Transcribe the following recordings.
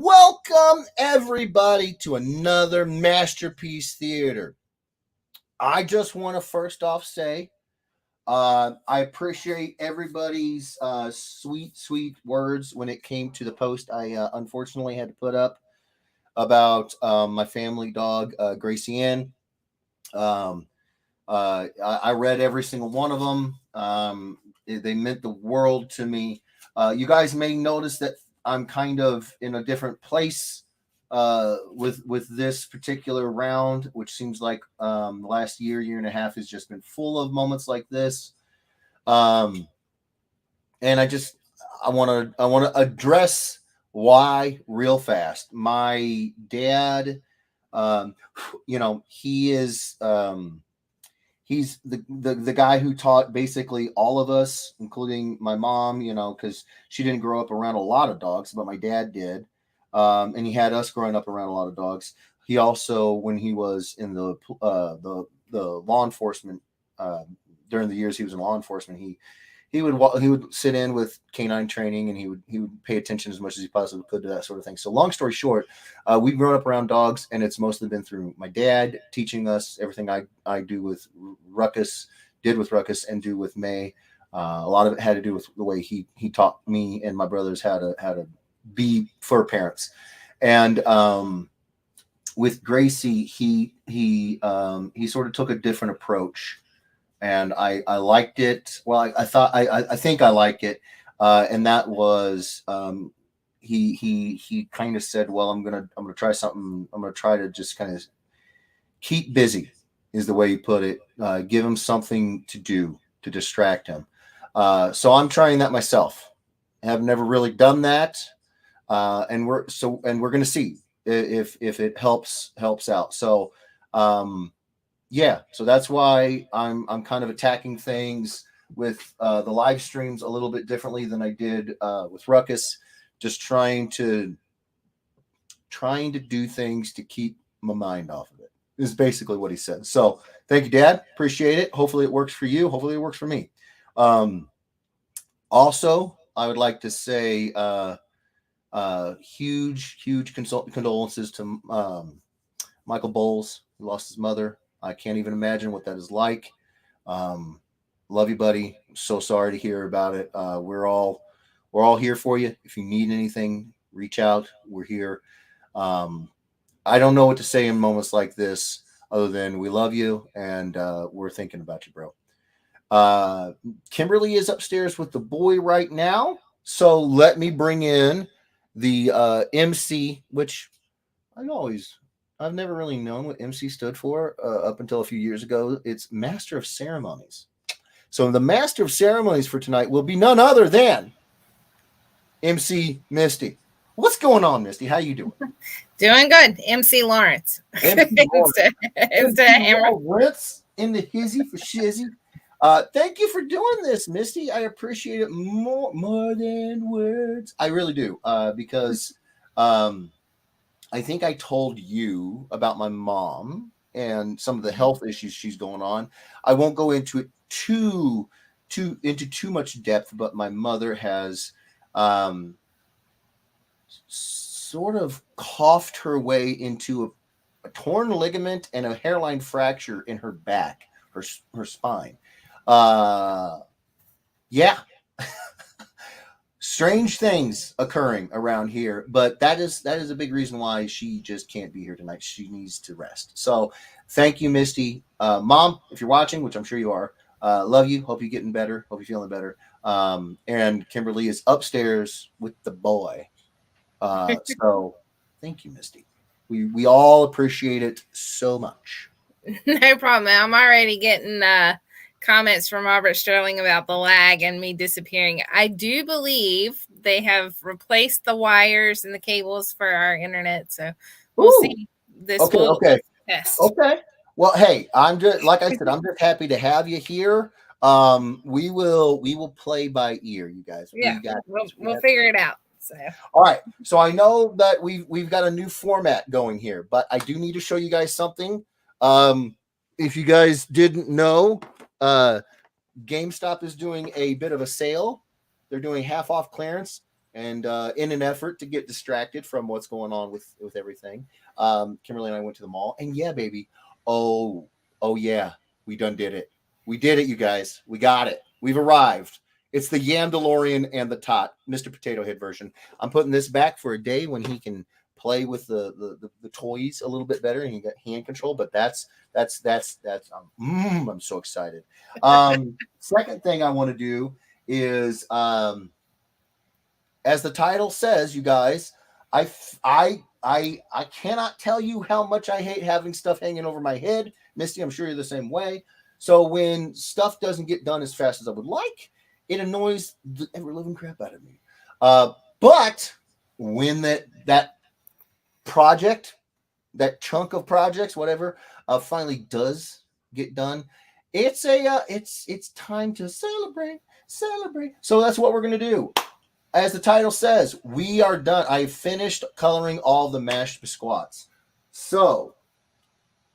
Welcome, everybody, to another Masterpiece Theater. I just want to first off say I appreciate everybody's sweet words when it came to the post I unfortunately had to put up about my family dog, Gracie Ann. Um, I read every single one of them. They meant the world to me. You guys may notice that I'm kind of in a different place with this particular round, which seems like the last year and a half has just been full of moments like this. Um, and I want to address why real fast. My dad, um, he is. He's the guy who taught basically all of us, including my mom, because she didn't grow up around a lot of dogs, but my dad did. And he had us growing up around a lot of dogs. He also, when he was in the law enforcement, during the years he was in law enforcement, he would sit in with canine training, and he would pay attention as much as he possibly could to that sort of thing. So long story short, we've grown up around dogs, and it's mostly been through my dad teaching us everything I do with Ruckus, did with Ruckus, and do with May. A lot of it had to do with the way he taught me and my brothers how to be fur parents. And with Gracie, he sort of took a different approach, and I liked it. Well, I think I like it, and that was he kind of said, "Well, I'm gonna try something. I'm gonna try to just kind of keep busy," is the way he put it. Give him something to do to distract him. So I'm trying that myself. I have never really done that, and we're gonna see if it helps out. So. Yeah, so that's why I'm kind of attacking things with the live streams a little bit differently than I did with Ruckus. Just trying to do things to keep my mind off of it is basically what he said. So thank you, Dad. Appreciate it. Hopefully it works for you. Hopefully it works for me. Also, I would like to say huge condolences to Michael Bowles, who lost his mother. I can't even imagine what that is like. Love you, buddy. I'm so sorry to hear about it. We're all here for you. If you need anything, reach out. We're here. I don't know what to say in moments like this other than we love you, and we're thinking about you, bro. Kimberly is upstairs with the boy right now. So let me bring in the MC, which I've never really known what MC stood for up until a few years ago. It's Master of Ceremonies. So the Master of Ceremonies for tonight will be none other than MC Misty. What's going on, Misty? How you doing? Doing good. MC Lawrence. MC Lawrence. MC Lawrence in the hizzy for shizzy. Thank you for doing this, Misty. I appreciate it more than words. I really do, because I think I told you about my mom and some of the health issues she's going on. I won't go into it too much depth, but my mother has sort of coughed her way into a torn ligament and a hairline fracture in her back, her spine. Yeah. Strange things occurring around here, but that is a big reason why she just can't be here tonight. She needs to rest. So thank you, Misty. Mom, if you're watching, which I'm sure you are, love you. Hope you're getting better. Hope you're feeling better. And Kimberly is upstairs with the boy. So thank you, Misty. We all appreciate it so much. No problem. I'm already getting comments from Robert Sterling about the lag and me disappearing. I do believe they have replaced the wires and the cables for our internet, so we'll see. This okay. Test. Okay. Well, hey, I'm just like I said, I'm just happy to have you here. We will play by ear, you guys. Yeah, we'll figure it out. So. All right. So I know that we've got a new format going here, but I do need to show you guys something. If you guys didn't know, GameStop is doing a bit of a sale. They're doing half off clearance, And in an effort to get distracted from what's going on with everything, Kimberly and I went to the mall. And yeah, baby, oh yeah, we done did it. We did it, you guys. We got it. We've arrived. It's the Yam DeLorean and the Tot, Mr. Potato Head version. I'm putting this back for a day when he can play with the toys a little bit better and he got hand control. But I'm so excited. Second thing I want to do is as the title says, you guys, I cannot tell you how much I hate having stuff hanging over my head. Misty, I'm sure you're the same way. So when stuff doesn't get done as fast as I would like, it annoys the ever living crap out of me. But when that project, that chunk of projects, whatever, finally does get done, it's time to celebrate. So that's what we're gonna do. As the title says, we are done. I finished coloring all the mashed biscuits. So,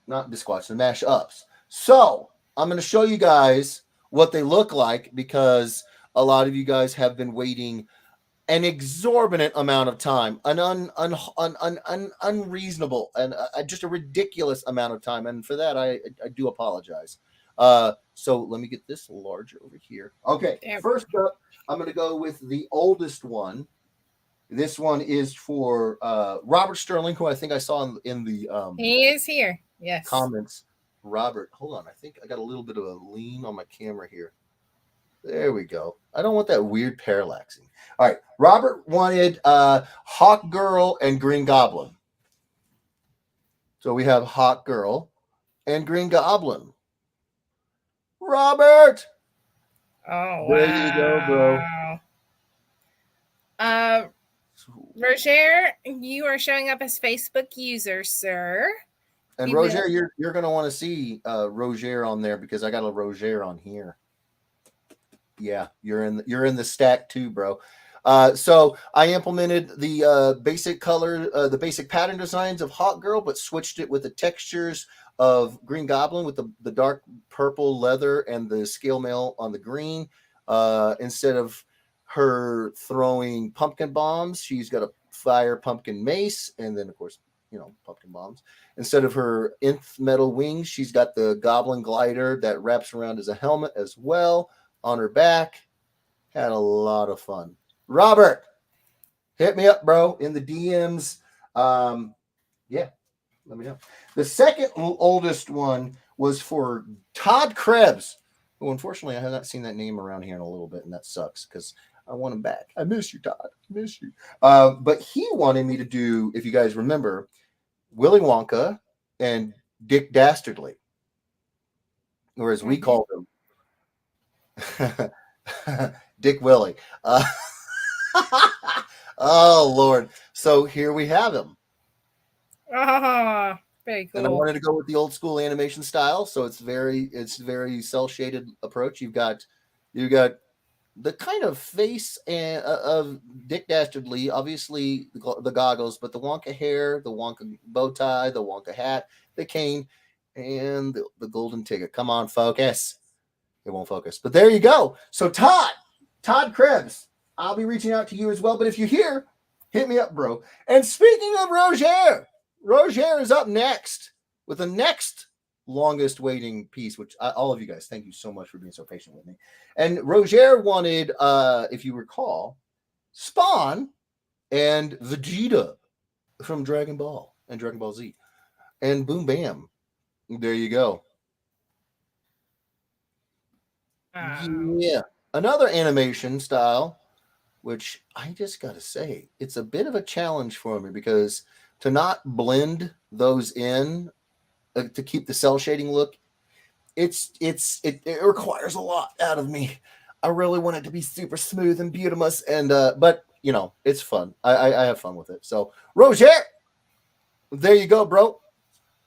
not biscuits, the mash ups. So, I'm going to show you guys what they look like because a lot of you guys have been waiting an exorbitant amount of time, an unreasonable and just a ridiculous amount of time. And for that, I do apologize. So let me get this larger over here. Okay, first up, I'm going to go with the oldest one. This one is for Robert Sterling, who I think I saw in the he is here. Yes. Comments. Robert, hold on. I think I got a little bit of a lean on my camera here. There we go. I don't want that weird parallaxing. All right. Robert wanted Hawk Girl and Green Goblin. So we have Hawk Girl and Green Goblin. Robert! Oh, there you go, bro. Roger, you are showing up as Facebook user, sir. And Roger, you're going to want to see Roger on there because I got a Roger on here. Yeah, you're in the stack too, bro. So I implemented the basic color, the basic pattern designs of Hawk Girl, but switched it with the textures of Green Goblin with the dark purple leather and the scale mail on the green. Instead of her throwing pumpkin bombs, she's got a fire pumpkin mace, and then of course, pumpkin bombs. Instead of her nth metal wings, she's got the goblin glider that wraps around as a helmet as well on her back. Had a lot of fun. Robert, hit me up, bro, in the DMs. Yeah, let me know. The second oldest one was for Todd Krebs, who unfortunately I have not seen that name around here in a little bit, and that sucks because I want him back. I miss you, Todd. I miss you. But he wanted me to do, if you guys remember, Willy Wonka and Dick Dastardly, or as we called him, Dick Willie. Oh Lord! So here we have him. Oh, very cool. And I wanted to go with the old school animation style, so it's very cel shaded approach. You've got the kind of face of Dick Dastardly, obviously the goggles, but the Wonka hair, the Wonka bow tie, the Wonka hat, the cane, and the golden ticket. Come on, focus. It won't focus. But there you go. So Todd Krebs, I'll be reaching out to you as well. But if you're here, hit me up, bro. And speaking of Roger is up next with the next longest waiting piece, which all of you guys, thank you so much for being so patient with me. And Roger wanted, if you recall, Spawn and Vegeta from Dragon Ball and Dragon Ball Z. And boom, bam. There you go. Yeah. Another animation style, which I just got to say, it's a bit of a challenge for me because to not blend those in to keep the cell shading look, it requires a lot out of me. I really want it to be super smooth and beautiful, and but it's fun. I have fun with it. So Roger, there you go, bro.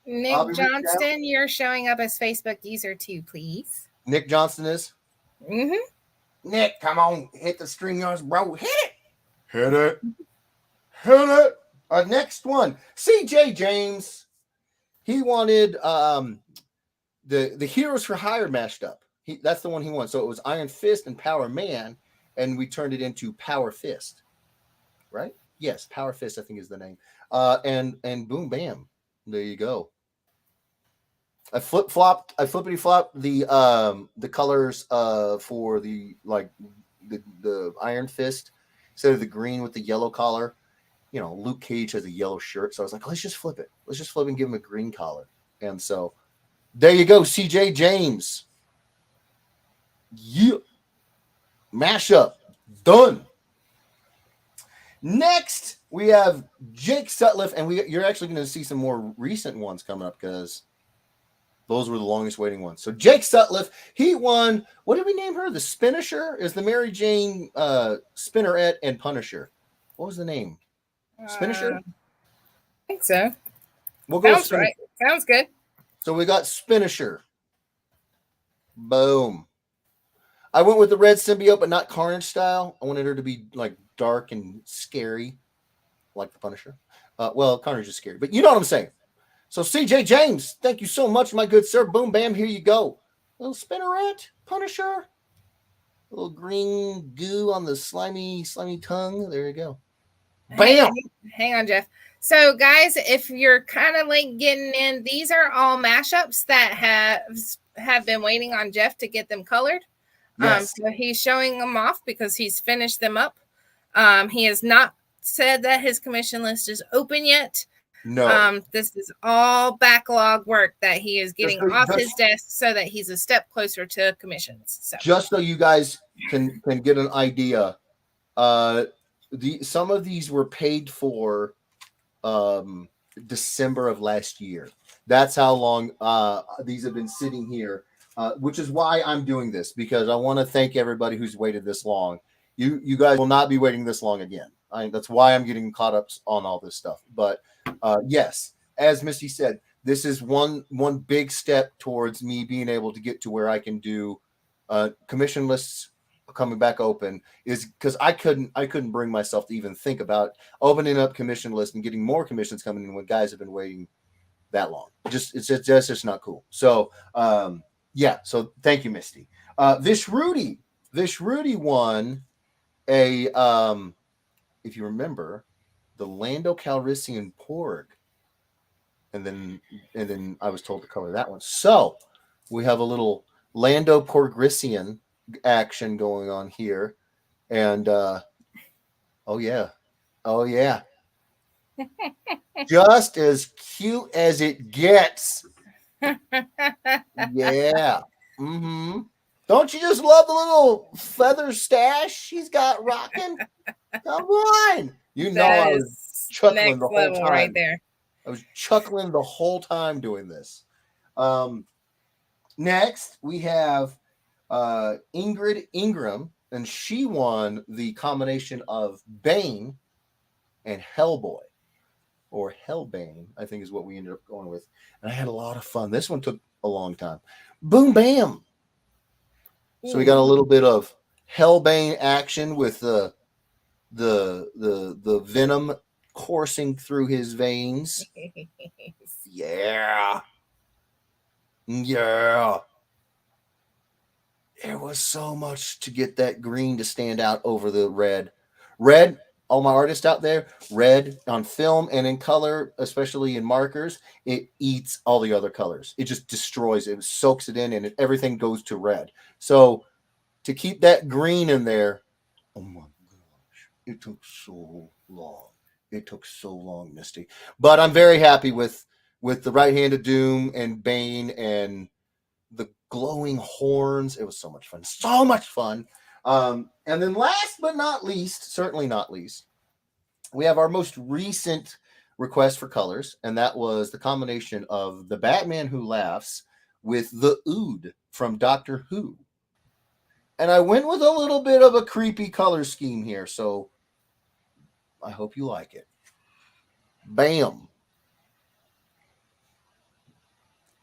Nick Johnston, you're showing up as Facebook user too, please. Nick Johnston is. Mm-hmm. Nick, come on, hit the StreamYards, bro. Hit it. Next one, CJ James. He wanted the Heroes for Hire mashed up. That's the one he wanted. So it was Iron Fist and Power Man, and we turned it into Power Fist. right? Yes, Power Fist, I think is the name. And boom, bam, there you go. I flippity flopped the colors for the like the Iron Fist instead of the green with the yellow collar. You know, Luke Cage has a yellow shirt, so I was like, let's just flip it. Let's just flip and give him a green collar. And so there you go, CJ James. Yeah, mashup done. Next, we have Jake Sutliff, and you're actually going to see some more recent ones coming up because those were the longest waiting ones. So Jake Sutliff, he won. What did we name her? The Spinisher is the Mary Jane Spinneret and Punisher. What was the name? Spinisher? I think so. We'll go Sounds Spinisher. right. Sounds good. So we got Spinisher. Boom. I went with the red symbiote, but not Carnage style. I wanted her to be like dark and scary, like the Punisher. Well, Carnage is scary, but you know what I'm saying. So CJ James, thank you so much, my good sir. Boom, bam, here you go. Little Spinneret, Punisher. Little green goo on the slimy tongue. There you go. Bam. Hang on, Jeff. So, guys, if you're kind of like getting in, these are all mashups that have been waiting on Jeff to get them colored. Yes. So he's showing them off because he's finished them up. He has not said that his commission list is open yet. No. This is all backlog work that he is getting off his desk so that he's a step closer to commissions. So just so you guys can get an idea, some of these were paid for December of last year. That's how long these have been sitting here, which is why I'm doing this, because I want to thank everybody who's waited this long. You guys will not be waiting this long again. That's why I'm getting caught up on all this stuff. But yes, as Misty said, this is one big step towards me being able to get to where I can do commission lists coming back open, is because I couldn't bring myself to even think about opening up commission lists and getting more commissions coming in when guys have been waiting that long. It's just not cool. So yeah, so thank you, Misty. This Rudy won a if you remember, the Lando Calrissian Porg, and then I was told to color that one. So we have a little Lando Porgrisian action going on here, and oh yeah, just as cute as it gets. Yeah. Mm-hmm. Don't you just love the little feather stash she's got rocking? Come on. You know I was chuckling the whole time. Right there. I was chuckling the whole time doing this. Next, we have Ingrid Ingram, and she won the combination of Bane and Hellboy, or Hellbane, I think is what we ended up going with. And I had a lot of fun. This one took a long time. Boom, bam. So we got a little bit of Hellbane action with the venom coursing through his veins. Yeah. There was so much to get that green to stand out over the red. Red, all my artists out there, red on film and in color, especially in markers, it eats all the other colors. It just destroys it. It soaks it in, and everything goes to red. So to keep that green in there, oh my gosh, it took so long. It took so long, Misty. But I'm very happy with the Right Hand of Doom and Bane and the glowing horns. It was so much fun. So much fun. And then last but not least, certainly not least, we have our most recent request for colors, and that was the combination of the Batman Who Laughs with the Ood from Doctor Who. And I went with a little bit of a creepy color scheme here, so I hope you like it. Bam.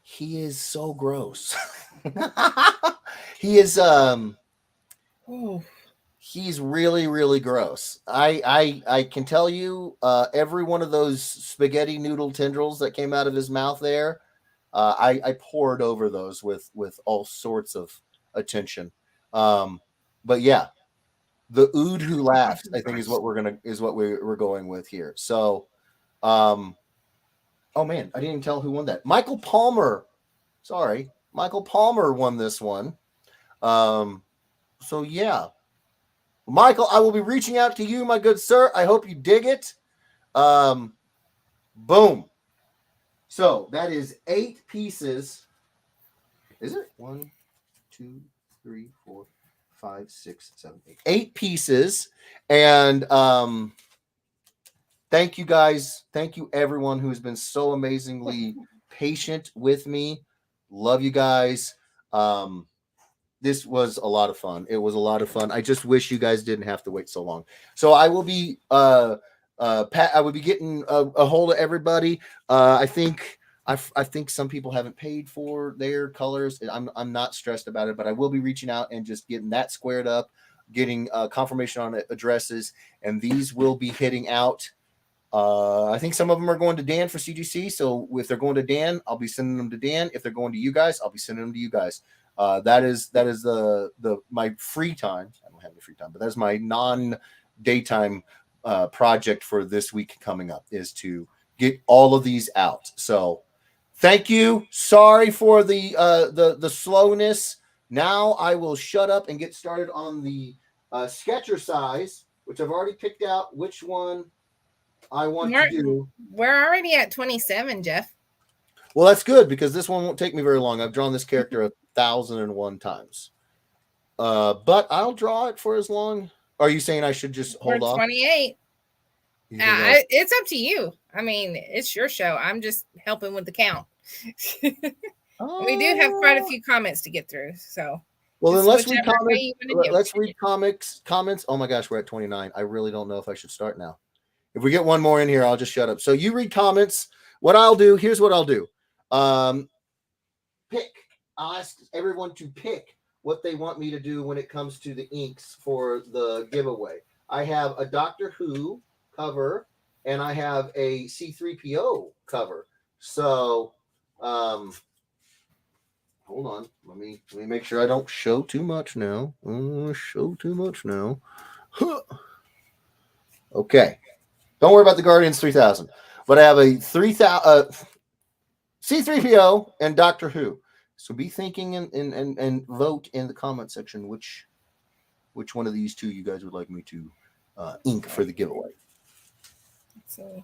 He is so gross. He is he's really, really gross. I can tell you, every one of those spaghetti noodle tendrils that came out of his mouth there, I poured over those with all sorts of attention. But yeah, The Ood Who Laughs, I think, is what we're going with here. So, oh man, I didn't even tell who won that. Michael Palmer. Sorry, Michael Palmer won this one. So yeah, Michael, I will be reaching out to you, my good sir. I hope you dig it. Boom. So that is 8 pieces. Is it 1, 2, 3, 4, 5, 6, 7, 8? 8 pieces. And thank you guys. Thank you everyone who's been so amazingly patient with me. Love you guys. This was a lot of fun. It was a lot of fun. I just wish you guys didn't have to wait so long. So I will be I would be getting a hold of everybody. I think some people haven't paid for their colors. I'm not stressed about it, but I will be reaching out and just getting that squared up, getting confirmation on addresses, and these will be hitting out. I think some of them are going to Dan for CGC. So if they're going to Dan, I'll be sending them to Dan. If they're going to you guys, I'll be sending them to you guys. That is the my free time. I don't have any free time, but that's my non-daytime project for this week coming up, is to get all of these out. So thank you. Sorry for the slowness. Now I will shut up and get started on the sketcher size, which I've already picked out which one I want to do. We're already at 27, Jeff. Well, that's good, because this one won't take me very long. I've drawn this character 1,001 times. But I'll draw it for as long. Are you saying I should just hold off? 28. It's up to you. I mean, it's your show. I'm just helping with the count. We do have quite a few comments to get through. So, well, then let's read comments. Let's read comments. Oh my gosh, we're at 29. I really don't know if I should start now. If we get one more in here, I'll just shut up. So you read comments. Here's what I'll do. Pick. I'll ask everyone to pick what they want me to do when it comes to the inks for the giveaway. I have a Doctor Who cover and I have a C3PO cover. So, hold on. Let me make sure I don't show too much now. Okay. Don't worry about the Guardians 3000. But I have a 3000 C3PO and Doctor Who. So be thinking and vote in the comment section which one of these two you guys would like me to ink for the giveaway. So,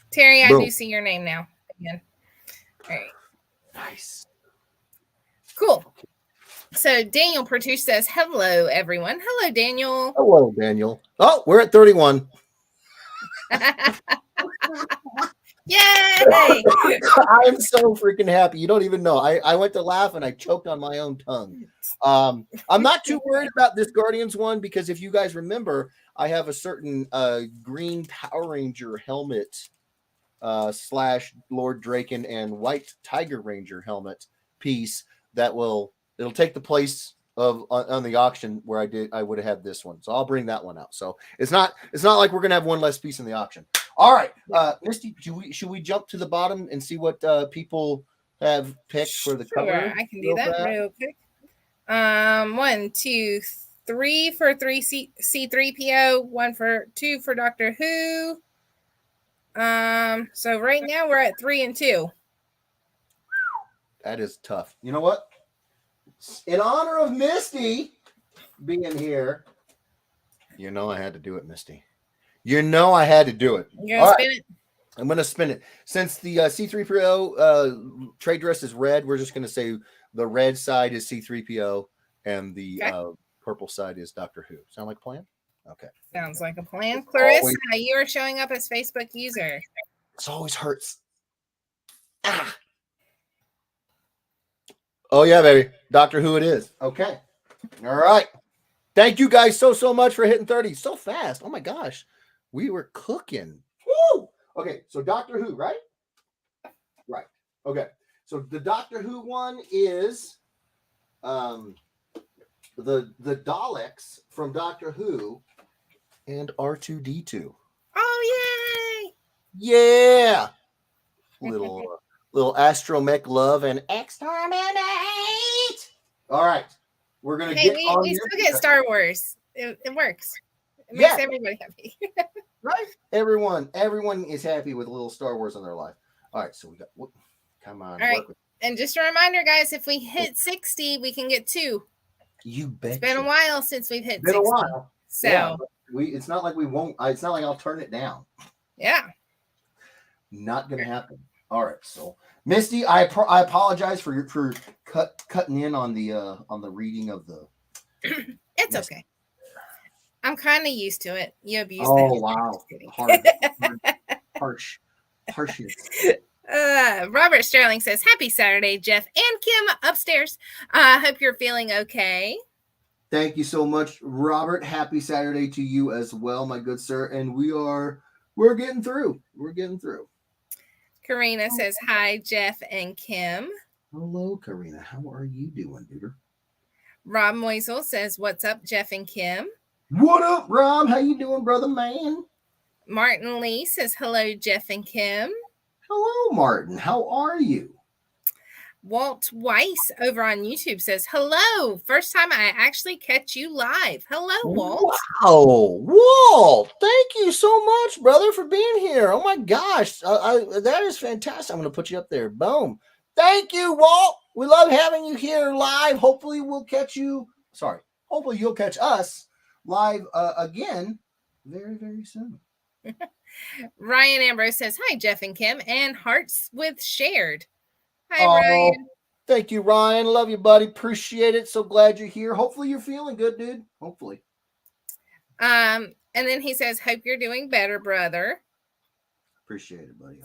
Terry, I do see your name now again. All right. Nice. Cool. So Daniel Pertush says, hello, everyone. Hello, Daniel. Hello, Daniel. Oh, we're at 31. Yay! I am so freaking happy. You don't even know. I went to laugh and I choked on my own tongue. I'm not too worried about this Guardians one, because if you guys remember, I have a certain green Power Ranger helmet / Lord Draken and white Tiger Ranger helmet piece that it'll take the place of on the auction where I would have had this one. So I'll bring that one out. So it's not like we're gonna have one less piece in the auction. All right, Misty, should we jump to the bottom and see what people have picked for the cover? I can do that real quick. 1, 2, 3 for C3PO, 2 for Doctor Who. So right now we're at 3 and 2. That is tough. You know what? In honor of Misty being here, I had to do it, Misty. I had to do it. You're going to spin it? I'm going to spin it. Since the C3PO trade dress is red, we're just going to say the red side is C3PO and the purple side is Doctor Who. Sound like a plan? Okay. Sounds like a plan. Clarissa, you are showing up as Facebook user. This always hurts. Ah. Oh, yeah, baby. Doctor Who it is. Okay. All right. Thank you guys so much for hitting 30 so fast. Oh, my gosh. We were cooking. Woo! Okay, so Doctor Who, right? Right. Okay. So the Doctor Who one is the Daleks from Doctor Who and R2-D2. Oh, yay! Yeah. Little astromech love and exterminate. All right. We're going to get on we still get Star Wars. It works. It makes Yeah, everybody happy. right. Everyone is happy with a little Star Wars in their life. All right, so we got. Come on, All right. work with And just a reminder, guys, if we hit 60, we can get 2. you. It's been a Betcha. while since we've hit Been a 60. while. Yeah, So, but it's not like we won't. It's not like I'll turn it down. yeah. Not gonna happen. All right, so Misty, I apologize for cutting in on the reading of the. It's okay. I'm kind of used to it. You abuse Oh that. wow, harsh, harshness. Robert Sterling says, "Happy Saturday, Jeff and Kim upstairs. Hope you're feeling okay." Thank you so much, Robert. Happy Saturday to you as well, my good sir. And we're getting through. We're getting through. Karina says, "Hi, Jeff and Kim." Hello, Karina. How are you doing, dude? Rob Moisel says, "What's up, Jeff and Kim?" What up, Rob? How you doing, brother man? Martin Lee says, "Hello, Jeff and Kim." Hello, Martin. How are you? Walt Weiss over on YouTube says, "Hello. First time I actually catch you live. Hello, Walt." Wow, Walt! Thank you so much, brother, for being here. Oh my gosh, that is fantastic. I'm going to put you up there. Boom. Thank you, Walt. We love having you here live. Hopefully, we'll catch you. Sorry. Hopefully, you'll catch us live again very, very soon. Ryan Ambrose says, "Hi, Jeff and Kim," and hearts with shared. Hi, Oh, Ryan. thank you, Ryan. Love you, buddy. Appreciate it. So glad you're here. Hopefully, you're feeling good, dude. Hopefully. And then he says, "Hope you're doing better, brother." Appreciate it, buddy.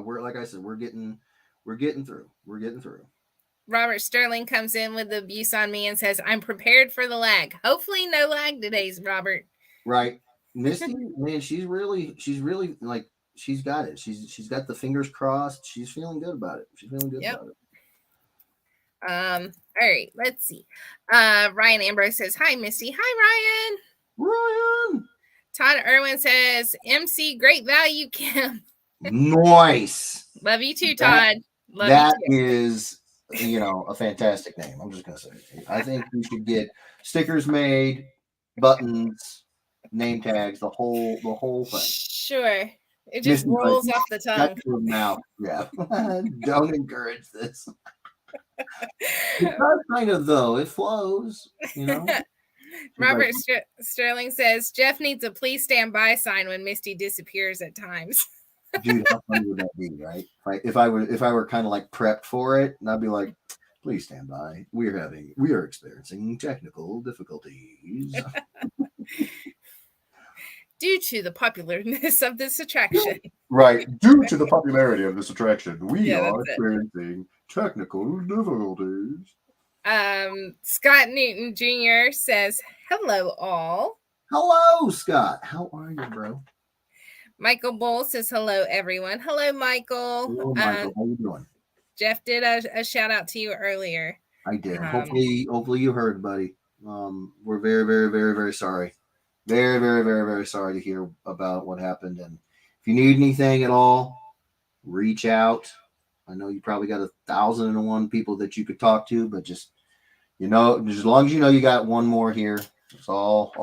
We're like I said, we're getting through. We're getting through. Robert Sterling comes in with the abuse on me and says, "I'm prepared for the lag." Hopefully, no lag today, Robert. Right, Misty, man, she's really like she's got it. She's got the fingers crossed. She's feeling good about it. She's feeling good about it. All right, let's see. Ryan Ambrose says, "Hi, Misty." Hi, Ryan. Ryan. Todd Irwin says, "MC, great value, Kim." Nice. Love you too, Todd. Love that you too. is, a fantastic name. I'm just gonna say. I think we should get stickers made, buttons, name tags, the whole thing. Sure. It just rolls off the tongue. That's your mouth. Yeah. Don't encourage this. It does kind of though. It flows, Robert Sterling says, "Jeff needs a please stand by sign when Misty disappears at times." Dude, how funny would that be, right? If I were kind of like prepped for it, and I'd be like, please stand by. We are experiencing technical difficulties. Due to the popularness of this attraction. Right. Due to the popularity of this attraction, we are that's it. experiencing technical difficulties. Scott Newton Jr. says, "Hello, all." Hello, Scott. How are you, bro? Michael Bull says, "Hello, everyone." Hello, Michael. Hello, Michael. How you doing? Jeff did a shout out to you earlier. I did. Hopefully you heard, buddy. We're very, very, very, very sorry. Very, very, very, very sorry to hear about what happened. And if you need anything at all, reach out. I know you probably got 1,001 people that you could talk to, but just as long as you got one more here. That's all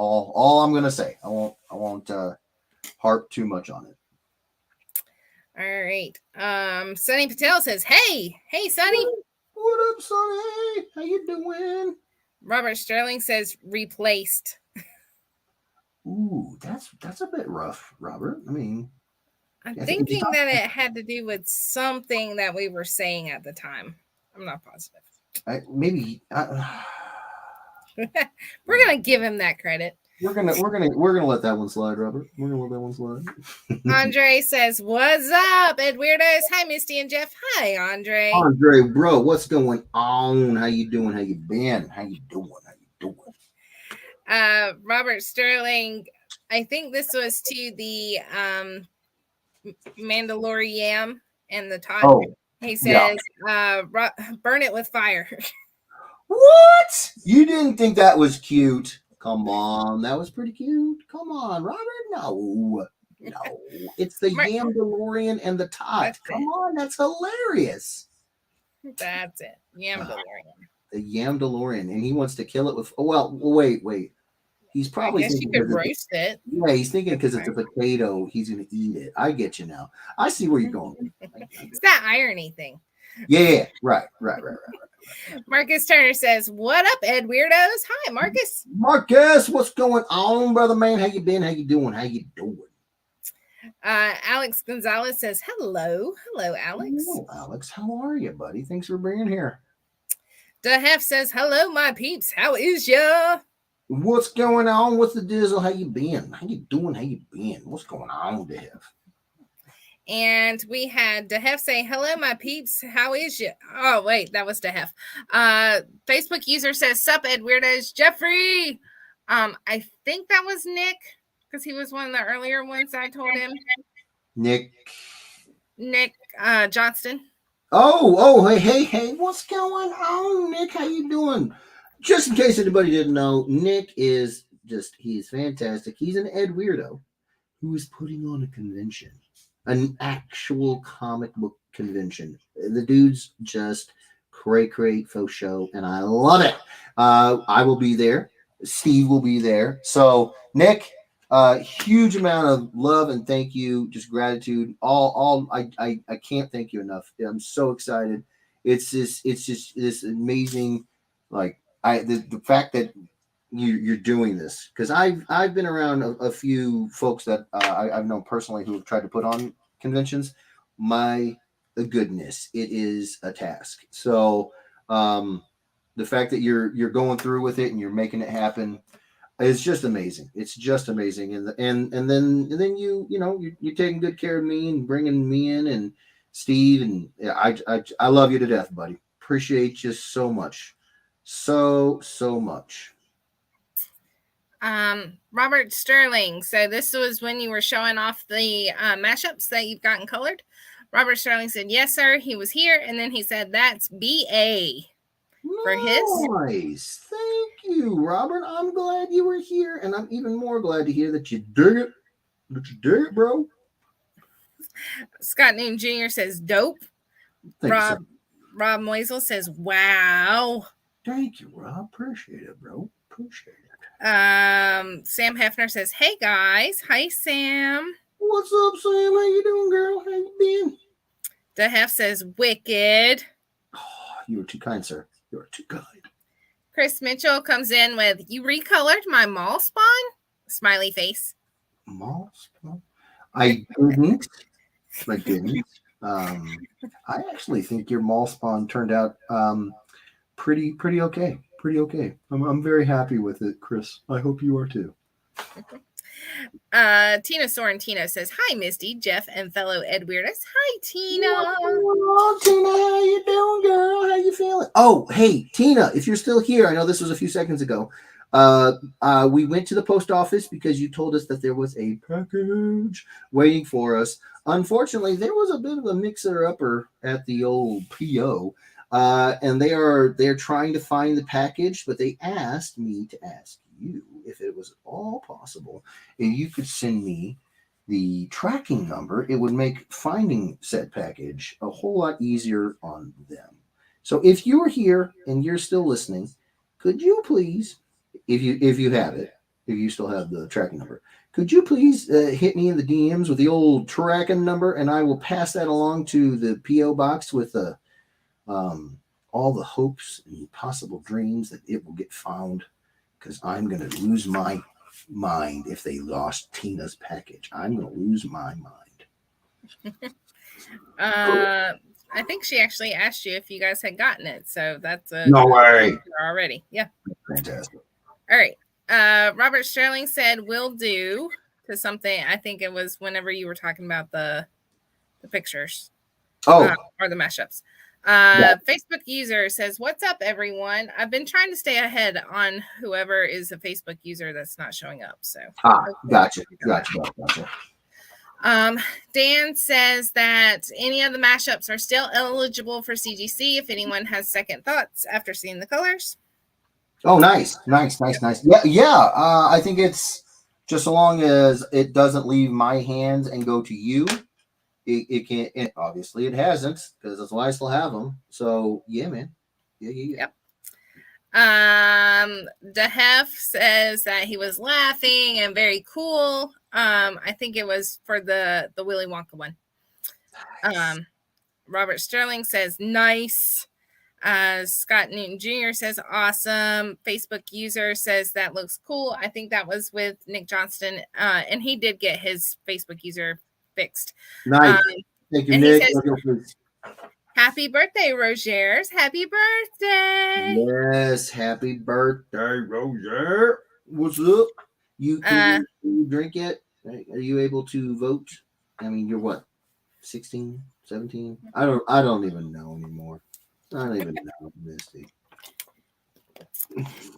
I'm gonna say. I won't harp too much on it. All right. Sonny Patel says, "Hey, Sonny." What up, Sonny? How you doing? Robert Sterling says, "Replaced." Ooh, that's a bit rough, Robert. I mean, I'm thinking that it had to do with something that we were saying at the time. I'm not positive. Maybe we're gonna give him that credit. We're gonna let that one slide, Robert. We're gonna let that one slide. Andre says, "What's up, Ed Weirdos?" Hi, Misty and Jeff. Hi, Andre. Andre, bro, what's going on? How you doing? How you been? How you doing? Robert Sterling, I think this was to the Mandalorian and the Todd. Oh, he says, "Burn it with fire." What? You didn't think that was cute? Come on, that was pretty cute. Come on, Robert. No, it's the Yamdalorian and the Todd. Come on, that's hilarious. That's it, Yamdalorian. The Yamdalorian, and he wants to kill it with. Oh well, wait. He's I probably guess you thinking could because roast it. yeah, he's thinking because it's a potato, he's gonna eat it. I get you now. I see where you're going. It's that irony thing. Yeah, right. Marcus Turner says, "What up, Ed Weirdos?" Hi, Marcus. Marcus, what's going on, brother man? How you been? How you doing? How you doing? Alex Gonzalez says, "Hello, hello, Alex." Hello, Alex. How are you, buddy? Thanks for being here. DeHef says, "Hello, my peeps. How is ya?" What's going on? What's the dizzle? How you been? How you doing? How you been? What's going on, Dev? And we had DeHef say, "Hello, my peeps. How is ya?" Oh, wait, that was DeHef. Facebook user says, "Sup, Ed Weirdos, Jeffrey." I think that was Nick because he was one of the earlier ones I told him. Nick Johnston. Oh, hey, what's going on, Nick? How you doing? Just in case anybody didn't know, Nick is he's fantastic. He's an Ed Weirdo who is putting on a convention, an actual comic book convention. The dude's just cray faux show, and I love it. I will be there. Steve will be there. So, Nick, huge amount of love and thank you, just gratitude. I can't thank you enough. I'm so excited. It's just this amazing, like the fact that you're doing this because I've been around a few folks that I've known personally who have tried to put on conventions. My goodness, it is a task. So the fact that you're going through with it and you're making it happen, it's just amazing. It's just amazing, and then you're taking good care of me and bringing me in and Steve, and yeah, I love you to death, buddy. Appreciate you so much, so much. Robert Sterling. So this was when you were showing off the mashups that you've gotten colored. Robert Sterling said, "Yes, sir. He was here," and then he said, "That's BA." For his. Nice. Thank you, Robert. I'm glad you were here, and I'm even more glad to hear that you dig it. That you dig it, bro. Scott Newton Jr. says, "Dope." Thank you, Rob Moisel says, "Wow." Thank you, Rob. Appreciate it, bro. Appreciate it. Sam Hefner says, "Hey guys." Hi, Sam. What's up, Sam? How you doing, girl? How you been? The Hef says, "Wicked." Oh, you were too kind, sir. You are too kind. Chris Mitchell comes in with, "You recolored my mall spawn?" Smiley face. Mall spawn? I didn't. I didn't. I actually think your mall spawn turned out pretty okay. Pretty okay. I'm very happy with it, Chris. I hope you are too. Tina Sorrentino says, "Hi, Misty, Jeff, and fellow Ed Weirdus." Hi, Tina. Oh, Tina, how you doing, girl? How you feeling? Oh, hey, Tina, if you're still here, I know this was a few seconds ago. We went to the post office because you told us that there was a package waiting for us. Unfortunately, there was a bit of a mixer-upper at the old PO, and they're trying to find the package, but they asked me to ask you if it was all possible if you could send me the tracking number. It would make finding said package a whole lot easier on them. So if you're here and you're still listening, could you please, if you have it, if you still have the tracking number, could you please hit me in the DMs with the old tracking number, and I will pass that along to the PO box with all the hopes and possible dreams that it will get found, because I'm going to lose my mind if they lost Tina's package. I'm going to lose my mind. I think she actually asked you if you guys had gotten it, so that's a no way already. Yeah, fantastic. All right. Robert Sterling said, "Will do," to something. I think it was whenever you were talking about the pictures. Oh, or the mashups. Facebook user says, "What's up, everyone? I've been trying to stay ahead on whoever is a Facebook user that's not showing up." So, gotcha. Dan says that any of the mashups are still eligible for CGC if anyone has second thoughts after seeing the colors. Oh, nice. Yeah. I think it's just so long as it doesn't leave my hands and go to you. It can't. And obviously, it hasn't, because that's why I still have them. So yeah, man. Yeah. Yep. Dehef says that he was laughing and very cool. I think it was for the Willy Wonka one. Robert Sterling says nice. Scott Newton Jr. says awesome. Facebook user says that looks cool. I think that was with Nick Johnston, and he did get his Facebook user fixed. Nice. Thank you, and Nick. He says, happy birthday, Rogers. Happy birthday. Yes, happy birthday, Roger. What's up? Can you drink yet? Are you able to vote? I mean, you're what? 16, 17? I don't even know anymore. I don't even know, Misty.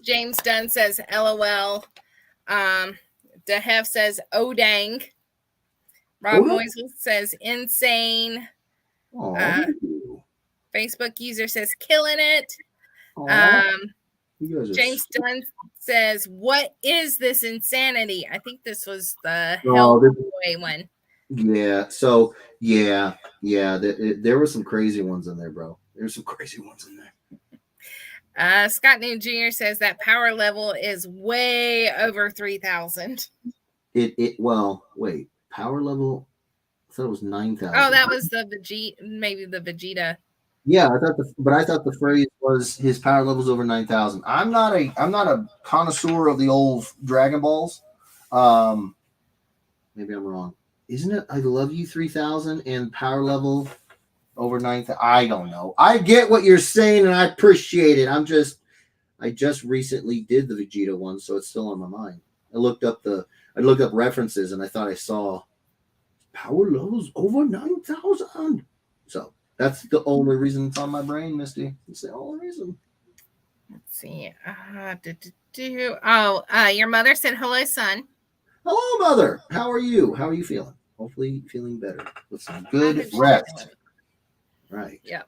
James Dunn says LOL. Dehef says oh dang. Rob Moisel says insane. Facebook user says killing it. James Dunn says, what is this insanity? I think this was the Hellboy one. Yeah. So yeah. There were some crazy ones in there, bro. There's some crazy ones in there. Scott Newton Jr. says that power level is way over 3,000. Well, wait, power level. I thought it was 9,000. Oh, that was the Vegeta, maybe the Vegeta. Yeah, I thought the phrase was his power level's over 9,000. I'm not a connoisseur of the old Dragon Balls. Maybe I'm wrong. Isn't it I Love You 3,000 and power level over 9,000? I don't know. I get what you're saying and I appreciate it. I just recently did the Vegeta one, so it's still on my mind. I looked up references and I thought I saw power levels over 9,000. So that's the only reason it's on my brain, Misty. It's the only reason. Let's see. Your mother said hello, son. Hello, Mother. How are you? How are you feeling? Hopefully feeling better with some good rest. Right. Yep.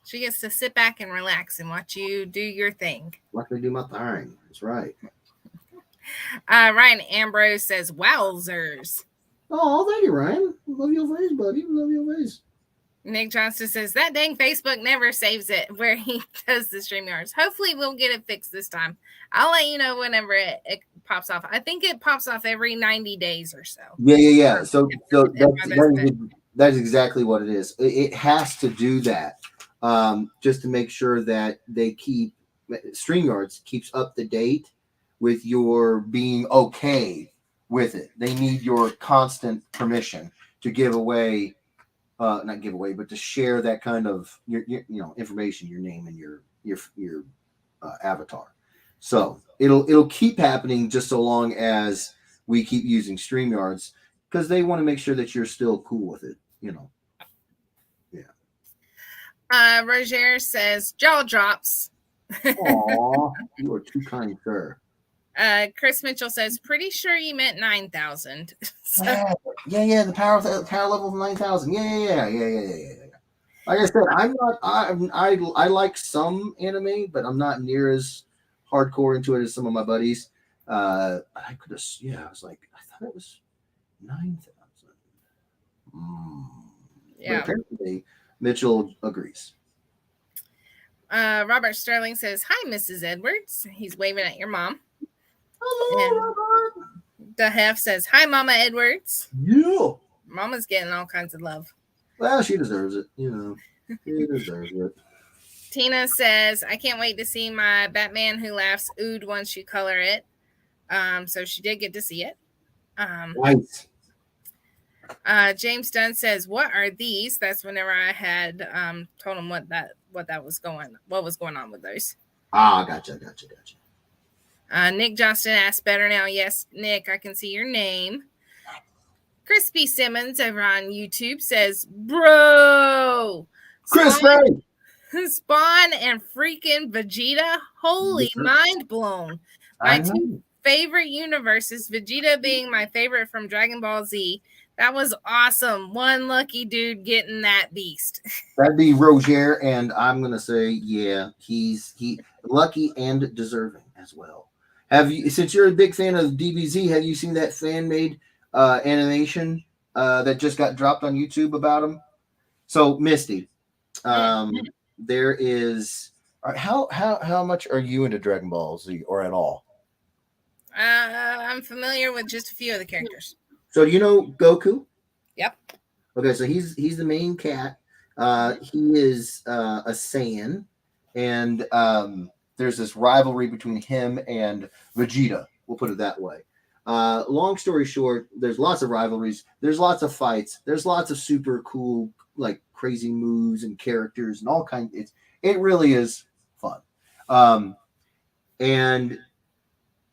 She gets to sit back and relax and watch you do your thing. Let me do my thing. That's right. Ryan Ambrose says, wowzers. Oh, thank you, Ryan. Love your face, buddy. Love your face. Nick Johnston says, that dang Facebook never saves it where he does the StreamYards. Hopefully we'll get it fixed this time. I'll let you know whenever it pops off. I think it pops off every 90 days or so. Yeah. So that's exactly what it is. It has to do that just to make sure that they StreamYards keeps up to date with your being okay with it. They need your constant permission to give away. Not give away, but to share that kind of your information, your name and your avatar. So it'll keep happening just so long as we keep using StreamYards because they want to make sure that you're still cool with it. Yeah. Roger says jaw drops. Aw, you are too kind, sir. Chris Mitchell says, pretty sure you meant 9,000. So. Yeah. The power level of 9,000. Yeah. Like I said, I like some anime, but I'm not near as hardcore into it as some of my buddies. I was like, I thought it was 9,000. Yeah. But apparently, Mitchell agrees. Robert Sterling says, hi, Mrs. Edwards. He's waving at your mom. Hello, Robert. Dehef says, hi, Mama Edwards. Yeah. Mama's getting all kinds of love. Well, she deserves it. She deserves it. Tina says, I can't wait to see my Batman Who Laughs Ood once you color it. So she did get to see it. Nice. James Dunn says, what are these? That's whenever I had told him what was going on with those. Gotcha. Nick Johnston asks, better now. Yes, Nick, I can see your name. Crispy Simmons over on YouTube says, bro, Crispy Spawn and freaking Vegeta. Holy mind blown. My two favorite universes, Vegeta being my favorite from Dragon Ball Z. That was awesome. One lucky dude getting that beast. That'd be Roger, and I'm gonna say, yeah, he's lucky and deserving as well. Have you, since you're a big fan of DBZ, have you seen that fan-made animation that just got dropped on YouTube about him? So, Misty, there is All right, how much are you into Dragon Ball Z or at all? I'm familiar with just a few of the characters. So do you know Goku? Yep. Okay, so he's the main cat. Mhm. He is a Saiyan, and there's this rivalry between him and Vegeta. We'll put it that way. Long story short, there's lots of rivalries. There's lots of fights. There's lots of super cool, like crazy moves and characters and all kinds. It really is fun. Um, and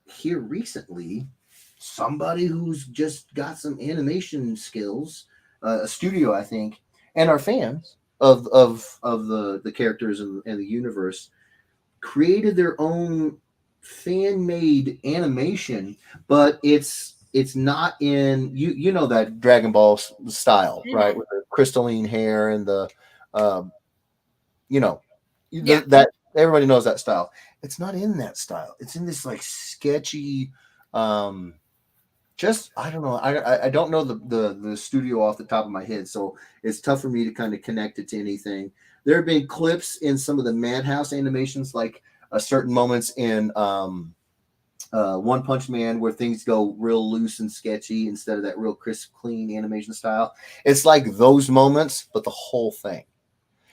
here recently, somebody who's just got some animation skills, a studio, I think, and are fans of the characters and the universe, created their own fan made animation, but it's not in you know that Dragon Ball style, right? Mhm. With the crystalline hair and the um, you know Yeah. that everybody knows that style. It's not in that style. It's in this like sketchy um just I don't know. I don't know the studio off the top of my head, so it's tough for me to kind of connect it to anything. There have been clips in some of the Madhouse animations, like certain moments in One Punch Man, where things go real loose and sketchy instead of that real crisp, clean animation style. It's like those moments, but the whole thing.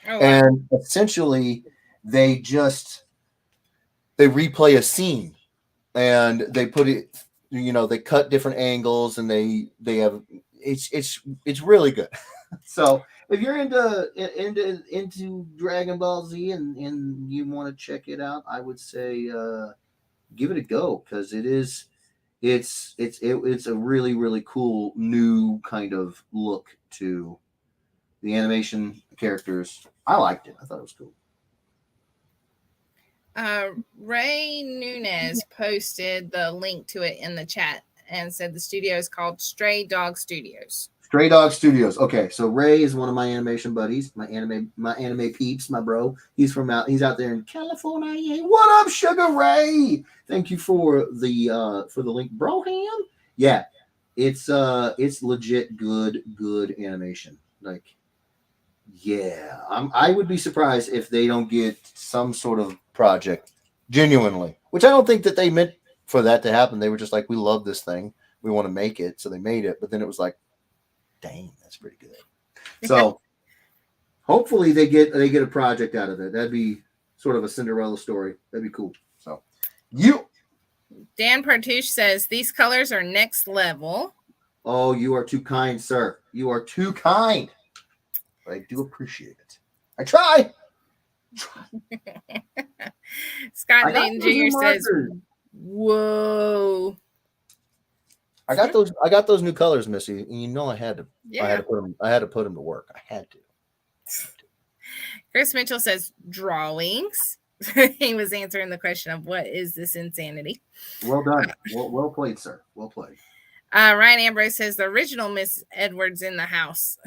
Oh wow. And essentially, they just they replay a scene and they put it, they cut different angles and they have it's really good. So if you're into Dragon Ball Z and you want to check it out, I would say give it a go, because it's a really really cool new kind of look to the animation characters. I liked it. I thought it was cool. Ray Nunez posted the link to it in the chat and said the studio is called Stray Dog Studios. Stray Dog Studios. Okay, so Ray is one of my animation buddies, my anime peeps, my bro. He's out there in California. What up, Sugar Ray? Thank you for the link, Broham. Yeah, it's legit good animation. Like, yeah, I would be surprised if they don't get some sort of project genuinely, which I don't think that they meant for that to happen. They were just like, we love this thing, we want to make it, so they made it. But then it was like, dang, that's pretty good. So hopefully they get a project out of it. That'd be sort of a Cinderella story. That'd be cool. So you Dan Partouche says these colors are next level. oh, you are too kind, sir. You are too kind. But I do appreciate it. I try. Scott I got Newton those new Jr. says, markers. "Whoa, I got those new colors, Missy. And you know yeah." I had to put them to work. I had to. Chris Mitchell says drawings. He was answering the question of what is this insanity. Well done. Well played, sir. Well played. Ryan Ambrose says the original Miss Edwards in the house.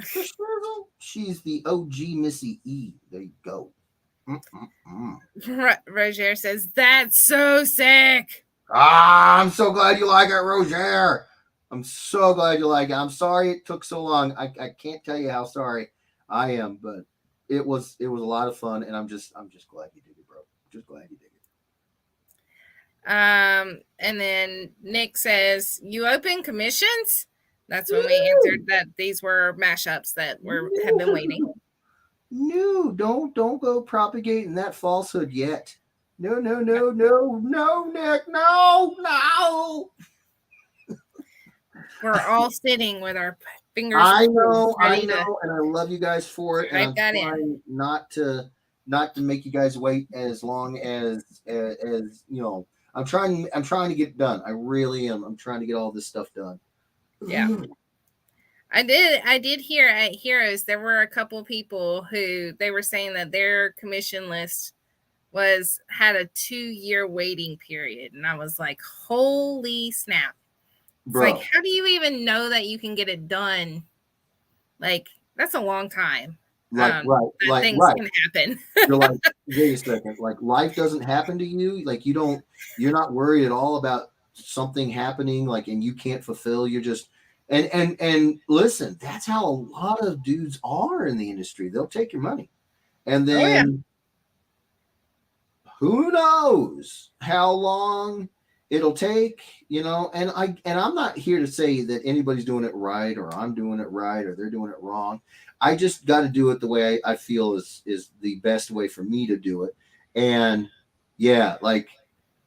She's the OG Missy E. There you go. Roger says that's so sick. Ah, I'm so glad you like it, Roger. I'm so glad you like it. I'm sorry it took so long. I can't tell you how sorry I am, but it was a lot of fun, and I'm just glad you did it, bro. Just glad you did it. And then Nick says, "You open commissions?" That's when we answered that these were mashups that have been waiting. No, don't go propagating that falsehood yet. No, Nick, no. We're all sitting with our fingers. I know, and I love you guys for it, and I'm Type that in. trying not to make you guys wait as long as I'm trying to get it done. I really am. I'm trying to get all this stuff done. Yeah. I did hear at Heroes there were a couple people who they were saying that their commission list had a 2-year waiting period, and I was like, holy snap. It's Bro. like, how do you even know that you can get it done? Like, that's a long time. Right. Things can happen. You're like, wait a second. Like, life doesn't happen to you. Like, you're not worried at all about something happening. Like, and you can't fulfill. You're just, and listen, that's how a lot of dudes are in the industry. They'll take your money, and then who knows how long it'll take, and I'm not here to say that anybody's doing it right or I'm doing it right or they're doing it wrong. I just got to do it the way I feel is the best way for me to do it. And yeah, like,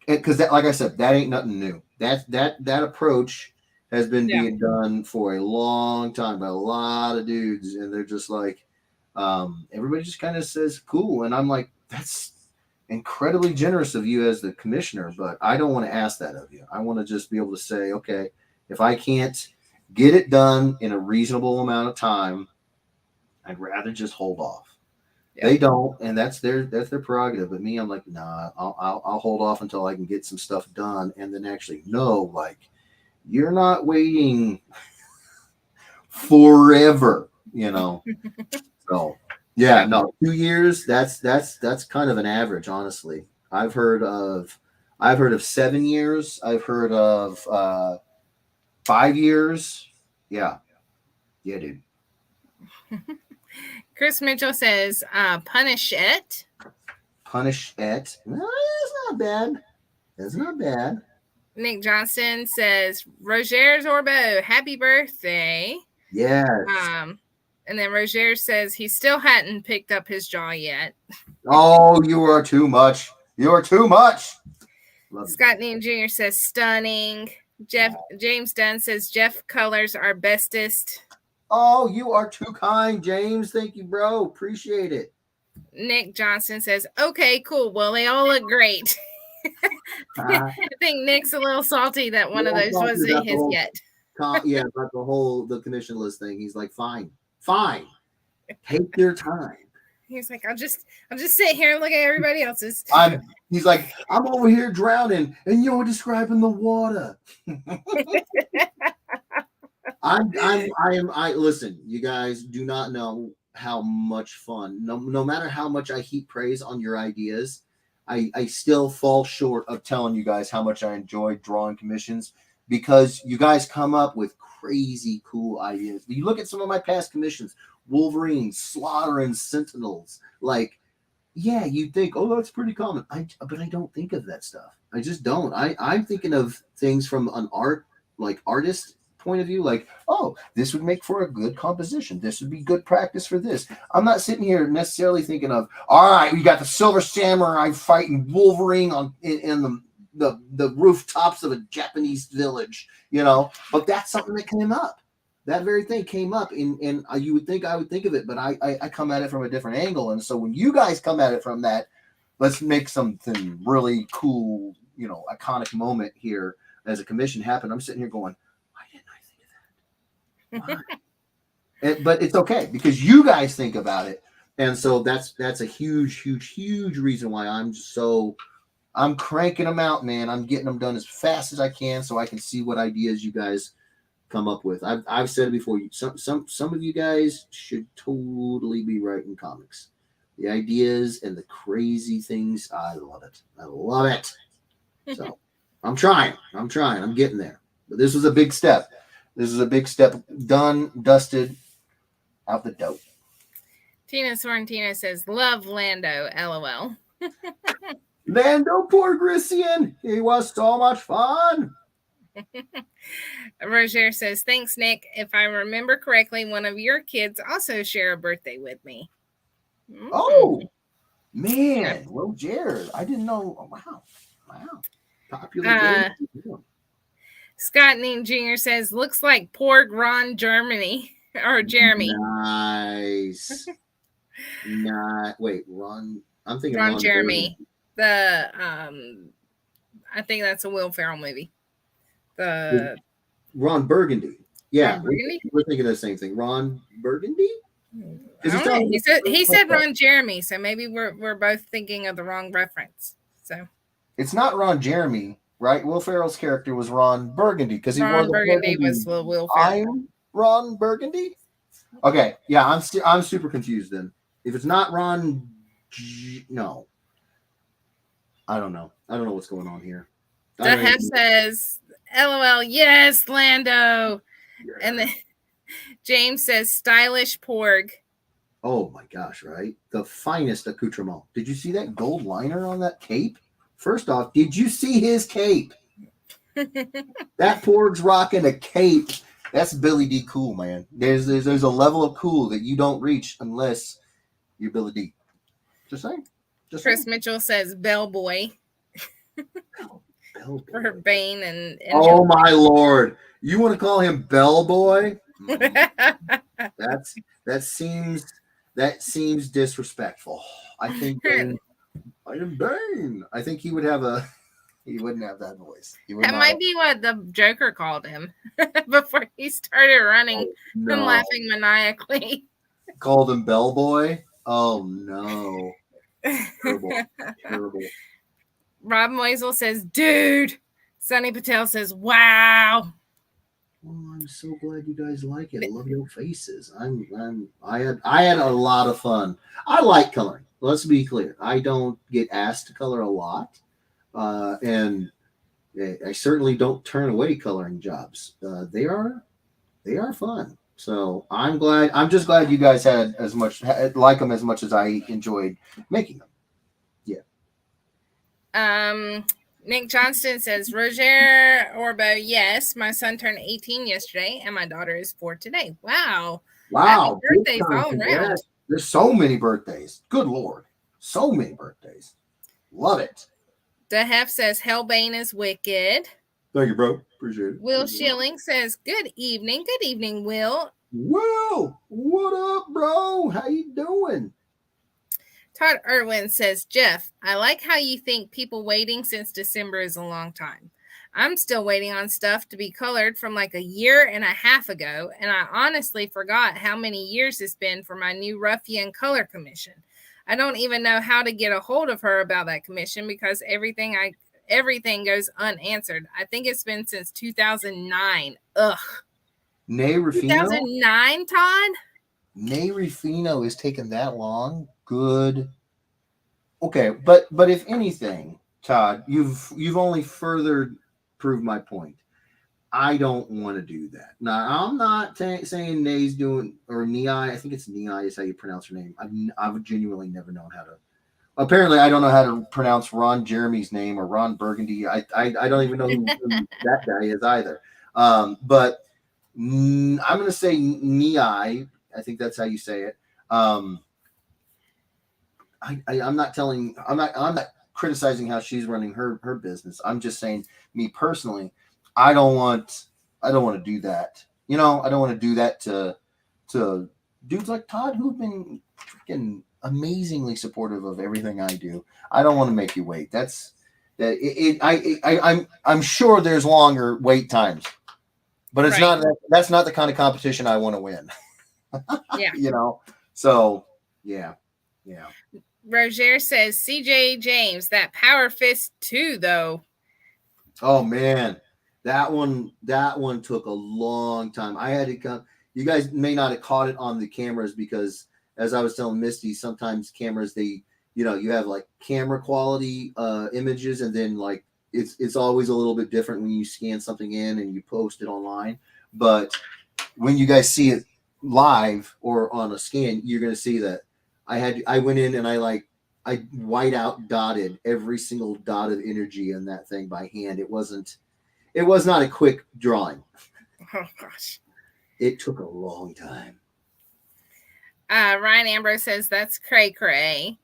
because that, like I said, that ain't nothing new. That approach has been Yeah. being done for a long time by a lot of dudes, and they're just like, everybody just kind of says cool, and I'm like, that's incredibly generous of you as the commissioner, but I don't want to ask that of you. I want to just be able to say, okay, if I can't get it done in a reasonable amount of time, I'd rather just hold off. Yeah. They don't, and that's their prerogative. But me, I'm like, nah, I'll hold off until I can get some stuff done, and then actually know, like, you're not waiting forever, So yeah, no, 2 years. That's kind of an average, honestly. I've heard of 7 years. I've heard of 5 years. Yeah, yeah, dude. Chris Mitchell says, punish it. Punish it. No, it's not bad. It's not bad. Nick Johnston says, Roger Zorbo, happy birthday. Yes. And then Roger says he still hadn't picked up his jaw yet. Oh, you are too much. You are too much. Love Scott Neal Jr. says stunning. James Dunn says Jeff colors are bestest. Oh, you are too kind, James. Thank you, bro. Appreciate it. Nick Johnson says, okay, cool. Well, they all look great. I think Nick's a little salty that one of those wasn't his yet. Yeah, about the commission list thing. He's like, fine. Take your time. He's like, I'll just sit here and look at everybody else's. He's like, I'm over here drowning, and you're describing the water. I listen. You guys do not know how much fun. No matter how much I heap praise on your ideas, I still fall short of telling you guys how much I enjoy drawing commissions, because you guys come up with crazy cool ideas. You look at some of my past commissions: Wolverines, slaughtering Sentinels. Like, yeah, you think, oh, that's pretty common. But I don't think of that stuff. I just don't. I'm thinking of things from an artist point of view, like, oh, this would make for a good composition. This would be good practice for this. I'm not sitting here necessarily thinking of, all right, we got the Silver Samurai fighting Wolverine in the rooftops of a Japanese village, but that's something that came up. That very thing came up, and you would think I would think of it, but I come at it from a different angle. And so when you guys come at it from that, let's make something really cool, iconic moment here as a commission happen. I'm sitting here going, why didn't I think of that? But it's okay, because you guys think about it. And so that's a huge reason why I'm cranking them out, man. I'm getting them done as fast as I can so I can see what ideas you guys come up with. I've said it before. Some of you guys should totally be writing comics. The ideas and the crazy things, I love it. So I'm trying. I'm getting there. But this was a big step. Done, dusted, out the dope. Tina Sorrentino says, love Lando, LOL. Lando Porgrisian, he was so much fun. Roger says, thanks, Nick. If I remember correctly, one of your kids also share a birthday with me. Oh, man. Roger. I didn't know. Oh, wow. Popular. Scott Neal Jr. says, looks like Porg Ron Germany or Jeremy. Nice. Wait, Ron. I'm thinking Ron Jeremy. Burgundy. I think that's a Will Ferrell movie. Ron Burgundy. Yeah, Ron Burgundy? We're thinking of the same thing. Ron Burgundy? He said Ron Jeremy, so maybe we're both thinking of the wrong reference. So it's not Ron Jeremy, right? Will Ferrell's character was Ron Burgundy because he Ron Burgundy was Will Ferrell. Ron Burgundy. Okay, yeah, I'm super confused then. If it's not Ron, no, I don't know. I don't know what's going on here. The Hef says, LOL, yes, Lando. Yeah. And then James says, stylish Porg. Oh my gosh, right? The finest accoutrement. Did you see that gold liner on that cape? First off, did you see his cape? That Porg's rocking a cape. That's Billy D cool, man. There's a level of cool that you don't reach unless you're Billy D. Just saying. Just Chris saying. Mitchell says Bellboy Bellboy. for Bane and Oh my lord. You want to call him Bellboy? That's that seems disrespectful. I think Bane. I am Bane. I think he would have a. He wouldn't have that voice. He would That not. might be what the Joker called him before he started running and No. laughing maniacally. Called him Bellboy. Oh no. Terrible. Terrible. Rob Moisel says, dude. Sunny Patel says, wow. Oh, I'm so glad you guys like it. I love your faces. I had a lot of fun. I like coloring. Let's be clear. I don't get asked to color a lot, and I certainly don't turn away coloring jobs. They are fun. So I'm glad. I'm just glad you guys had as much like them as much as I enjoyed making them. Yeah. Nick Johnston says, Roger Orbo, yes, my son turned 18 yesterday and my daughter is 4 today. Wow. Wow. Happy birthdays all around. There's so many birthdays. Good Lord. So many birthdays. Love it. The Hef says, Hellbane is wicked. Thank you, bro. Appreciate it. Will Schilling says, good evening. Good evening, Will. Will, what up, bro? How you doing? Todd Irwin says, Jeff, I like how you think people waiting since December is a long time. I'm still waiting on stuff to be colored from like a year and a half ago, and I honestly forgot how many years it's been for my new Ruffian color commission. I don't even know how to get a hold of her about that commission because everything goes unanswered. I think it's been since 2009. Ugh. Nay Rufino? 2009, Todd? Nay Rufino is taking that long? Good. Okay, but if anything, Todd, you've only further proved my point. I don't want to do that. Now, I'm not saying Nay's doing, or Nei, I think it's Nei is how you pronounce her name. I've genuinely never known how to. Apparently, I don't know how to pronounce Ron Jeremy's name or Ron Burgundy. I don't even know who that guy is either. But I'm going to say Nei. I think that's how you say it. I'm not criticizing how she's running her business. I'm just saying, me personally, I don't want to do that. You know, I don't want to do that to dudes like Todd who've been freaking amazingly supportive of everything I do. I don't want to make you wait. I'm sure there's longer wait times, but it's Right. that's not the kind of competition I want to win. Yeah. You know. So, yeah. Roger says, CJ James, that Power Fist 2, though. Oh man, that one took a long time. I had to come. You guys may not have caught it on the cameras because, as I was telling Misty, sometimes cameras you have like camera quality images, and then like it's always a little bit different when you scan something in and you post it online. But when you guys see it live or on a scan, you're gonna see that I went in and I white out dotted every single dot of energy in that thing by hand. It was not a quick drawing. Oh, gosh. It took a long time. Ryan Ambrose says, that's cray cray.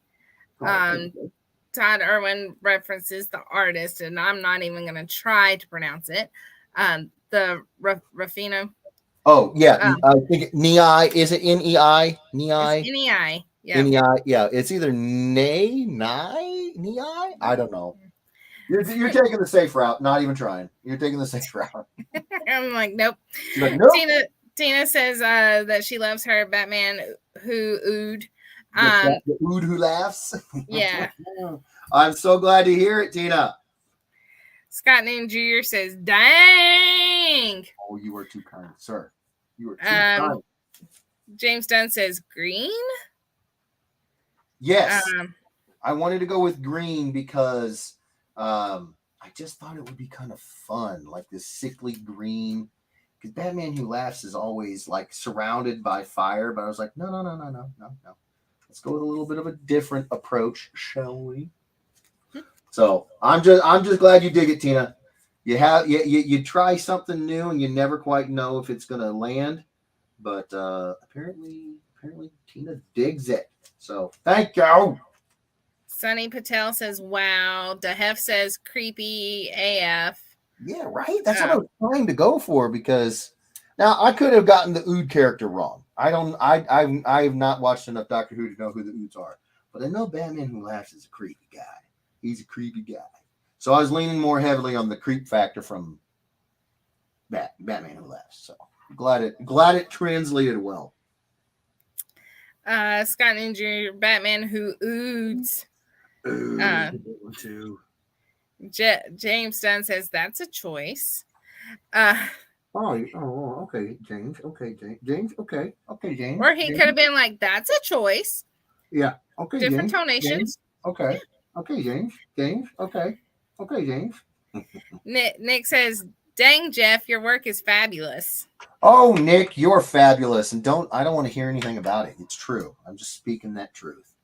Todd Irwin references the artist, and I'm not even going to try to pronounce it. The Ruffino. Oh, yeah. I think Nei. Is it Nei? Nei? It's Nei. Yeah. Nei. Yeah. It's either Nei. I don't know. You're taking the safe route, not even trying. You're taking the safe route. I'm like, nope. She's like, nope. Tina says that she loves her Batman who oohed. The ood who laughs. Yeah. I'm so glad to hear it, Tina. Scott Noon Jr. says, dang. Oh, you are too kind, sir. You are too kind. James Dunn says, green? Yes. I wanted to go with green because I just thought it would be kind of fun, like this sickly green, because Batman Who Laughs is always like surrounded by fire. But I was like, no. Let's go with a little bit of a different approach, shall we? So I'm just glad you dig it, Tina. You try something new and you never quite know if it's gonna land, but apparently Tina digs it. So thank you. Sunny Patel says, "Wow." Dehef says, "Creepy AF." Yeah, right. That's what I was trying to go for because now I could have gotten the Ood character wrong. I have not watched enough Doctor Who to know who the Oods are, but I know Batman Who Laughs is a creepy guy. He's a creepy guy. So I was leaning more heavily on the creep factor from Batman Who Laughs. So glad it translated well. Scott Ninja, Batman Who Oods. James Dunn says that's a choice. Okay, James. Okay, James. Okay, James. Or he could have been like, "That's a choice." Yeah. Okay. Different James. tonations. Okay. Yeah. Okay, James. Okay. Okay, James. Nick says, "Dang, Jeff, your work is fabulous." Oh, Nick, you're fabulous, and I don't want to hear anything about it. It's true. I'm just speaking that truth.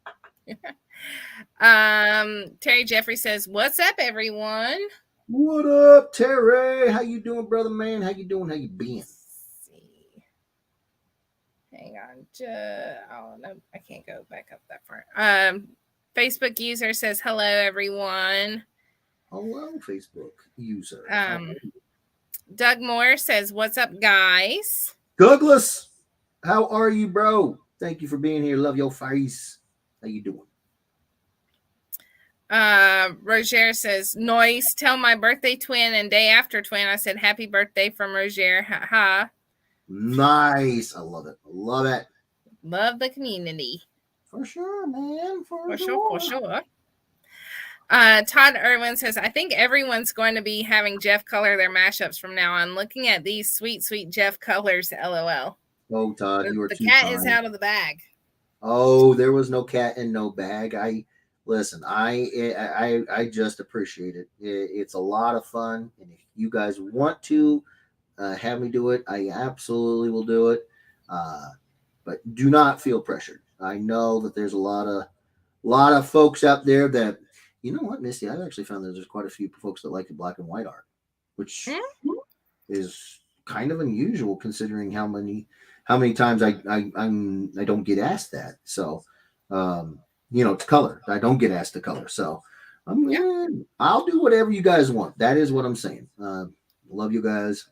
Terry Jeffrey says, "What's up, everyone?" What up, Terry? How you doing, brother man? How you doing? How you been? Let's see. Hang on. Oh no, I can't go back up that far. Facebook user says, "Hello, everyone." Hello, Facebook user. Doug Moore says, "What's up, guys?" Douglas, how are you, bro? Thank you for being here. Love your face. How you doing? Roger says, "Noise, tell my birthday twin and day after twin I said happy birthday from Roger." Ha. Nice. I love it. Love it. Love the community. For sure, man. For sure. Todd Irwin says, "I think everyone's going to be having Jeff color their mashups from now on. Looking at these sweet Jeff colors, LOL." Oh, Todd, you are too kind. The cat kind. is out of the bag. Oh, there was no cat and no bag. I just appreciate it. It's a lot of fun, and if you guys want to have me do it, I absolutely will do it. But do not feel pressured. I know that there's a lot of folks out there that, you know what, Misty, I've actually found that there's quite a few folks that like the black and white art, which is kind of unusual considering how many times I don't get asked that. So, it's color. I don't get asked to color. So I'll do whatever you guys want. That is what I'm saying. Love you guys.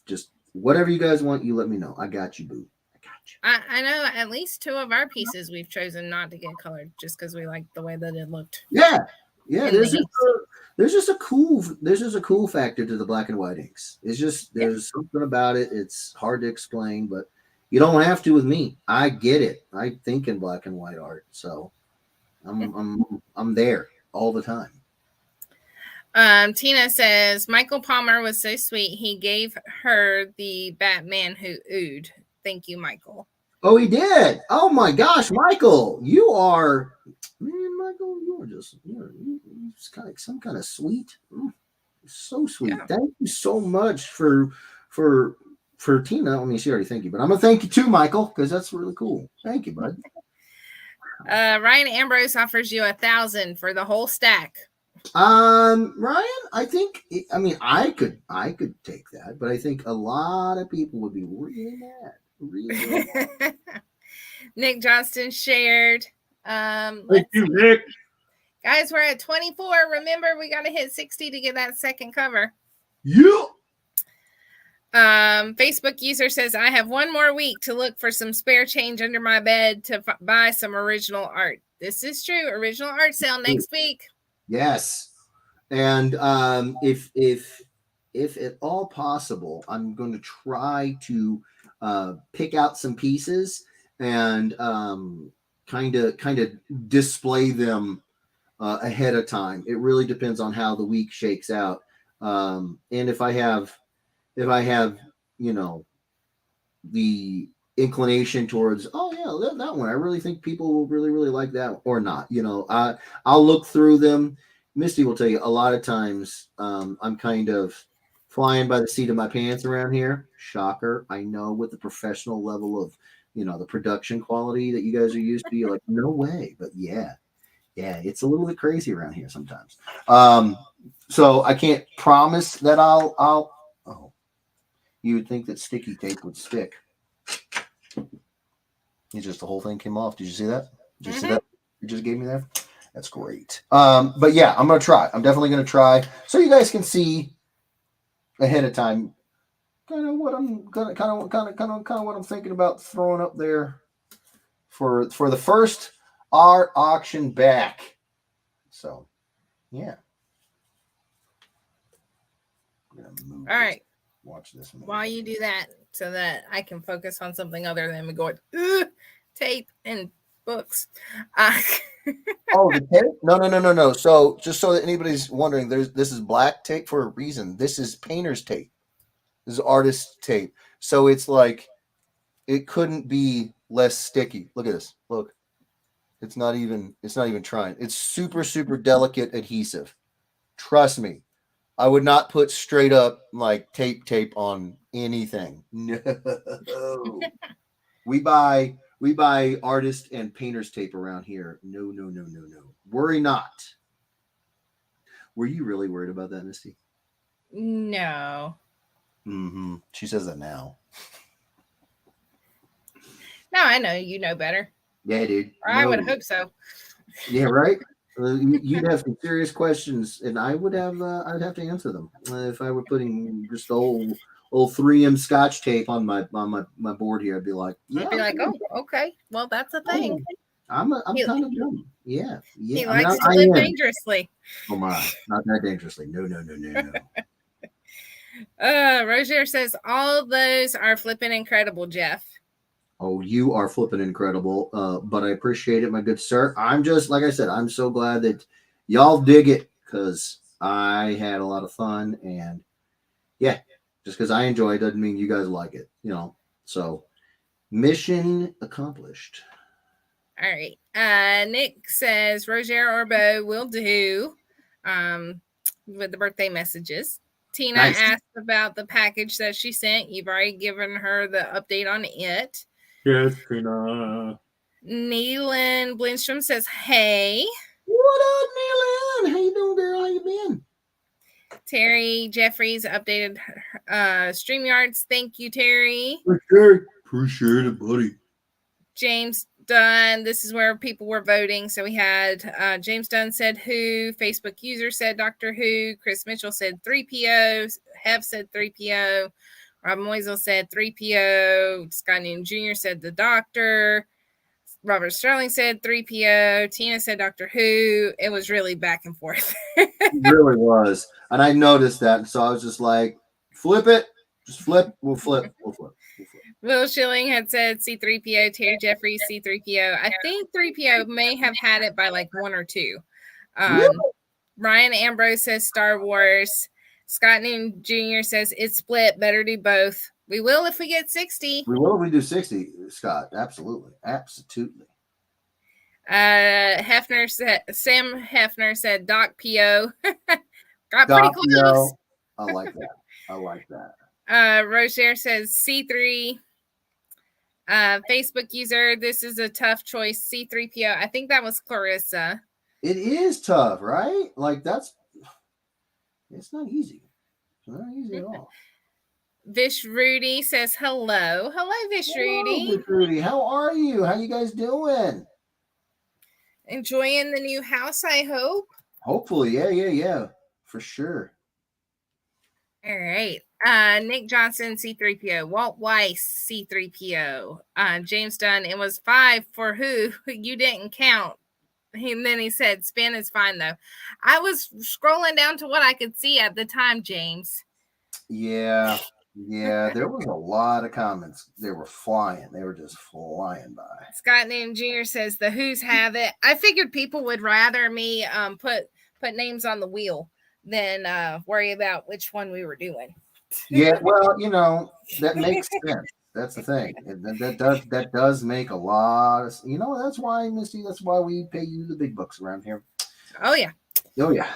Just whatever you guys want, you let me know. I got you, boo. I got you. I know at least 2 of our pieces we've chosen not to get colored just because we like the way that it looked. Yeah. There's just a cool factor to the black and white inks. It's just there's something about it. It's hard to explain, but you don't have to with me. I get it. I think in black and white art, so I'm there all the time. Tina says, "Michael Palmer was so sweet. He gave her the Batman Who Ooed." Thank you, Michael. Oh, he did. Oh my gosh, Michael, you are just kind of some kind of sweet. So sweet. Yeah. Thank you so much for Tina. I mean, she already thank you, but I'm gonna thank you too, Michael, because that's really cool. Thank you, bud. Ryan Ambrose offers you 1,000 for the whole stack. Ryan, I think I could take that, but I think a lot of people would be really mad. Really mad. Nick Johnston shared. Thank you, Nick. Guys, we're at 24. Remember, we got to hit 60 to get that second cover. Yeah. Facebook user says, "I have one more week to look for some spare change under my bed to buy some original art." This is true. Original art sale next week. Yes. And if at all possible, I'm going to try to pick out some pieces and kind of display them ahead of time. It really depends on how the week shakes out. And if I have, the inclination towards, oh yeah, that one, I really think people will really, really like that or not. I'll look through them. Misty will tell you a lot of times I'm kind of flying by the seat of my pants around here. Shocker. I know with the professional level of, the production quality that you guys are used to, you're like, no way. But yeah, it's a little bit crazy around here sometimes. So I can't promise that oh, you would think that sticky tape would stick. It's just the whole thing came off. Did you see that? Did you see that? You just gave me there? That's great. But yeah, I'm gonna try. I'm definitely gonna try so you guys can see ahead of time kind of what I'm gonna kind of what I'm thinking about throwing up there for the first art auction back. So yeah. I'm gonna move All right. Watch this movie. While you do that, so that I can focus on something other than me going tape and books. Oh, the tape? No. So just so that anybody's wondering, this is black tape for a reason. This is painter's tape. This is artist tape. So it's like it couldn't be less sticky. Look at this. Look. It's not even trying. It's super, super delicate adhesive. Trust me. I would not put straight up like tape on anything. No. we buy artist and painter's tape around here. No. Worry not. Were you really worried about that, Misty? No. Mm-hmm. She says that now. No, I know you know better. Yeah, dude. Or I would hope so. Yeah, right. You'd have some serious questions, and I'd have to answer them if I were putting just old 3M Scotch tape on my board here. I'd be like, yeah. I'd be like, oh, okay, well, that's a thing. I'm kind of dumb. Yeah. He likes to live dangerously. Oh my, not that dangerously. No. Roger says all those are flipping incredible, Jeff. Oh, you are flipping incredible. But I appreciate it, my good sir. I'm just, like I said, I'm so glad that y'all dig it because I had a lot of fun. And yeah, just because I enjoy it doesn't mean you guys like it, So mission accomplished. All right. Nick says Roger or Bo will do with the birthday messages. Tina asked about the package that she sent. You've already given her the update on it. Yes, Tina. Neelan Blindstrom says, hey. What up, Neelan? How you doing, girl? How you been? Terry Jeffries updated StreamYards. Thank you, Terry. Appreciate it, buddy. James Dunn. This is where people were voting. So we had James Dunn said who. Facebook user said Doctor Who. Chris Mitchell said 3PO. Hev said 3PO. Rob Moisel said 3PO. Scott Newton Jr. said the Doctor. Robert Sterling said 3PO. Tina said Doctor Who. It was really back and forth. It really was. And I noticed that. So I was just like, flip it. Just flip. We'll flip. Will Schilling had said C3PO. Terry Jeffries, C3PO. I think 3PO may have had it by like one or two. Really? Ryan Ambrose says Star Wars. Scott Newton Jr. says it's split. Better do both. We will if we get 60. We will if we do 60, Scott. Absolutely. Absolutely. Sam Hefner said Doc PO. Got pretty close. I like that. Rocher says C3. Facebook user, this is a tough choice. C3PO. I think that was Clarissa. It is tough, right? Like it's not easy. It's not easy at all. Vish Rudy says hello. Hello, Vish Rudy. Vish Rudy, how are you? How you guys doing? Enjoying the new house, I hope. Hopefully, yeah, for sure. All right. Nick Johnson, C3PO. Walt Weiss, C3PO. James Dunn, it was 5 for who? You didn't count. And then he said, spin is fine, though. I was scrolling down to what I could see at the time, James. Yeah, there was a lot of comments. They were flying. They were just flying by. Scott Newton Jr. says, the Who's have it. I figured people would rather me put names on the wheel than worry about which one we were doing. Yeah, well, that makes sense. That's the thing. That does make a lot of, that's why, Misty, that's why we pay you the big bucks around here. Oh, yeah. Oh, yeah.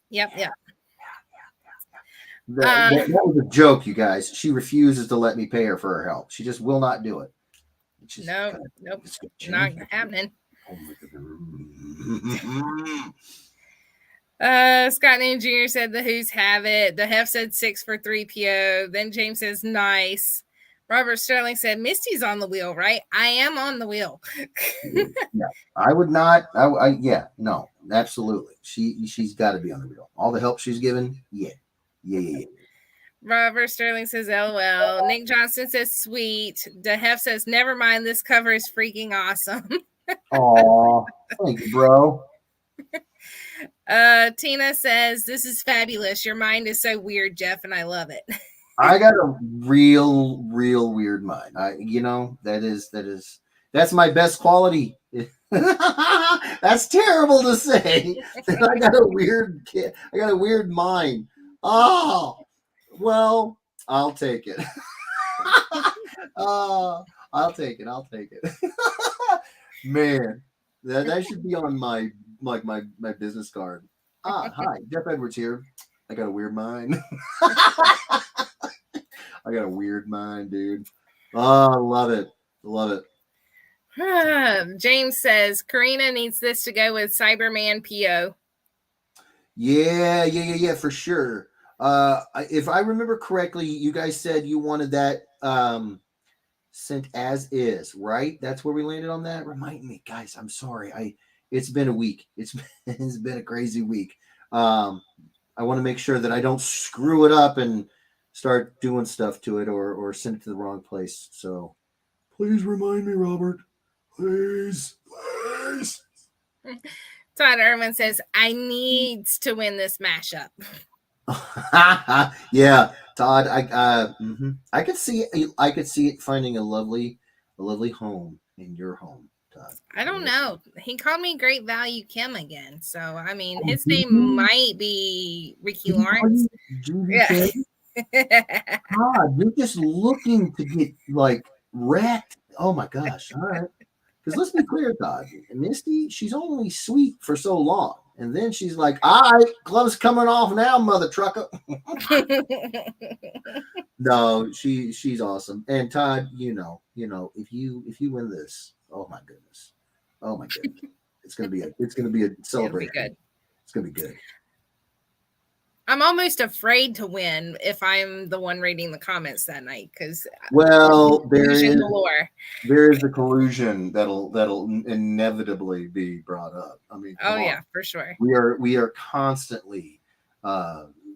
Yep. That was a joke, you guys. She refuses to let me pay her for her help. She just will not do it. Nope, not happening. Oh my Scott Newton Jr. said the Who's have it. The Hef said 6 for 3PO. Then James says nice. Robert Sterling said Misty's on the wheel, right? I am on the wheel. Yeah, I would not. Yeah, no, absolutely. She's got to be on the wheel. All the help she's given, yeah. Robert Sterling says LOL. Nick Johnson says sweet. The Hef says never mind. This cover is freaking awesome. Aw, thank you, bro. Tina says this is fabulous. Your mind is so weird, Jeff, and I love it. I got a real weird mind. That's my best quality. That's terrible to say. I got a weird mind. Oh, well, I'll take it. I'll take it. Man, that should be on my business card. Hi, Jeff Edwards here. I got a weird mind. I got a weird mind, dude. Oh, I love it. James says Karina needs this to go with Cyberman PO. Yeah, for sure. If I remember correctly, you guys said you wanted that sent as is, right? That's where we landed on that. Remind me, guys. I'm sorry. It's been a week. It's been a crazy week. I want to make sure that I don't screw it up and start doing stuff to it or send it to the wrong place. So please remind me, Robert. Please. Todd Irwin says, I needs to win this mashup. Yeah, Todd, I could see it finding a lovely home in your home, Todd. I don't know. He called me Great Value Kim again. So I mean his name might be Ricky Lawrence. Yeah. God, you're just looking to get like wrecked. Oh my gosh. All right. Because let's be clear, Todd. Misty, she's only sweet for so long. And then she's like, all right, gloves coming off now, mother trucker. No, she's awesome. And Todd, you know, if you win this, oh my goodness. It's gonna be a celebration. It's gonna be good. I'm almost afraid to win if I'm the one reading the comments that night because there is a collusion that'll inevitably be brought up. I mean, yeah, for sure. We are constantly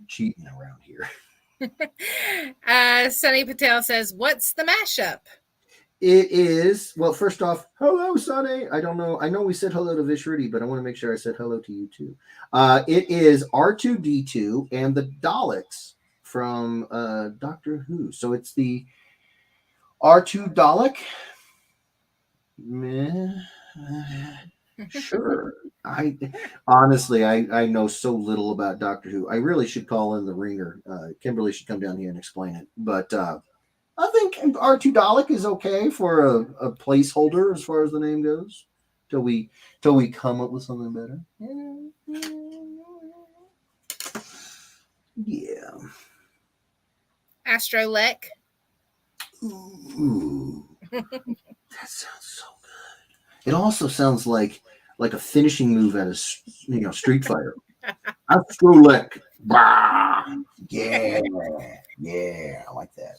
cheating around here. Sunny Patel says, "What's the mashup?" It is, well, first off, hello, Sonny. I don't know. I know we said hello to Vishruti, but I want to make sure I said hello to you too. It is R2D2 and the Daleks from Doctor Who. So it's the R2 Dalek. Sure. I honestly know so little about Doctor Who. I really should call in the ringer. Kimberly should come down here and explain it. But I think R2 Dalek is okay for a placeholder as far as the name goes. Till we come up with something better. Yeah. Astrolek. Ooh. That sounds so good. It also sounds like a finishing move at a Street Fighter. Astrolek. Yeah, I like that.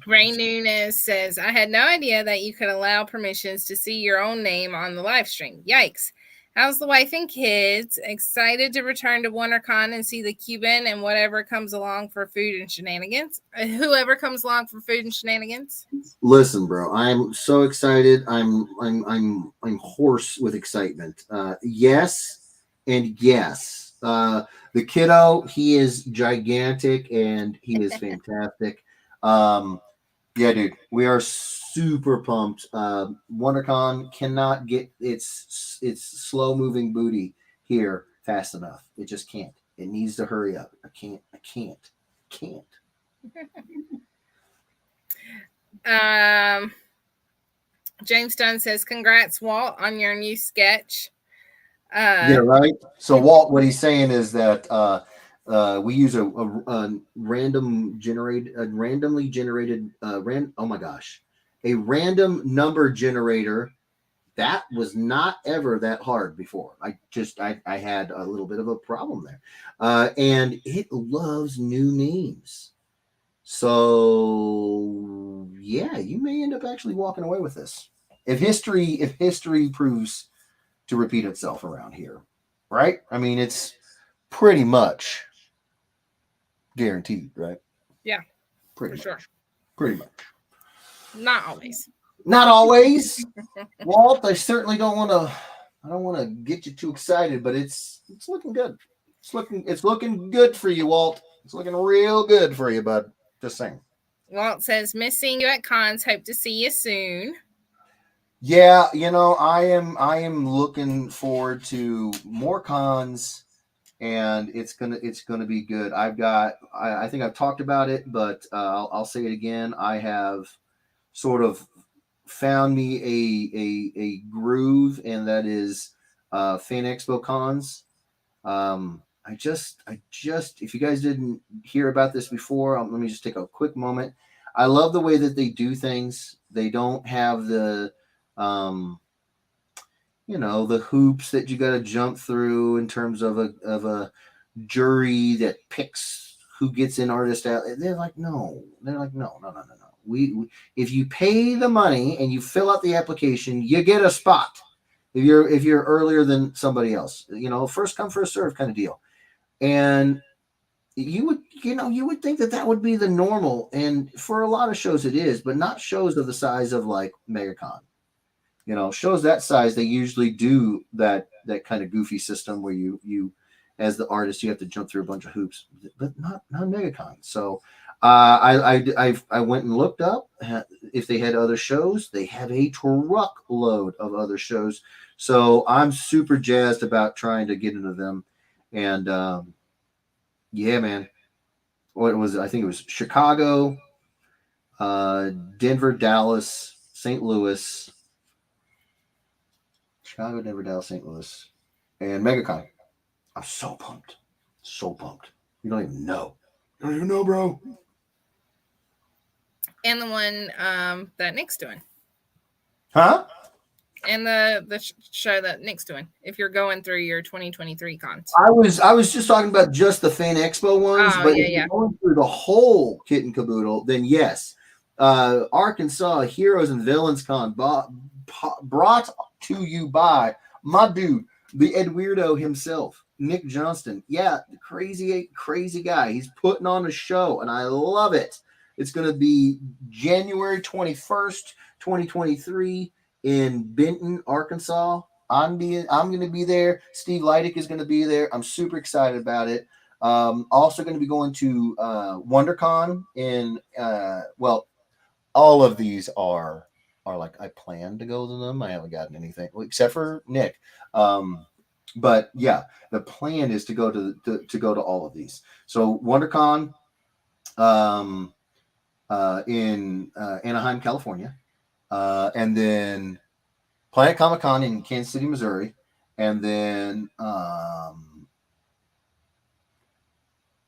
Ray Nunes says, I had no idea that you could allow permissions to see your own name on the live stream. Yikes. How's the wife and kids? Excited to return to WonderCon and see the Cuban and whatever comes along for food and shenanigans? Whoever comes along for food and shenanigans? Listen, bro, I'm so excited. I'm hoarse with excitement. Yes and yes. The kiddo, he is gigantic and he is fantastic. Yeah, dude, we are super pumped. WonderCon cannot get its slow moving booty here fast enough. It just can't. It needs to hurry up. I can't. James Dunn says, congrats, Walt, on your new sketch. Yeah, right. So Walt, what he's saying is that We use a randomly generated oh my gosh, a random number generator. That was not ever that hard before. I had a little bit of a problem there, and it loves new names. So yeah, you may end up actually walking away with this if history proves to repeat itself around here, right? I mean, it's pretty much guaranteed, right? Yeah, Pretty for much. sure. Pretty much. Not always. Not always, Walt. I certainly don't want to. I don't want to get you too excited, but it's looking good. It's looking good for you, Walt. It's looking real good for you, bud. Just saying. Walt says, miss seeing you at cons. Hope to see you soon. Yeah, I am looking forward to more cons, and it's gonna be good. I think I've talked about it, but I'll say it again. I have sort of found me a groove, and that is Fan Expo cons. I just if you guys didn't hear about this before, let me just take a quick moment. I love the way that they do things. They don't have um, the hoops that you got to jump through in terms of a jury that picks who gets in artist out. They're like, no. They're like, no, no, no, no, no. If you pay the money and you fill out the application, you get a spot. If you're earlier than somebody else, first come first serve kind of deal. And you would think that would be the normal, and for a lot of shows it is, but not shows of the size of like MegaCon. Shows that size, they usually do that kind of goofy system where you as the artist you have to jump through a bunch of hoops, but not MegaCon. So I went and looked up if they had other shows. They have a truckload of other shows, so I'm super jazzed about trying to get into them. And yeah, man, what was it? I think it was Chicago, Denver, Dallas, St. Louis, Chicago, Denver, Dallas, St. Louis, and MegaCon. I'm so pumped. So pumped. You don't even know. You don't even know, bro. And the one that Nick's doing. Huh? And the show that Nick's doing. If you're going through your 2023 cons. I was just talking about just the Fan Expo ones, Oh, but yeah, if yeah. you're going through the whole kit and caboodle, then yes. Arkansas Heroes and Villains Con brought to you by my dude, the Ed Weirdo himself, Nick Johnston. Yeah, the crazy, crazy guy. He's putting on a show, and I love it. It's going to be January 21st, 2023 in Benton, Arkansas. I'm going to be there. Steve Leidick is going to be there. I'm super excited about it. Also going to be going to WonderCon in well, all of these are like I plan to go to them. I haven't gotten anything except for Nick. But yeah, the plan is to go to go to all of these. So WonderCon um, in Anaheim, California, and then Planet Comic Con in Kansas City, Missouri, and then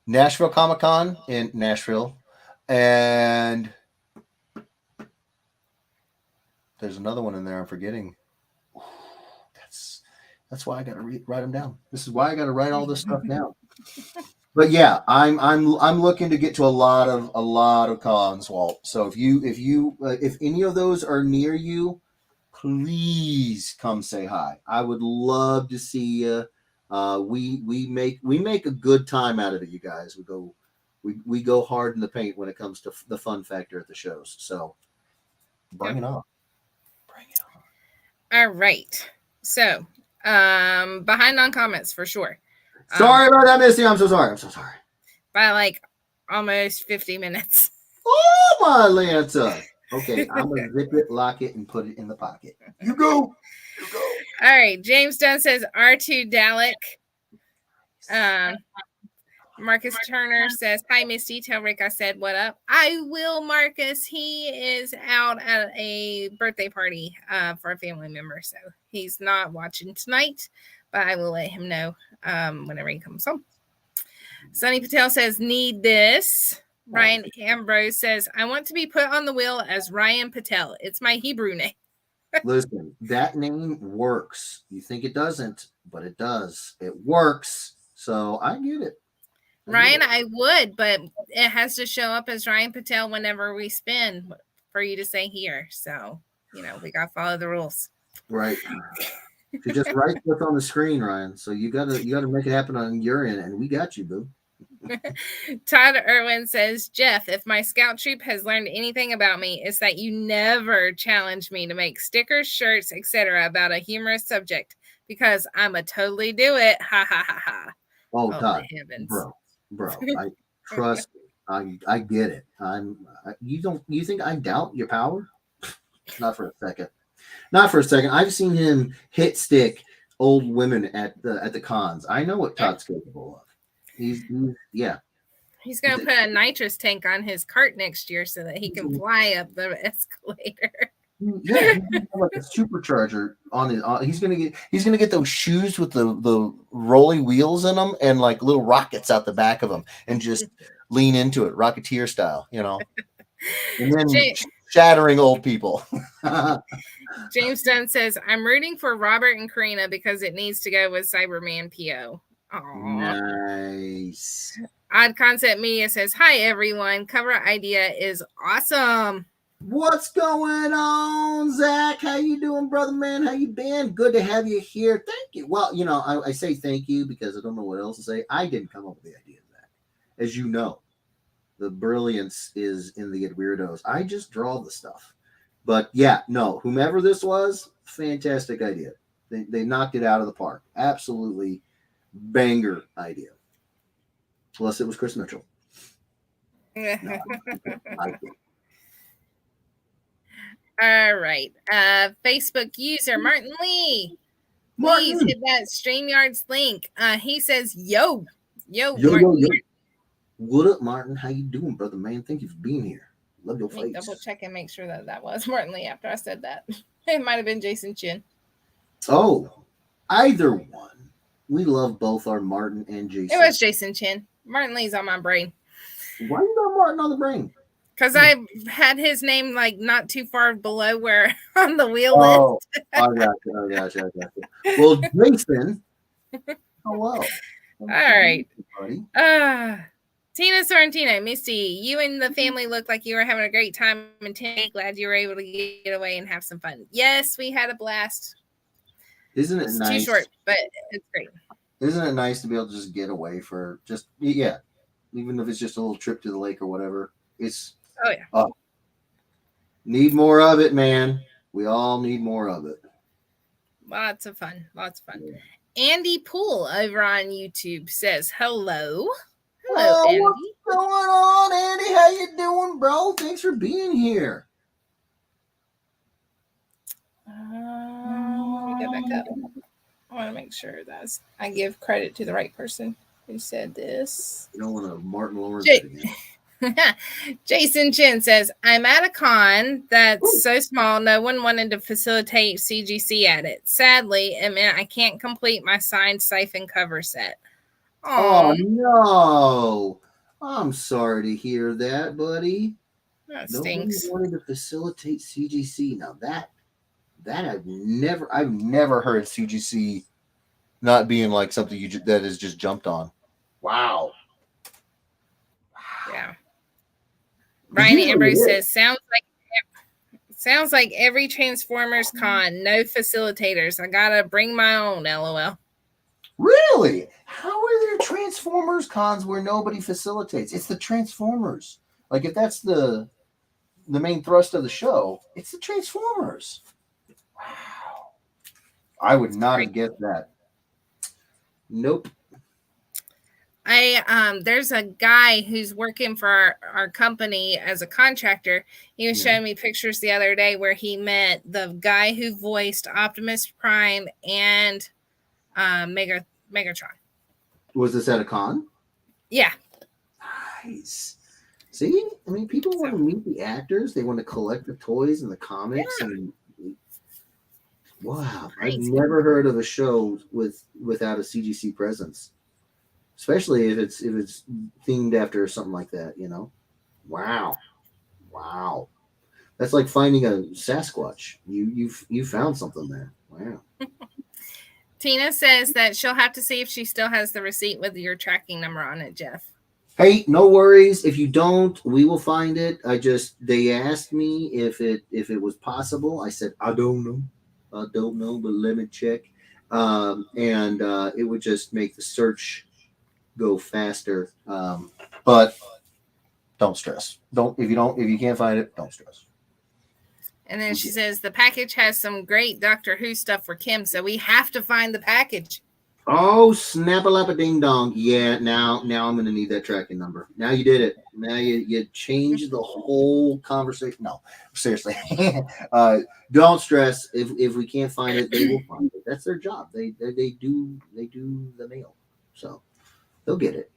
Nashville Comic Con in Nashville, and there's another one in there I'm forgetting. That's that's why I got to write them down. This is why I got to write all this stuff down. But yeah, I'm looking to get to a lot of cons, Walt. So if any of those are near you, please come say hi. I would love to see you. We make a good time out of it, you guys. We go hard in the paint when it comes to the fun factor at the shows. So bring it on. Bring it on. All right. So, behind on comments for sure. Sorry about that, Missy. I'm so sorry. I'm so sorry. By like almost 50 minutes. Oh my Lanta. Okay, I'm gonna zip it, lock it, and put it in the pocket. You go. You go. All right. James Dunn says R2 Dalek. Marcus Turner says, hi, Misty. Tell Rick I said what up. I will, Marcus. He is out at a birthday party for a family member. So he's not watching tonight, but I will let him know whenever he comes home. Sunny Patel says, need this. Ryan Ambrose says, I want to be put on the wheel as Ryan Patel. It's my Hebrew name. Listen, that name works. You think it doesn't, but it does. It works. So I get it. Ryan, I would, but it has to show up as Ryan Patel whenever we spin for you to say here. So, we got to follow the rules. Right. You just right click on the screen, Ryan. So you gotta make it happen on your end, and we got you, boo. Todd Irwin says, Jeff, if my scout troop has learned anything about me, it's that you never challenge me to make stickers, shirts, etc. about a humorous subject because I'm a totally do it. Ha ha ha ha. Oh, Todd, bro, I trust me. I get it. You think I doubt your power? Not for a second. Not for a second. I've seen him hit stick old women at the cons. I know what Todd's capable of. He's He's gonna put a nitrous tank on his cart next year so that he can fly up the escalator. Yeah, like a supercharger on his. He's gonna get those shoes with the rolly wheels in them and like little rockets out the back of them and just lean into it, Rocketeer style, and then shattering old people. James Dunn says, I'm rooting for Robert and Karina because it needs to go with Cyberman PO. Aww. Nice. Odd Concept Media says, hi, everyone. Cover idea is awesome. What's going on, Zach? How you doing, brother man? How you been? Good to have you here. Thank you. Well, I say thank you because I don't know what else to say. I didn't come up with the idea, Zach. As you know, the brilliance is in the Get Weirdos. I just draw the stuff. But yeah, no, whomever this was, fantastic idea. They knocked it out of the park. Absolutely banger idea. Unless it was Chris Mitchell. No, all right. Facebook user Martin Lee. Please hit that StreamYard's link. He says, yo, Martin. Yo. What up, Martin? How you doing, brother man? Thank you for being here. Love your face. Double check and make sure that was Martin Lee after I said that. It might have been Jason Chin. Oh, either one. We love both our Martin and Jason. It was Jason Chin. Martin Lee's on my brain. Why you got Martin on the brain? Because I had his name like not too far below where on the wheel list. I got you. Well, Jason, hello. All right. Tina Sorrentino, Misty, you and the family look like you were having a great time in Tennessee. Glad you were able to get away and have some fun. Yes, we had a blast. Isn't it nice? Too short, but it's great. Isn't it nice to be able to just get away for just, even if it's just a little trip to the lake or whatever. It's, need more of it, man. We all need more of it. Lots of fun. Yeah. Andy Poole over on YouTube says, hello. Hello, Andy. What's going on, Andy? How you doing, bro? Thanks for being here. Let me go back up. I want to make sure that I give credit to the right person who said this. You don't want to Martin Lawrence it again. Jason Chin says, I'm at a con that's so small, no one wanted to facilitate CGC at it. Sadly, it meant I can't complete my signed siphon cover set. Oh, no. I'm sorry to hear that, buddy. That stinks. Nobody wanted to facilitate CGC. Now that I've never heard CGC not being like something that is just jumped on. Wow. Yeah. Ryan Ambrose says, sounds like every Transformers con, no facilitators. I gotta bring my own, LOL. Really? How are there Transformers cons where nobody facilitates? It's the Transformers. Like if that's the main thrust of the show, it's the Transformers. Wow. I would not have guessed that. Nope. There's a guy who's working for our company as a contractor. He was showing me pictures the other day where he met the guy who voiced Optimus Prime and Megatron. Was this at a con? Yeah. Nice. See, I mean, people want to meet the actors. They want to collect the toys and the comics. Yeah. And wow, I've never heard of a show without a CGC presence. especially if it's themed after something like that. Wow, wow. That's like finding a Sasquatch. You found something there. Wow. Tina says that she'll have to see if she still has the receipt with your tracking number on it, Jeff. Hey, no worries. If you don't, we will find it. They asked me if it was possible. I said I don't know. I don't know, but let me check. And it would just make the search go faster. But don't stress. If you can't find it, don't stress. And then she says the package has some great Doctor Who stuff for Kim, so we have to find the package. Oh, snap a lap a ding dong. Yeah, now I'm gonna need that tracking number. Now you did it. Now you changed the whole conversation. No, seriously. uh, don't stress. If we can't find it, they will find it. That's their job. They do the mail. So they'll get it.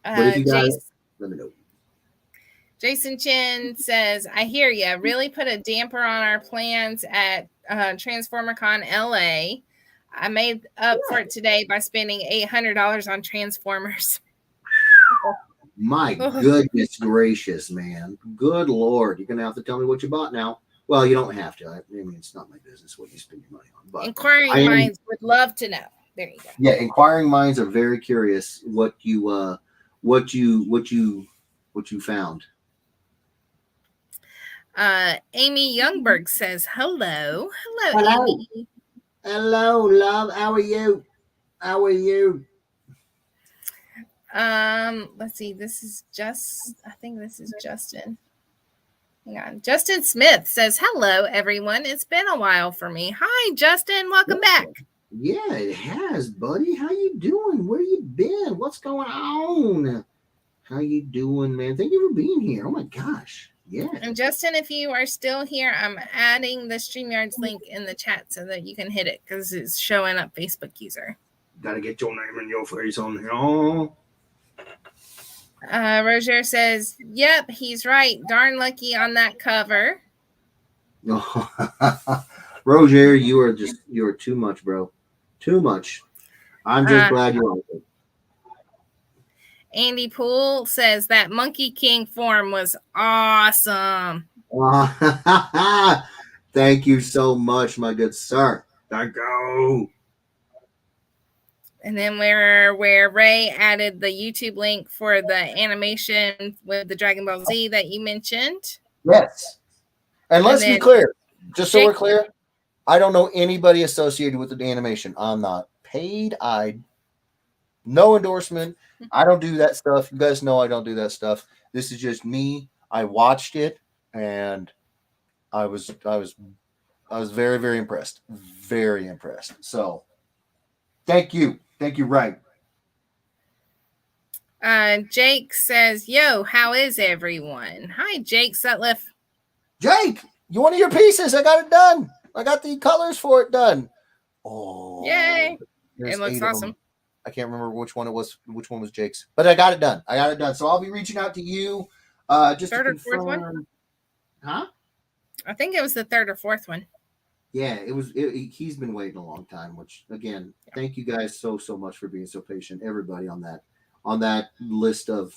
But if you got it, let me know. Jason Chin says, I hear ya. Really put a damper on our plans at TransformerCon LA. I made up for it today by spending $800 on Transformers. My goodness gracious, man. Good Lord. You're going to have to tell me what you bought now. Well, you don't have to. I mean, it's not my business what you spend your money on. But inquiring minds would love to know. There you go. Yeah, inquiring minds are very curious what you found. Amy Youngberg says, hello. Hello, Amy. Hello, love. How are you? How are you? Let's see. I think this is Justin. Hang on. Justin Smith says, hello, everyone. It's been a while for me. Hi, Justin. Welcome back. Yeah, it has, buddy. How you doing? Where you been? What's going on? How you doing, man? Thank you for being here. Oh my gosh. Yeah. And Justin, if you are still here, I'm adding the StreamYard's link in the chat so that you can hit it because it's showing up Facebook user. Gotta get your name and your face on here. Roger says, yep, he's right. Darn lucky on that cover. Roger, you're too much, bro. Too much. I'm just glad you like it. Andy Poole says that Monkey King form was awesome. Thank you so much, my good sir. Thank you. And then where Ray added the YouTube link for the animation with the Dragon Ball Z that you mentioned. Yes. And let's be clear, just so we're clear, I don't know anybody associated with the animation. I'm not paid. No endorsement. I don't do that stuff. You guys know I don't do that stuff. This is just me. I watched it and I was very, very impressed. Very impressed. So thank you. Thank you, Ray. Jake says, yo, how is everyone? Hi, Jake Sutliff. Jake, you want your pieces? I got it done. I got the colors for it done. Oh, yay. It looks awesome. I can't remember which one it was, which one was Jake's, but I got it done. So I'll be reaching out to you just third to confirm. Or fourth one? Huh? I think it was the third or fourth one. Yeah, it was. He's been waiting a long time, which again, thank you guys so much for being so patient. Everybody on that list of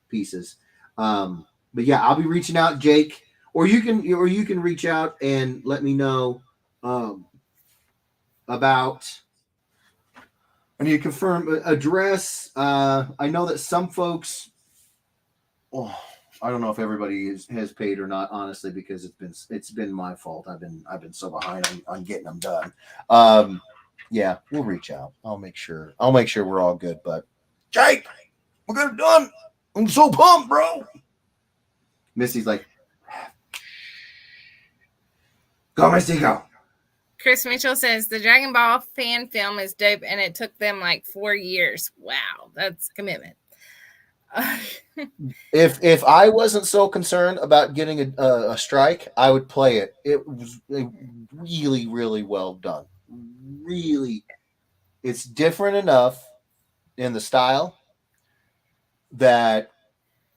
pieces. But yeah, I'll be reaching out, Jake, or you can reach out and let me know about. I need to confirm address. I know that some folks. Oh, I don't know if everybody has paid or not, honestly, because it's been my fault. I've been so behind on getting them done. Yeah, we'll reach out. I'll make sure we're all good. But Jake, we're gonna done. I'm so pumped, bro. Missy's like, go, Missy, go. Chris Mitchell says the Dragon Ball fan film is dope, and it took them like 4 years. Wow, that's commitment. If I wasn't so concerned about getting a strike, I would play it. It was really, really well done. Really, it's different enough in the style that,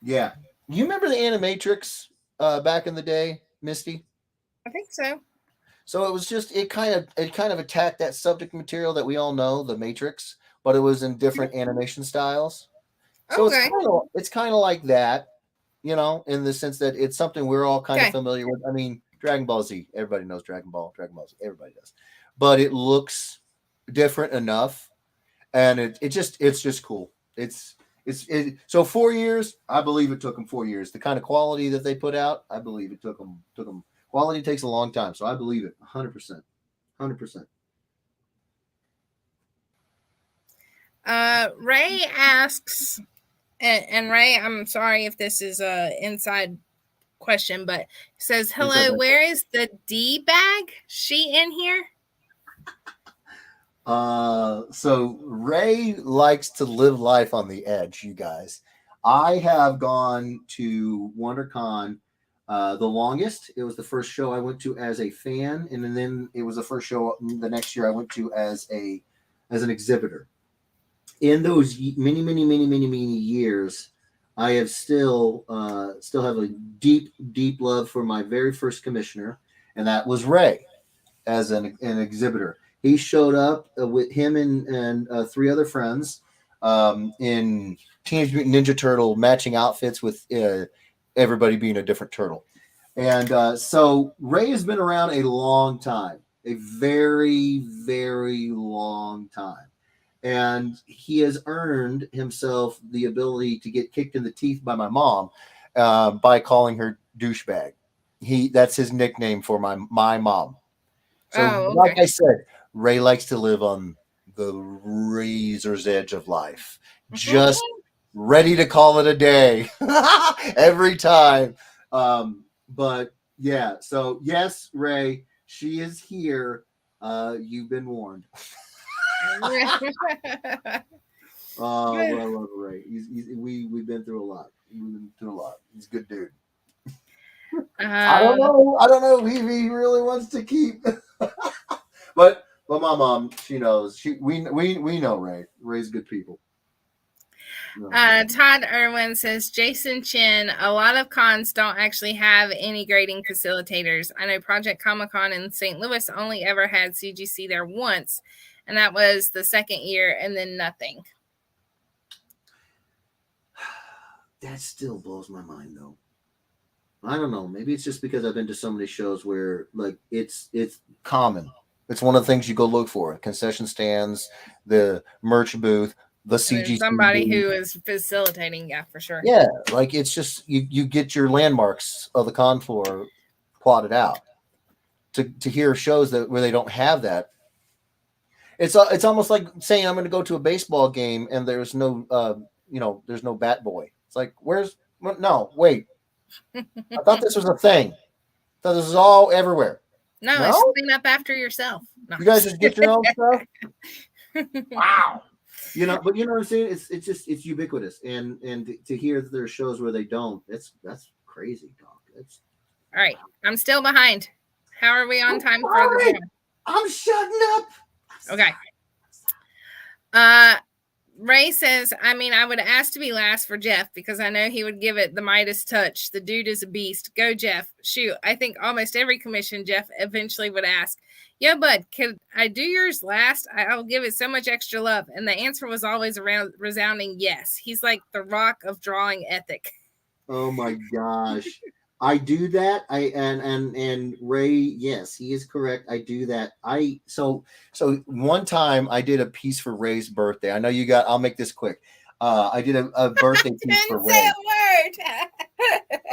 yeah. You remember the Animatrix back in the day, Misty? I think so. So it was just it kind of attacked that subject material that we all know, the Matrix, but it was in different animation styles. So Okay. it's kind of like that, in the sense that it's something we're all kind of Okay. familiar with. I mean, Dragon Ball Z, everybody knows Dragon Ball Z, everybody does. But it looks different enough, and it's just cool. So 4 years, I believe it took them 4 years. The kind of quality that they put out, I believe it took them. Quality takes a long time, so I believe it 100%, 100%. Ray asks, and Ray, I'm sorry if this is a inside question, but says, Inside "Hello, where is the D bag? She in here?" So Ray likes to live life on the edge, you guys. I have gone to WonderCon the longest. It was the first show I went to as a fan, and then it was the first show the next year I went to as an exhibitor. In those many, many, many, many, many years, I have still have a deep, deep love for my very first commissioner, and that was Ray as an exhibitor. He showed up with him and three other friends in Teenage Mutant Ninja Turtle matching outfits with everybody being a different turtle. And so Ray has been around a long time, a very, very long time. And he has earned himself the ability to get kicked in the teeth by my mom by calling her douchebag. That's his nickname for my mom. So, Oh, like okay. I said, Ray likes to live on the razor's edge of life, just ready to call it a day every time. But yeah, so yes, Ray, she is here. You've been warned. Well, I love Ray. We've been through a lot. We've been through a lot. He's a good dude. I don't uh, know. I don't know if he really wants to keep. But my mom, she knows. We know Ray. Ray's good people. No. Todd Irwin says Jason Chin. A lot of cons don't actually have any grading facilitators. I know Project Comic Con in St. Louis only ever had CGC there once, and that was the second year, and then nothing. That still blows my mind though. I don't know. Maybe it's just because I've been to so many shows where like it's common. It's one of the things you go look for: concession stands, the merch booth, the And there's CGC somebody booth. who is facilitating, yeah, for sure. Yeah, like it's just you get your landmarks of the con floor plotted out. To hear shows that where they don't have that, it's almost like saying I'm going to go to a baseball game and there's no there's no bat boy. It's like no, wait, I thought this was a thing. I thought this was all everywhere. No, it's No, clean up after yourself. No. you guys just get your own stuff. Wow. But you know what I'm saying? It's ubiquitous, and to hear that there are shows where they don't, that's crazy, dog. That's All right, I'm still behind. How are we on time for the sorry. job? I'm shutting up. Okay. Ray says, I mean, I would ask to be last for Jeff because I know he would give it the Midas touch. The dude is a beast. Go, Jeff. Shoot, I think almost every commission Jeff eventually would ask, yo, bud, could I do yours last? I'll give it so much extra love. And the answer was always a resounding yes. He's like the rock of drawing ethic. Oh my gosh. I do that. And Ray, yes, he is correct. I do that. So one time I did a piece for Ray's birthday. I know you got. I'll make this quick. I did a birthday piece for Didn't Ray. say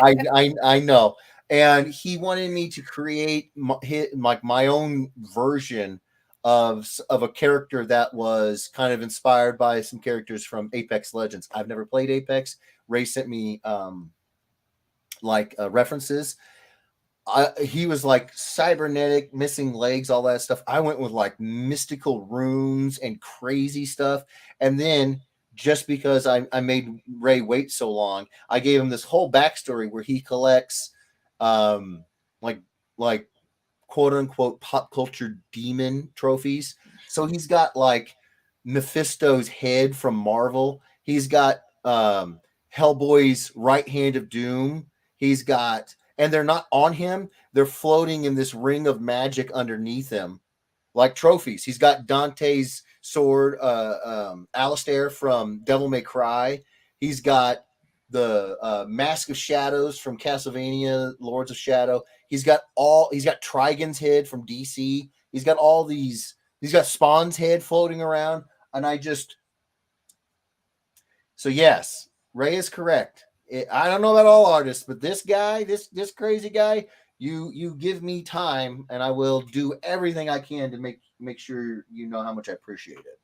a word. I know, and he wanted me to create my own version of a character that was kind of inspired by some characters from Apex Legends. I've never played Apex. Ray sent me references. He was like cybernetic, missing legs, all that stuff. I went with like mystical runes and crazy stuff. And then just because I made Ray wait so long, I gave him this whole backstory where he collects like quote unquote pop culture demon trophies. So he's got like Mephisto's head from Marvel. He's got Hellboy's right hand of doom. He's got, and they're not on him, they're floating in this ring of magic underneath him. like trophies. He's got Dante's sword, Alistair from Devil May Cry. He's got the Mask of Shadows from Castlevania, Lords of Shadow. He's got Trigon's head from DC. He's got all these. He's got Spawn's head floating around, and so yes, Ray is correct. I don't know about all artists, but this guy, this crazy guy, you give me time, and I will do everything I can to make sure you know how much I appreciate it.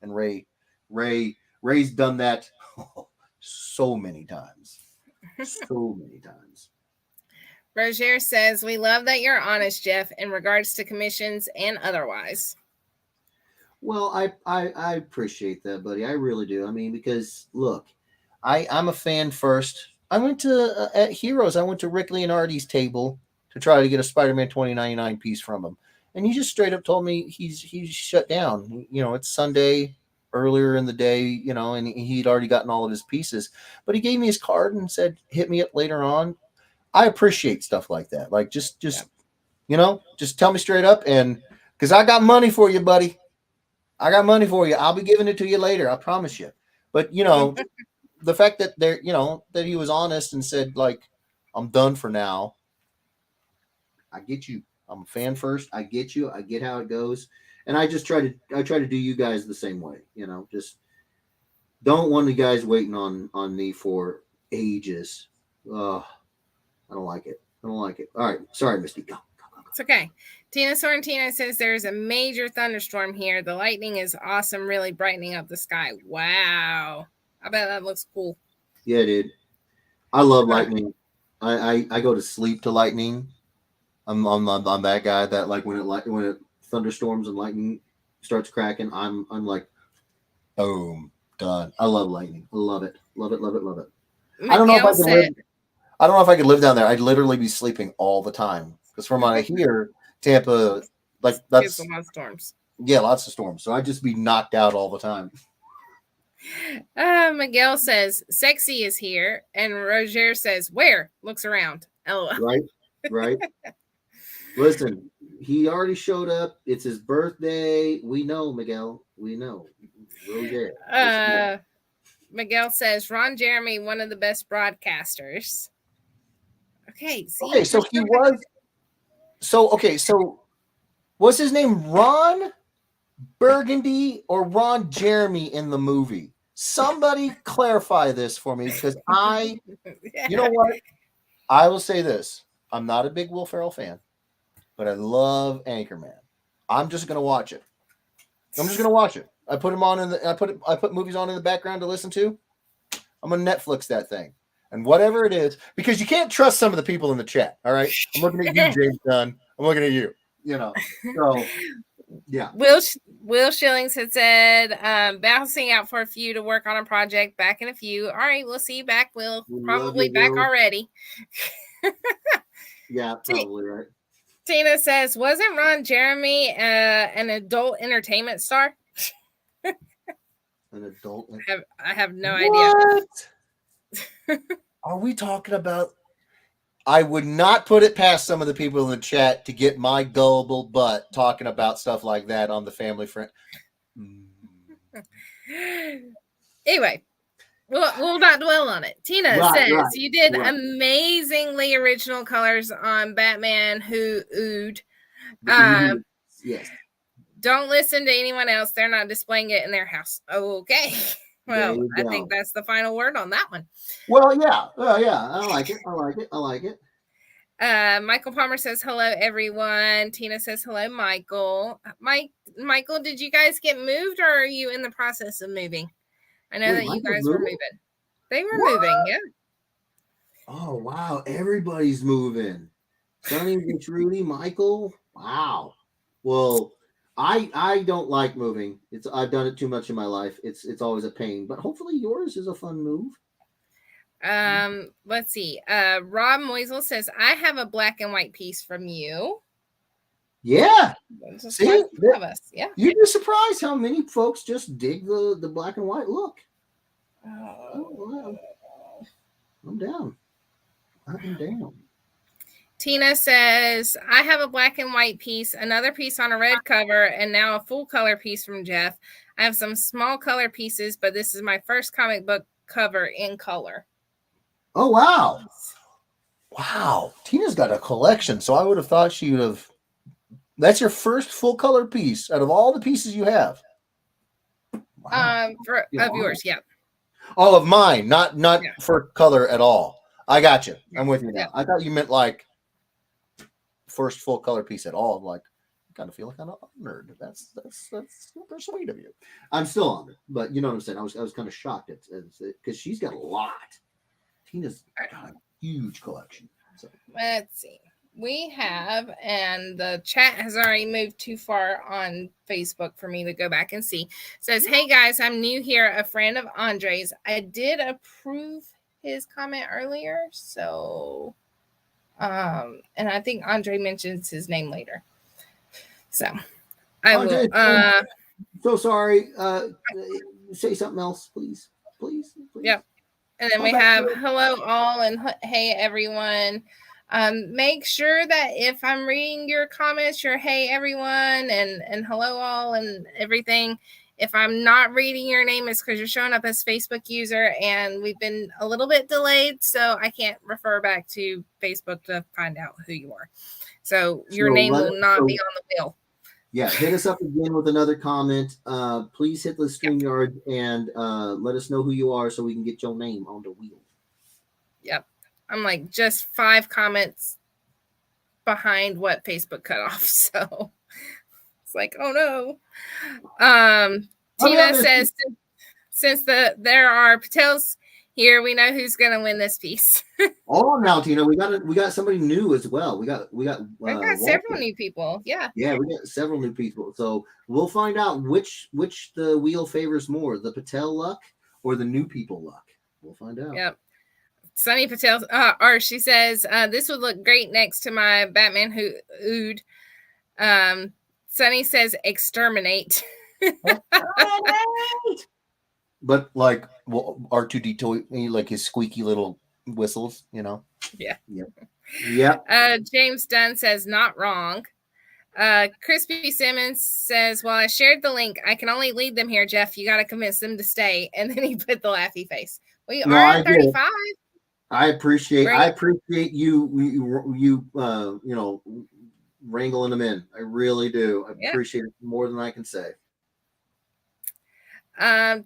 And Ray's done that so many times, so many times. Roger says, "We love that you're honest, Jeff, in regards to commissions and otherwise." Well, I appreciate that, buddy. I really do. I mean, because look, I'm a fan first. I went to at Heroes. I went to Rick Leonardi's table to try to get a Spider-Man 2099 piece from him, and he just straight up told me he's shut down. You know, it's Sunday earlier in the day. You know, and he'd already gotten all of his pieces, but he gave me his card and said, "Hit me up later on." I appreciate stuff like that. Like just you know, just tell me straight up, and because I got money for you, buddy. I got money for you. I'll be giving it to you later. I promise you. But you know, the fact that that he was honest and said like, I'm done for now. I get you. I'm a fan first. I get you. I get how it goes, and I try to do you guys the same way. You know, just don't want the guys waiting on me for ages. I don't like it. I don't like it. All right, sorry, Misty. Go. It's okay. Tina Sorrentino says there's a major thunderstorm here. The lightning is awesome, really brightening up the sky. Wow. I bet that looks cool. Yeah, dude. I love lightning. I go to sleep to lightning. I'm that guy that like when it thunderstorms and lightning starts cracking, I'm like, boom, done. I love lightning. I love it. Love it, love it, love it. I don't know if I could live down there. I'd literally be sleeping all the time. Because from what I hear, Tampa, like that's a lot of storms. Yeah, lots of storms. So I'd just be knocked out all the time. Miguel says sexy is here, and Roger says where? Looks around. LOL. Right. Listen, he already showed up. It's his birthday. We know, Miguel. We know. Roger. Miguel says Ron Jeremy, one of the best broadcasters. Okay. So he was. So was his name Ron Burgundy or Ron Jeremy in the movie? Somebody clarify this for me, because you know what? I will say this. I'm not a big Will Ferrell fan, but I love Anchorman. I'm just gonna watch it. I put him on I put movies on in the background to listen to. I'm gonna Netflix that thing. And whatever it is, because you can't trust some of the people in the chat. All right. I'm looking at you, James Dunn. I'm looking at you. You know. So yeah. Will Shillings had said, bouncing out for a few to work on a project, back in a few. All right, we'll see you back, Will. Probably back already. Yeah, probably right. Tina says, wasn't Ron Jeremy an adult entertainment star? An adult? I have no idea. Are we talking about? I would not put it past some of the people in the chat to get my gullible butt talking about stuff like that on the family friend. Anyway, we'll not dwell on it. Tina says you did amazingly original colors on Batman Who Oohed. Yes. Don't listen to anyone else. They're not displaying it in their house. Okay. Well, I think that's the final word on that one. Well, yeah. I like it. Michael Palmer says hello, everyone. Tina says hello, Michael. Michael, did you guys get moved, or are you in the process of moving? I know that you guys were moving. They were moving, yeah. Oh wow, everybody's moving. Sonny, Trudy, Michael. Wow. Well, I don't like moving. I've done it too much in my life. It's always a pain. But hopefully yours is a fun move. Let's see. Rob Moisel says, I have a black and white piece from you. Yeah. See, of us. Yeah. You'd be surprised how many folks just dig the black and white look. Oh, wow. I'm down. Tina says, I have a black and white piece, another piece on a red cover, and now a full color piece from Jeff. I have some small color pieces, but this is my first comic book cover in color. Oh, wow. Wow. Tina's got a collection, so I would have thought she would have. That's your first full color piece out of all the pieces you have. Wow. Of yours, yeah. Oh, of mine, not for color at all. I got you. I'm with you now. I thought you meant like first full color piece at all. I'm like, I kind of feel kind of honored. That's super sweet of you. I'm still honored, but you know what I'm saying. I was kind of shocked because she's got a lot. Tina's got a huge collection. So. Let's see. We have, and the chat has already moved too far on Facebook for me to go back and see. It says, hey guys, I'm new here, a friend of Andre's. I did approve his comment earlier, so and I think Andre mentions his name later. So I Andre, will so sorry. Say something else, please. Please. Yep. And then we have hello all and hey everyone. Make sure that if I'm reading your comments, you're hey everyone and hello all and everything. If I'm not reading your name, it's because you're showing up as Facebook user and we've been a little bit delayed, so I can't refer back to Facebook to find out who you are. So your name will not be on the wheel. Yeah, hit us up again with another comment. Please hit the StreamYard and let us know who you are so we can get your name on the wheel. Yep. I'm like just 5 comments behind what Facebook cut off. So it's like, oh no. Tina says since there are Patels here, we know who's gonna win this piece. Oh, now Tina, we got somebody new as well. We got several new people. Yeah, we got several new people. So we'll find out which the wheel favors more, the Patel luck or the new people luck. We'll find out. Yep. Sunny Patel, or she says this would look great next to my Batman Ood. Sunny says exterminate. But like R2D2, like his squeaky little whistles, you know. Yeah. James Dunn says not wrong. Crispy Simmons says, well, I shared the link. I can only lead them here, Jeff. You got to convince them to stay. And then he put the laughy face. We are at 35. I appreciate you wrangling them in. I really do. I appreciate it more than I can say.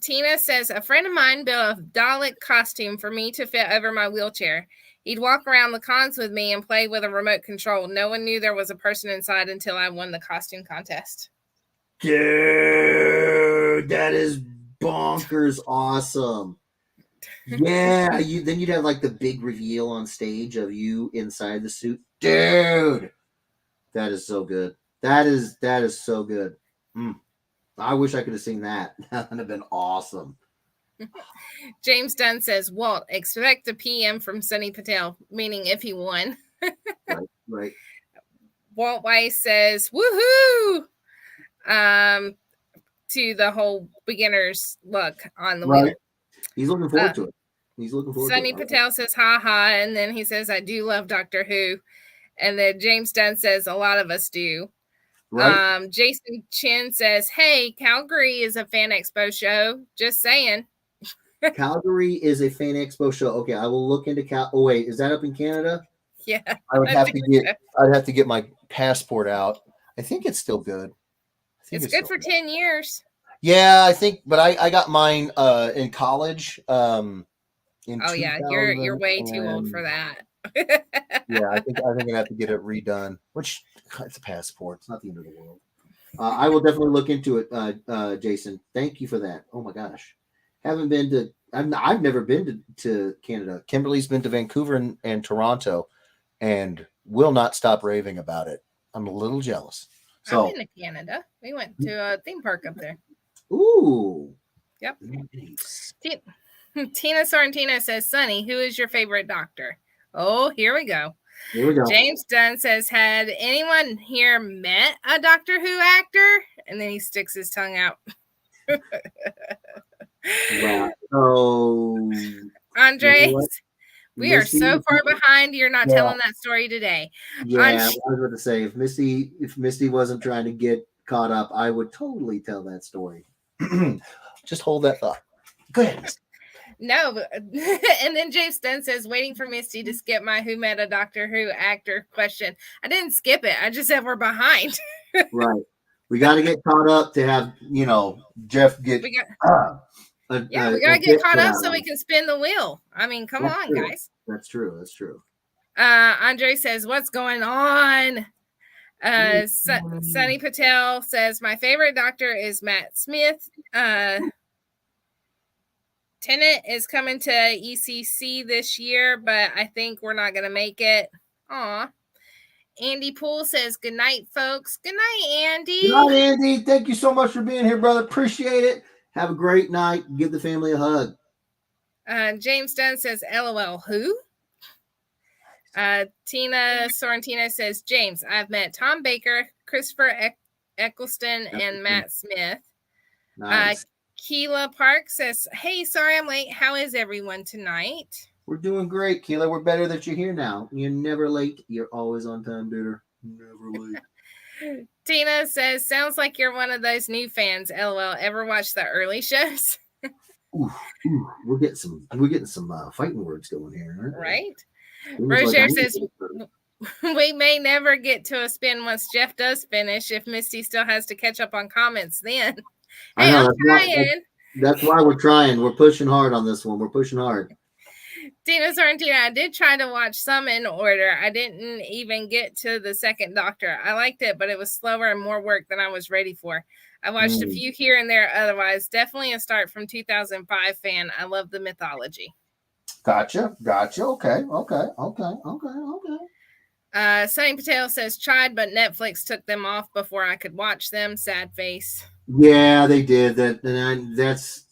Tina says, a friend of mine built a Dalek costume for me to fit over my wheelchair. He'd walk around the cons with me and play with a remote control. No one knew there was a person inside until I won the costume contest. Dude, that is bonkers awesome. Yeah, then you'd have like the big reveal on stage of you inside the suit. Dude, that is so good. That is so good. I wish I could have seen that. That would have been awesome. James Dunn says, Walt, expect a PM from Sunny Patel, meaning if he won. Right. Walt Weiss says, woohoo! To the whole beginner's look on the wheel. He's looking forward to it. Sunny Patel says, ha ha. And then he says, I do love Doctor Who. And then James Dunn says, a lot of us do. Right. Jason Chin says, hey, Calgary is a fan expo show. Just saying. Calgary is a fan expo show. Okay, I will look into Oh wait, is that up in Canada? Yeah. I'd have to get my passport out. I think it's still good. It's good for 10 years. Yeah, I think, but I got mine in college. You're way too old for that. Yeah, I think I'm gonna have to get it redone. Which it's a passport. It's not the end of the world. I will definitely look into it, Jason. Thank you for that. Oh my gosh, I've never been to Canada. Kimberly's been to Vancouver and Toronto, and will not stop raving about it. I'm a little jealous. So I've been to Canada. We went to a theme park up there. Ooh. Yep. Nice. Tina Sorrentino says, Sunny, who is your favorite doctor? Oh, here we go. James Dunn says, had anyone here met a Doctor Who actor? And then he sticks his tongue out. Wow. Oh. Andre, We are so far behind. You're not telling that story today. Yeah, I was about to say if Misty wasn't trying to get caught up, I would totally tell that story. Just hold that thought. Go ahead, Misty. No, and then James Dunn says, waiting for Misty to skip my Who Met a Doctor Who actor question. I didn't skip it. I just said we're behind. Right. We got to get caught up to have, Jeff get. We got to get caught up so we can spin the wheel. I mean, come on, true. guys. That's true. That's true. Andre says, what's going on? Sunny Patel says, my favorite doctor is Matt Smith. Tennant is coming to ECC this year, but I think we're not going to make it. Aw. Andy Poole says, good night, folks. Good night, Andy. Good night, Andy. Thank you so much for being here, brother. Appreciate it. Have a great night. Give the family a hug. James Dunn says, LOL, who? Tina Sorrentino says, James, I've met Tom Baker, Christopher Eccleston, and Matt Smith. Nice. Keela Park says, hey, sorry I'm late. How is everyone tonight? We're doing great, Keela. We're better that you're here now. You're never late. You're always on time, dude. Never late. Tina says, sounds like you're one of those new fans. LOL. Ever watch the early shows? We're getting some fighting words going here, right? Roger says, we may never get to a spin once Jeff does finish. If Misty still has to catch up on comments, then hey, I'm trying. That's why we're trying. We're pushing hard on this one. We're pushing hard. Tina Sorrentino, I did try to watch some in order. I didn't even get to the second Doctor. I liked it, but it was slower and more work than I was ready for. I watched a few here and there. Otherwise, definitely a start from 2005 fan. I love the mythology. Gotcha. Okay. Sunny Patel says, tried, but Netflix took them off before I could watch them. Sad face. Yeah, they did. That's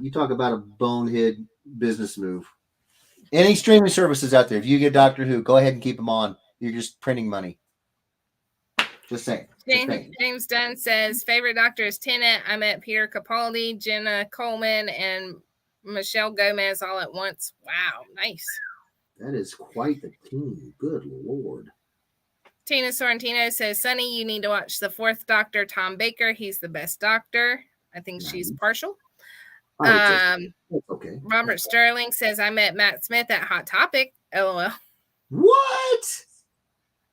you talk about a bonehead business move. Any streaming services out there, if you get Doctor Who, go ahead and keep them on. You're just printing money. Just saying. James Dunn says, favorite Doctor is Tennant. I met Peter Capaldi, Jenna Coleman, and Michelle Gomez all at once. Wow, nice. That is quite the team. Good Lord. Tina Sorrentino says, Sonny, you need to watch the fourth Doctor, Tom Baker. He's the best Doctor. I think she's partial. Okay. Robert Sterling says, I met Matt Smith at Hot Topic. LOL. What?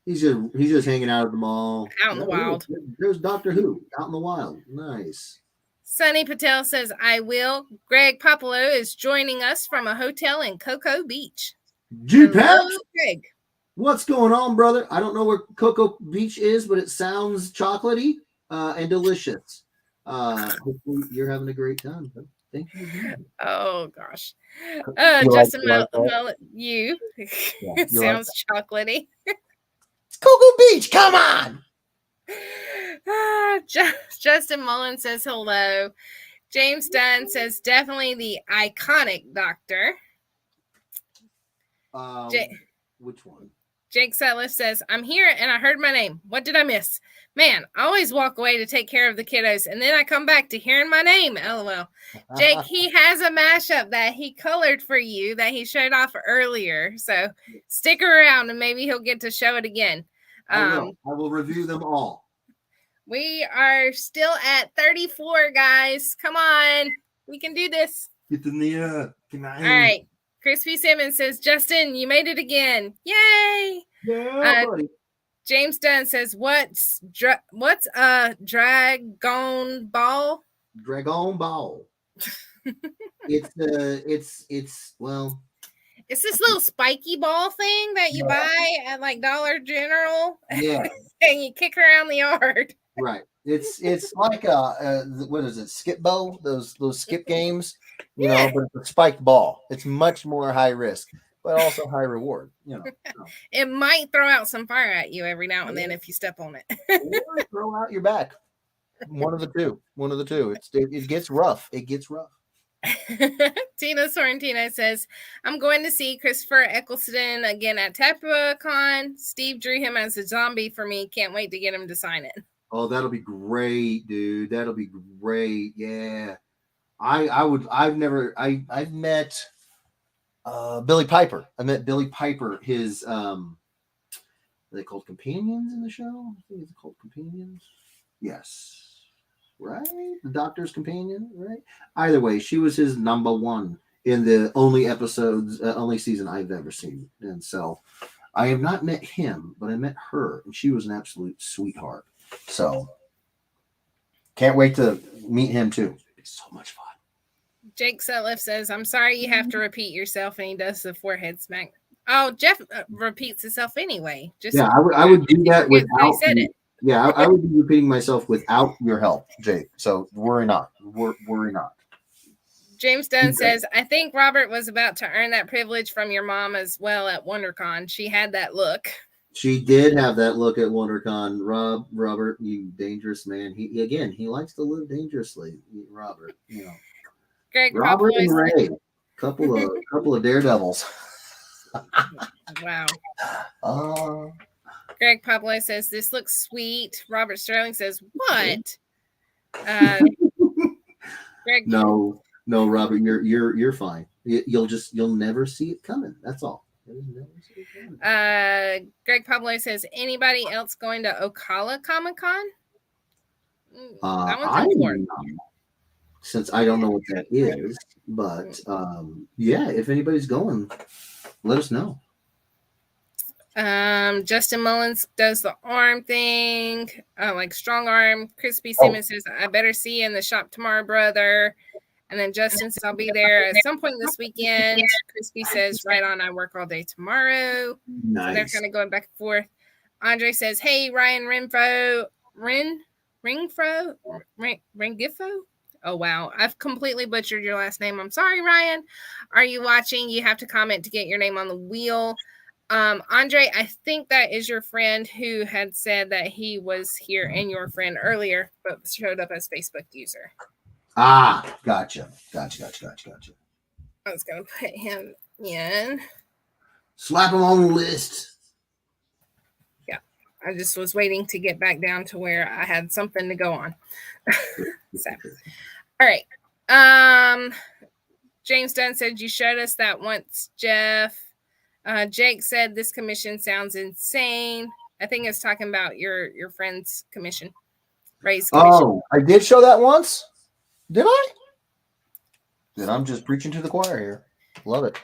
He's just hanging out at the mall. Out in the wild. There's Doctor Who out in the wild. Nice. Sunny Patel says, I will. Greg Popolo is joining us from a hotel in Cocoa Beach. Hello, Greg. What's going on, brother? I don't know where Cocoa Beach is, but it sounds chocolatey and delicious. Hopefully you're having a great time. Thank you. Oh, gosh. Justin you. Yeah, sounds chocolatey. It's Cocoa Beach. Come on. Justin Mullen says hello. James Dunn says definitely the iconic Doctor. Which one? Jake Sutliff says, I'm here and I heard my name. What did I miss? Man, I always walk away to take care of the kiddos and then I come back to hearing my name. LOL. Jake, he has a mashup that he colored for you that he showed off earlier. So stick around and maybe he'll get to show it again. I will review them all. We are still at 34, guys. Come on. We can do this. Get in the all right. Crispy Simmons says, Justin, you made it again. Yay. Yeah, buddy. James Dunn says, what's Dragon Ball? Dragon Ball. It's well. It's this little spiky ball thing that you buy at like Dollar General. Yeah. And you kick around the yard. Right. It's like what is it? Skip bow? Those skip games, but it's a spiked ball. It's much more high risk, but also high reward. It might throw out some fire at you every now and then if you step on it. Or throw out your back. One of the two. It gets rough. Tina Sorrentino says, I'm going to see Christopher Eccleston again at TapaCon. Steve drew him as a zombie for me. Can't wait to get him to sign it. Oh, that'll be great, dude. That'll be great. Yeah. I've met Billy Piper. I met Billy Piper. His are they called companions in the show? I think it's called companions. Yes, right. The Doctor's companion, right? Either way, she was his number one in the only episodes, only season I've ever seen, and so I have not met him, but I met her, and she was an absolute sweetheart. So can't wait to meet him too. It's so much fun. Jake Sutliff says, I'm sorry you have to repeat yourself, and he does the forehead smack. Oh, Jeff repeats himself anyway. Just yeah, I would do that I without. said it. Yeah, I would be repeating myself without your help, Jake. So worry not. Worry not. James Dunn says, I think Robert was about to earn that privilege from your mom as well at WonderCon. She had that look. She did have that look at WonderCon. Robert, you dangerous man. He likes to live dangerously. Robert, you know. Greg Robert Popoy and Ray, couple of daredevils. Wow. Uh, Greg Popoy says, this looks sweet. Robert Sterling says, what? Greg, no, Robert, you're fine. You'll never see it coming. That's all. Greg Pablo says, anybody else going to Ocala Comic Con? That one's in Florida. Since I don't know what that is, but yeah, if anybody's going, let us know. Justin Mullins does the arm thing, like strong arm. Crispy Simmons says, I better see you in the shop tomorrow, brother. And then Justin says, I'll be there at some point this weekend. Crispy says, right on, I work all day tomorrow. Nice. So they're kind of going back and forth. Andre says, hey, Ryan Ringfo. Oh, wow. I've completely butchered your last name. I'm sorry, Ryan. Are you watching? You have to comment to get your name on the wheel. Andre, I think that is your friend who had said that he was here and your friend earlier, but showed up as Facebook user. Ah, gotcha. I was going to put him in. Slap him on the list. Yeah. I just was waiting to get back down to where I had something to go on. So, all right. James Dunn said, you showed us that once, Jeff. Jake said, this commission sounds insane. I think it's talking about your friend's commission. Ray's commission. Oh, I did show that once? Did I? Then I'm just preaching to the choir here. Love it.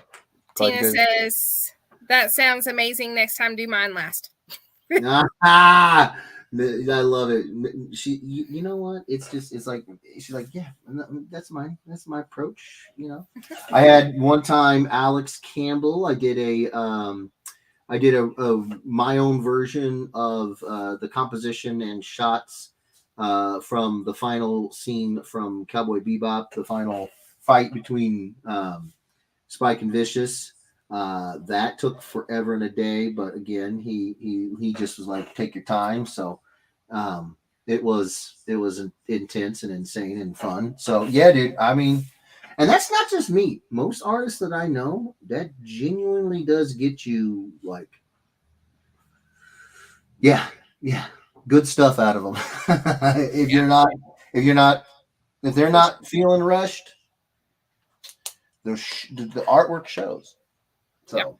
Tina says, that sounds amazing. Next time, do mine last. I love it. She, you know what? It's like, she's like, yeah, that's my approach. You know, I had one time Alex Campbell. I did a my own version of the composition and shots from the final scene from Cowboy Bebop, the final fight between Spike and Vicious. That took forever and a day, but again, he just was like, take your time. So it was intense and insane and fun. So yeah, dude, I mean, and that's not just me. Most artists that I know, that genuinely does get you like, yeah, good stuff out of them. If they're not feeling rushed, the artwork shows. So,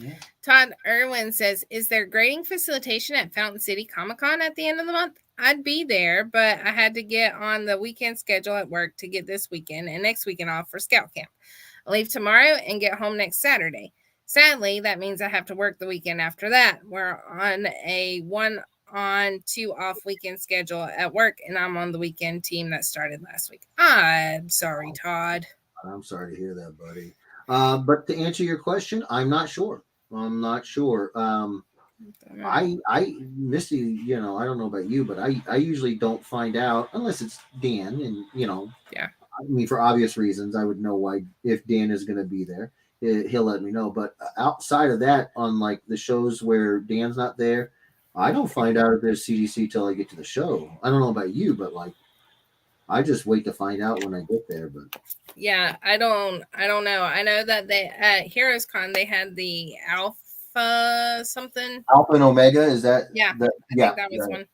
yeah. Todd Irwin says, is there grading facilitation at Fountain City Comic Con at the end of the month? I'd be there, but I had to get on the weekend schedule at work to get this weekend and next weekend off for Scout Camp. I'll leave tomorrow and get home next Saturday. Sadly, that means I have to work the weekend after that. We're on a 1-on, 2-off weekend schedule at work, and I'm on the weekend team that started last week. I'm sorry, Todd. I'm sorry to hear that, buddy. But to answer your question, I'm not sure. I Misty, you know, I don't know about you, but I usually don't find out unless it's Dan, and you know, yeah. I mean, for obvious reasons, I would know why if Dan is going to be there, he'll let me know. But outside of that, on like the shows where Dan's not there, I don't find out if there's CDC till I get to the show. I don't know about you, but like, I just wait to find out when I get there. But yeah, I don't know. I know that they at Heroes Con they had the Alpha something. Alpha and Omega, is that? Yeah, I think that was one.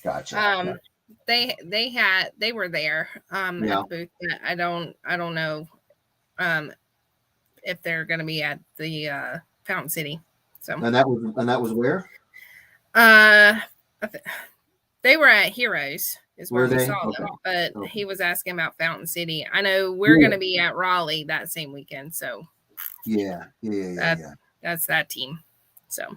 Gotcha. They were there at the booth. I don't know if they're going to be at the Fountain City. So And that was where? Uh, they were at Heroes is where Were we they? saw Okay. them, but Okay. he was asking about Fountain City. I know we're going to be at Raleigh that same weekend, so yeah. That's that team. So,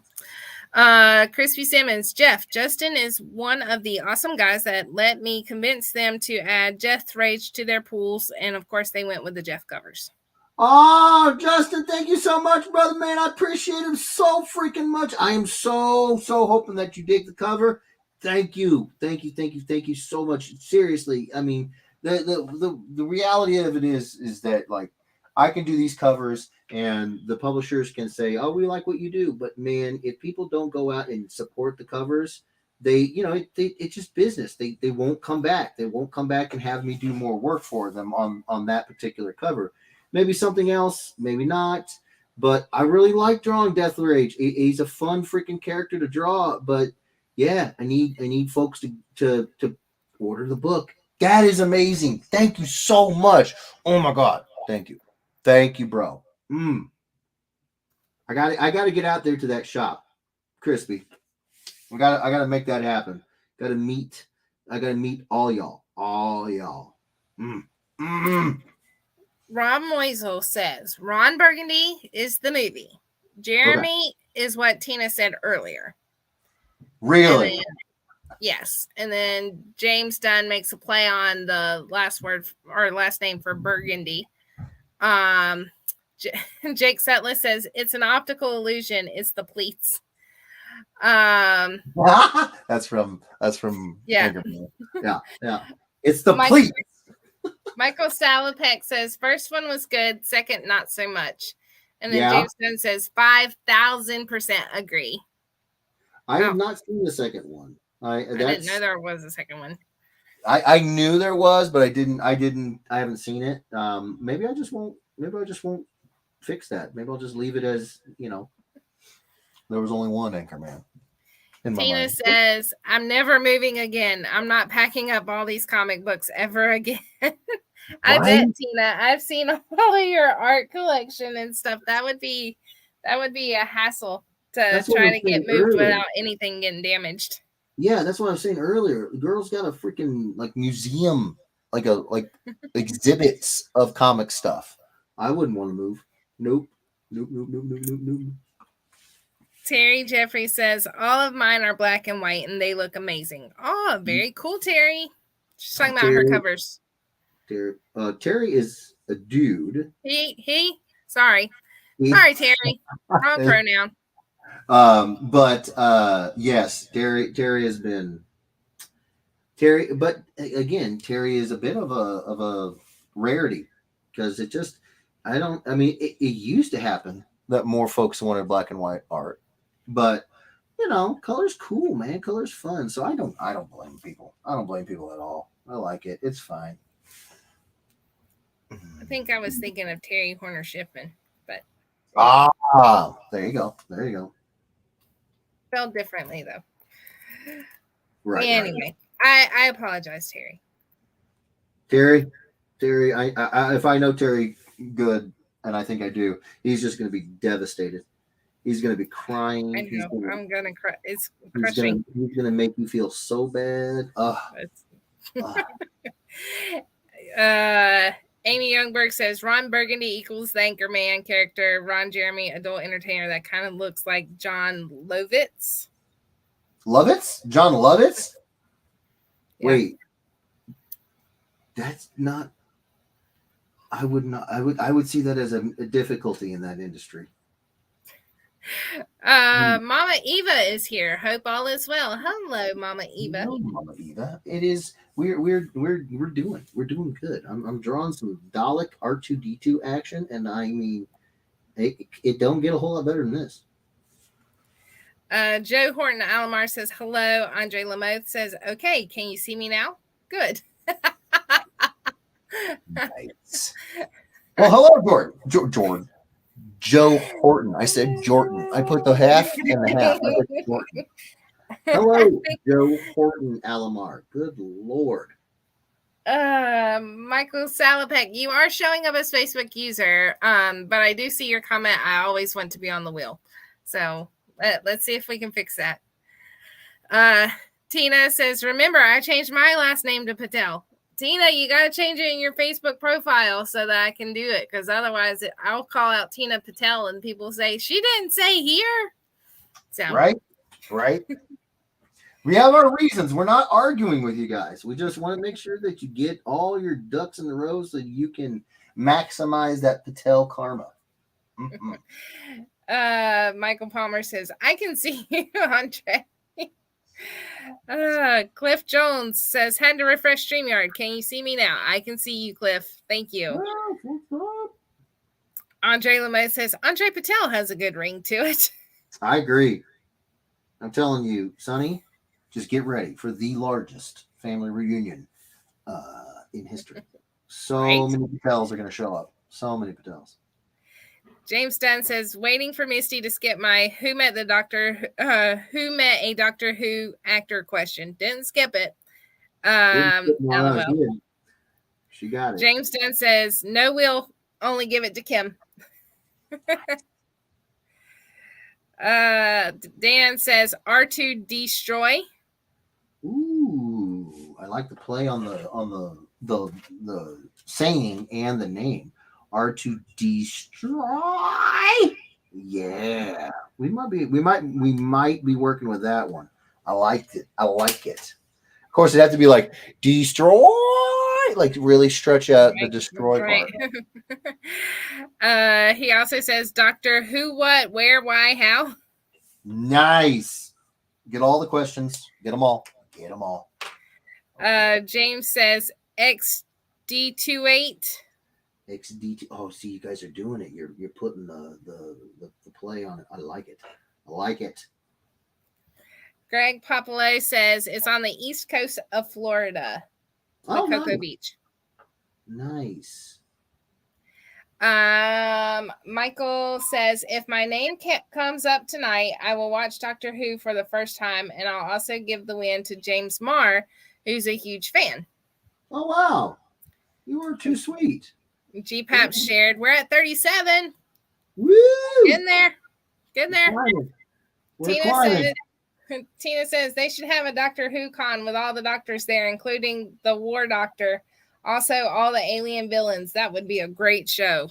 Crispy Simmons, Jeff, Justin is one of the awesome guys that let me convince them to add Jeff Rage to their pools, and of course, they went with the Jeff covers. Oh, Justin, thank you so much, brother, man. I appreciate him so freaking much. I am so hoping that you dig the cover. Thank you so much. Seriously, I mean, the reality of it is that, like, I can do these covers and the publishers can say, oh, we like what you do. But man, if people don't go out and support the covers, it's just business. They won't come back. They won't come back and have me do more work for them on that particular cover. Maybe something else, maybe not. But I really like drawing Death Rage. He's a fun freaking character to draw. But yeah, I need folks to order the book. That is amazing. Thank you so much. Oh my God. Thank you, bro. I got to get out there to that shop, Crispy. I gotta make that happen. I gotta meet all y'all. Rob Moisel says Ron Burgundy is the movie. Jeremy is what Tina said earlier. Really? And then, yes. And then James Dunn makes a play on the last word or last name for Burgundy. Jake Setless says it's an optical illusion. It's the pleats. That's from yeah. It's the pleats. Michael Salopek says first one was good, second not so much. And then James Dunn says 5,000% agree. I have not seen the second one. I didn't know there was a second one. I knew there was, but I haven't seen it. Maybe I just won't fix that. Maybe I'll just leave it as, there was only one Anchorman. Tina says, I'm never moving again. I'm not packing up all these comic books ever again. I bet, Tina, I've seen all of your art collection and stuff. That would be a hassle to try to get moved without anything getting damaged. Yeah, that's what I was saying earlier. The girl's got a freaking museum, like exhibits of comic stuff. I wouldn't want to move. Nope. Terry Jeffrey says all of mine are black and white and they look amazing. Oh, very cool, Terry. She's talking about her covers. Terry is a dude. Sorry, Terry. Wrong pronoun. But yes, Terry has been Terry. But again, Terry is a bit of a rarity because it used to happen that more folks wanted black and white art, but color's cool, man. Color's fun. So I don't blame people. I don't blame people at all. I like it. It's fine. I think I was thinking of Terry Horner Shipman, but there you go. Spelled differently though. Right. Anyway, right. I apologize, Terry. Terry, I if I know Terry good, and I think I do, he's just going to be devastated. He's going to be crying. I know. I'm going to cry. It's crushing. He's going to make you feel so bad. Amy Youngberg says Ron Burgundy equals the Anchorman character. Ron Jeremy, adult entertainer that kind of looks like John Lovitz. John Lovitz? Yeah. Wait. That's not. I would see that as a difficulty in that industry. Mama Eva is here. Hope all is well. Hello, Mama Eva. Hello, Mama Eva. It is. We're doing good. I'm drawing some Dalek R2D2 action, and I mean, it don't get a whole lot better than this. Joe Horton Alomar says hello. Andre Lamoth says, "Okay, can you see me now? Good." Nice. Well, hello, Jordan. Joe Horton. I said Jordan. I put the half and the half. I put Jordan. Hello, Joe Horton Alomar. Good Lord. Michael Salopek, you are showing up as Facebook user, but I do see your comment. I always want to be on the wheel. So let's see if we can fix that. Tina says, remember, I changed my last name to Patel. Tina, you got to change it in your Facebook profile so that I can do it, because otherwise I'll call out Tina Patel and people say, she didn't say here. So. Right? We have our reasons. We're not arguing with you guys. We just want to make sure that you get all your ducks in a row so you can maximize that Patel karma. Michael Palmer says, I can see you, Andre. Cliff Jones says, had to refresh StreamYard. Can you see me now? I can see you, Cliff. Thank you. Andre Lemay says, Andre Patel has a good ring to it. I agree. I'm telling you, Sonny, just get ready for the largest family reunion in history. So many Patels are going to show up. So many Patels. James Dunn says, waiting for Misty to skip my who met a Doctor Who actor question. Didn't skip it. LOL. She got it. James Dunn says, no, we'll only give it to Kim. Dan says, R2 destroy. Ooh, I like the play on the saying and the name. R2 destroy. Yeah, we might be working with that one. I like it. Of course, it had to be like destroy, like really stretch out the destroy part. He also says, Doctor Who, what, where, why, how. Nice. Get all the questions. Get them all. Okay. James says XD28. XD. Oh, see, you guys are doing it. You're putting the play on it. I like it. Greg Papaleo says it's on the east coast of Florida, Cocoa Beach. Nice. Michael says, if my name comes up tonight, I will watch Doctor Who for the first time, and I'll also give the win to James Marr, who's a huge fan. Oh, wow. You are too sweet. GPAP shared, we're at 37. Woo! Get in there. Tina says they should have a Doctor Who con with all the doctors there, including the War Doctor. Also, all the alien villains. That would be a great show.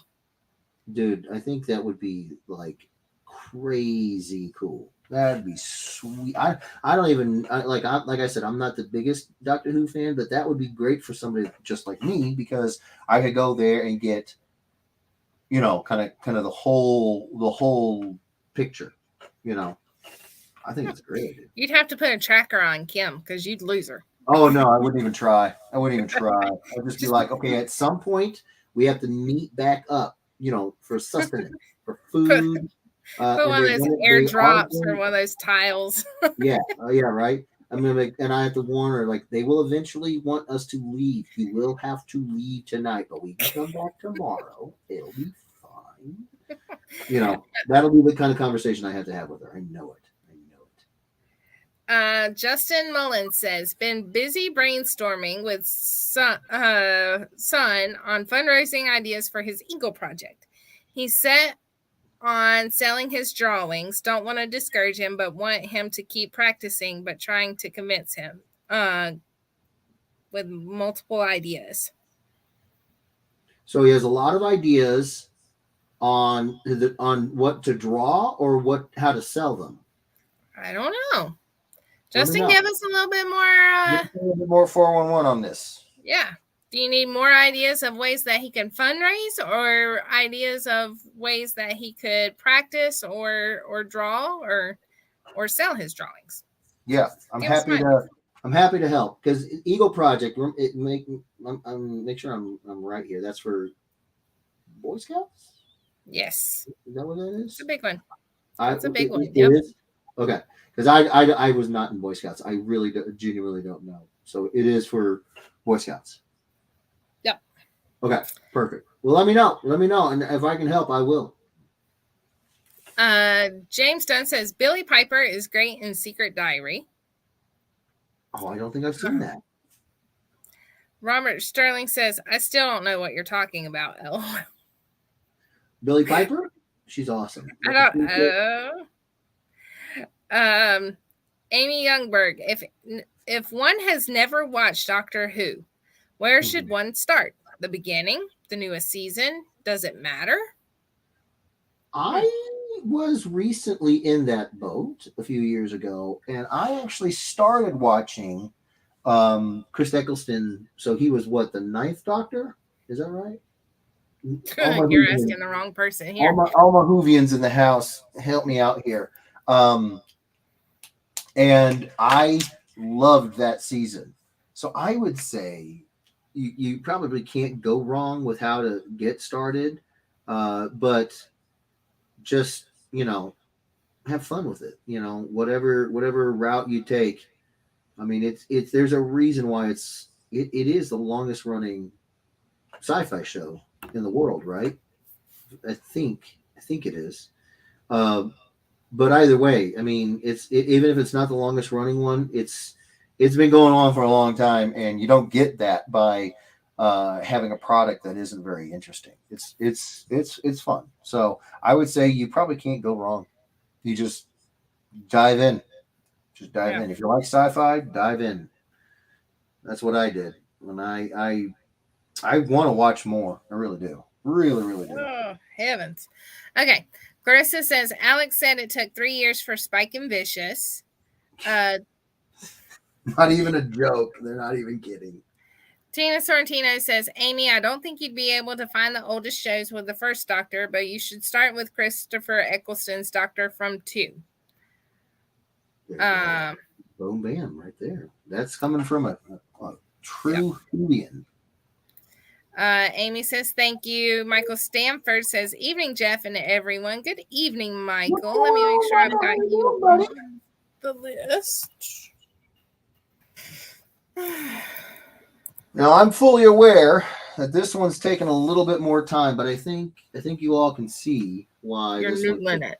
Dude, I think that would be like crazy cool. That'd be sweet. I don't even like I said, I'm not the biggest Doctor Who fan, but that would be great for somebody just like me, because I could go there and get, kind of the whole picture. I think it's great. You'd have to put a tracker on Kim because you'd lose her. Oh no, I wouldn't even try. I'd just be like, okay, at some point we have to meet back up, for sustenance, for food. Put one of those airdrops or one of those tiles. Yeah, right. And I have to warn her, like, they will eventually want us to leave. You will have to leave tonight, but we can come back tomorrow. It'll be fine. That'll be the kind of conversation I have to have with her. I know it. Justin Mullins says, been busy brainstorming with son on fundraising ideas for his Eagle project. He's set on selling his drawings. Don't want to discourage him, but want him to keep practicing, but trying to convince him with multiple ideas. So he has a lot of ideas on what to draw or how to sell them. I don't know. Justin, give us a little bit more 411 on this. Yeah. Do you need more ideas of ways that he can fundraise, or ideas of ways that he could practice or draw or sell his drawings? Yeah, I'm happy to help, because Eagle Project, make sure I'm right here. That's for Boy Scouts? Yes. Is that what that is? It's a big one. It's a big one. It is? Okay. Because I was not in Boy Scouts. I really genuinely don't know. So it is for Boy Scouts. Yep. Okay, perfect. Well, let me know. And if I can help, I will. James Dunn says, Billy Piper is great in Secret Diary. Oh, I don't think I've seen that. Robert Sterling says, I still don't know what you're talking about, LOL. Billy Piper? She's awesome. I don't Amy Youngberg, if one has never watched Doctor Who, where should one start? The beginning? The newest season? Does it matter? I was recently in that boat a few years ago, and I actually started watching Chris Eccleston. So he was what, the ninth Doctor? Is that right? You're asking the wrong person here. All my Whovians in the house, help me out here. And I loved that season. So I would say you probably can't go wrong with how to get started, but just, have fun with it. Whatever route you take. I mean, it's there's a reason why it is the longest running sci-fi show in the world, right? I think it is. But either way, I mean, even if it's not the longest running one, it's been going on for a long time, and you don't get that by having a product that isn't very interesting. It's fun. So I would say you probably can't go wrong. You just dive in. Just dive in. If you like sci-fi, dive in. That's what I did. And I want to watch more. I really do. Really, really do. Oh, heavens. Okay. Clarissa says, Alex said it took 3 years for Spike and Vicious. Not even a joke. They're not even kidding. Tina Sorrentino says, Amy, I don't think you'd be able to find the oldest shows with the first Doctor, but you should start with Christopher Eccleston's Doctor from 2. Boom, bam, right there. That's coming from a true Whovian. Amy says, thank you. Michael Stanford says, evening, Jeff and everyone. Good evening, Michael. Let me make sure I've got you on the list. Now, I'm fully aware that this one's taken a little bit more time, but I think you all can see why. You're noodling it.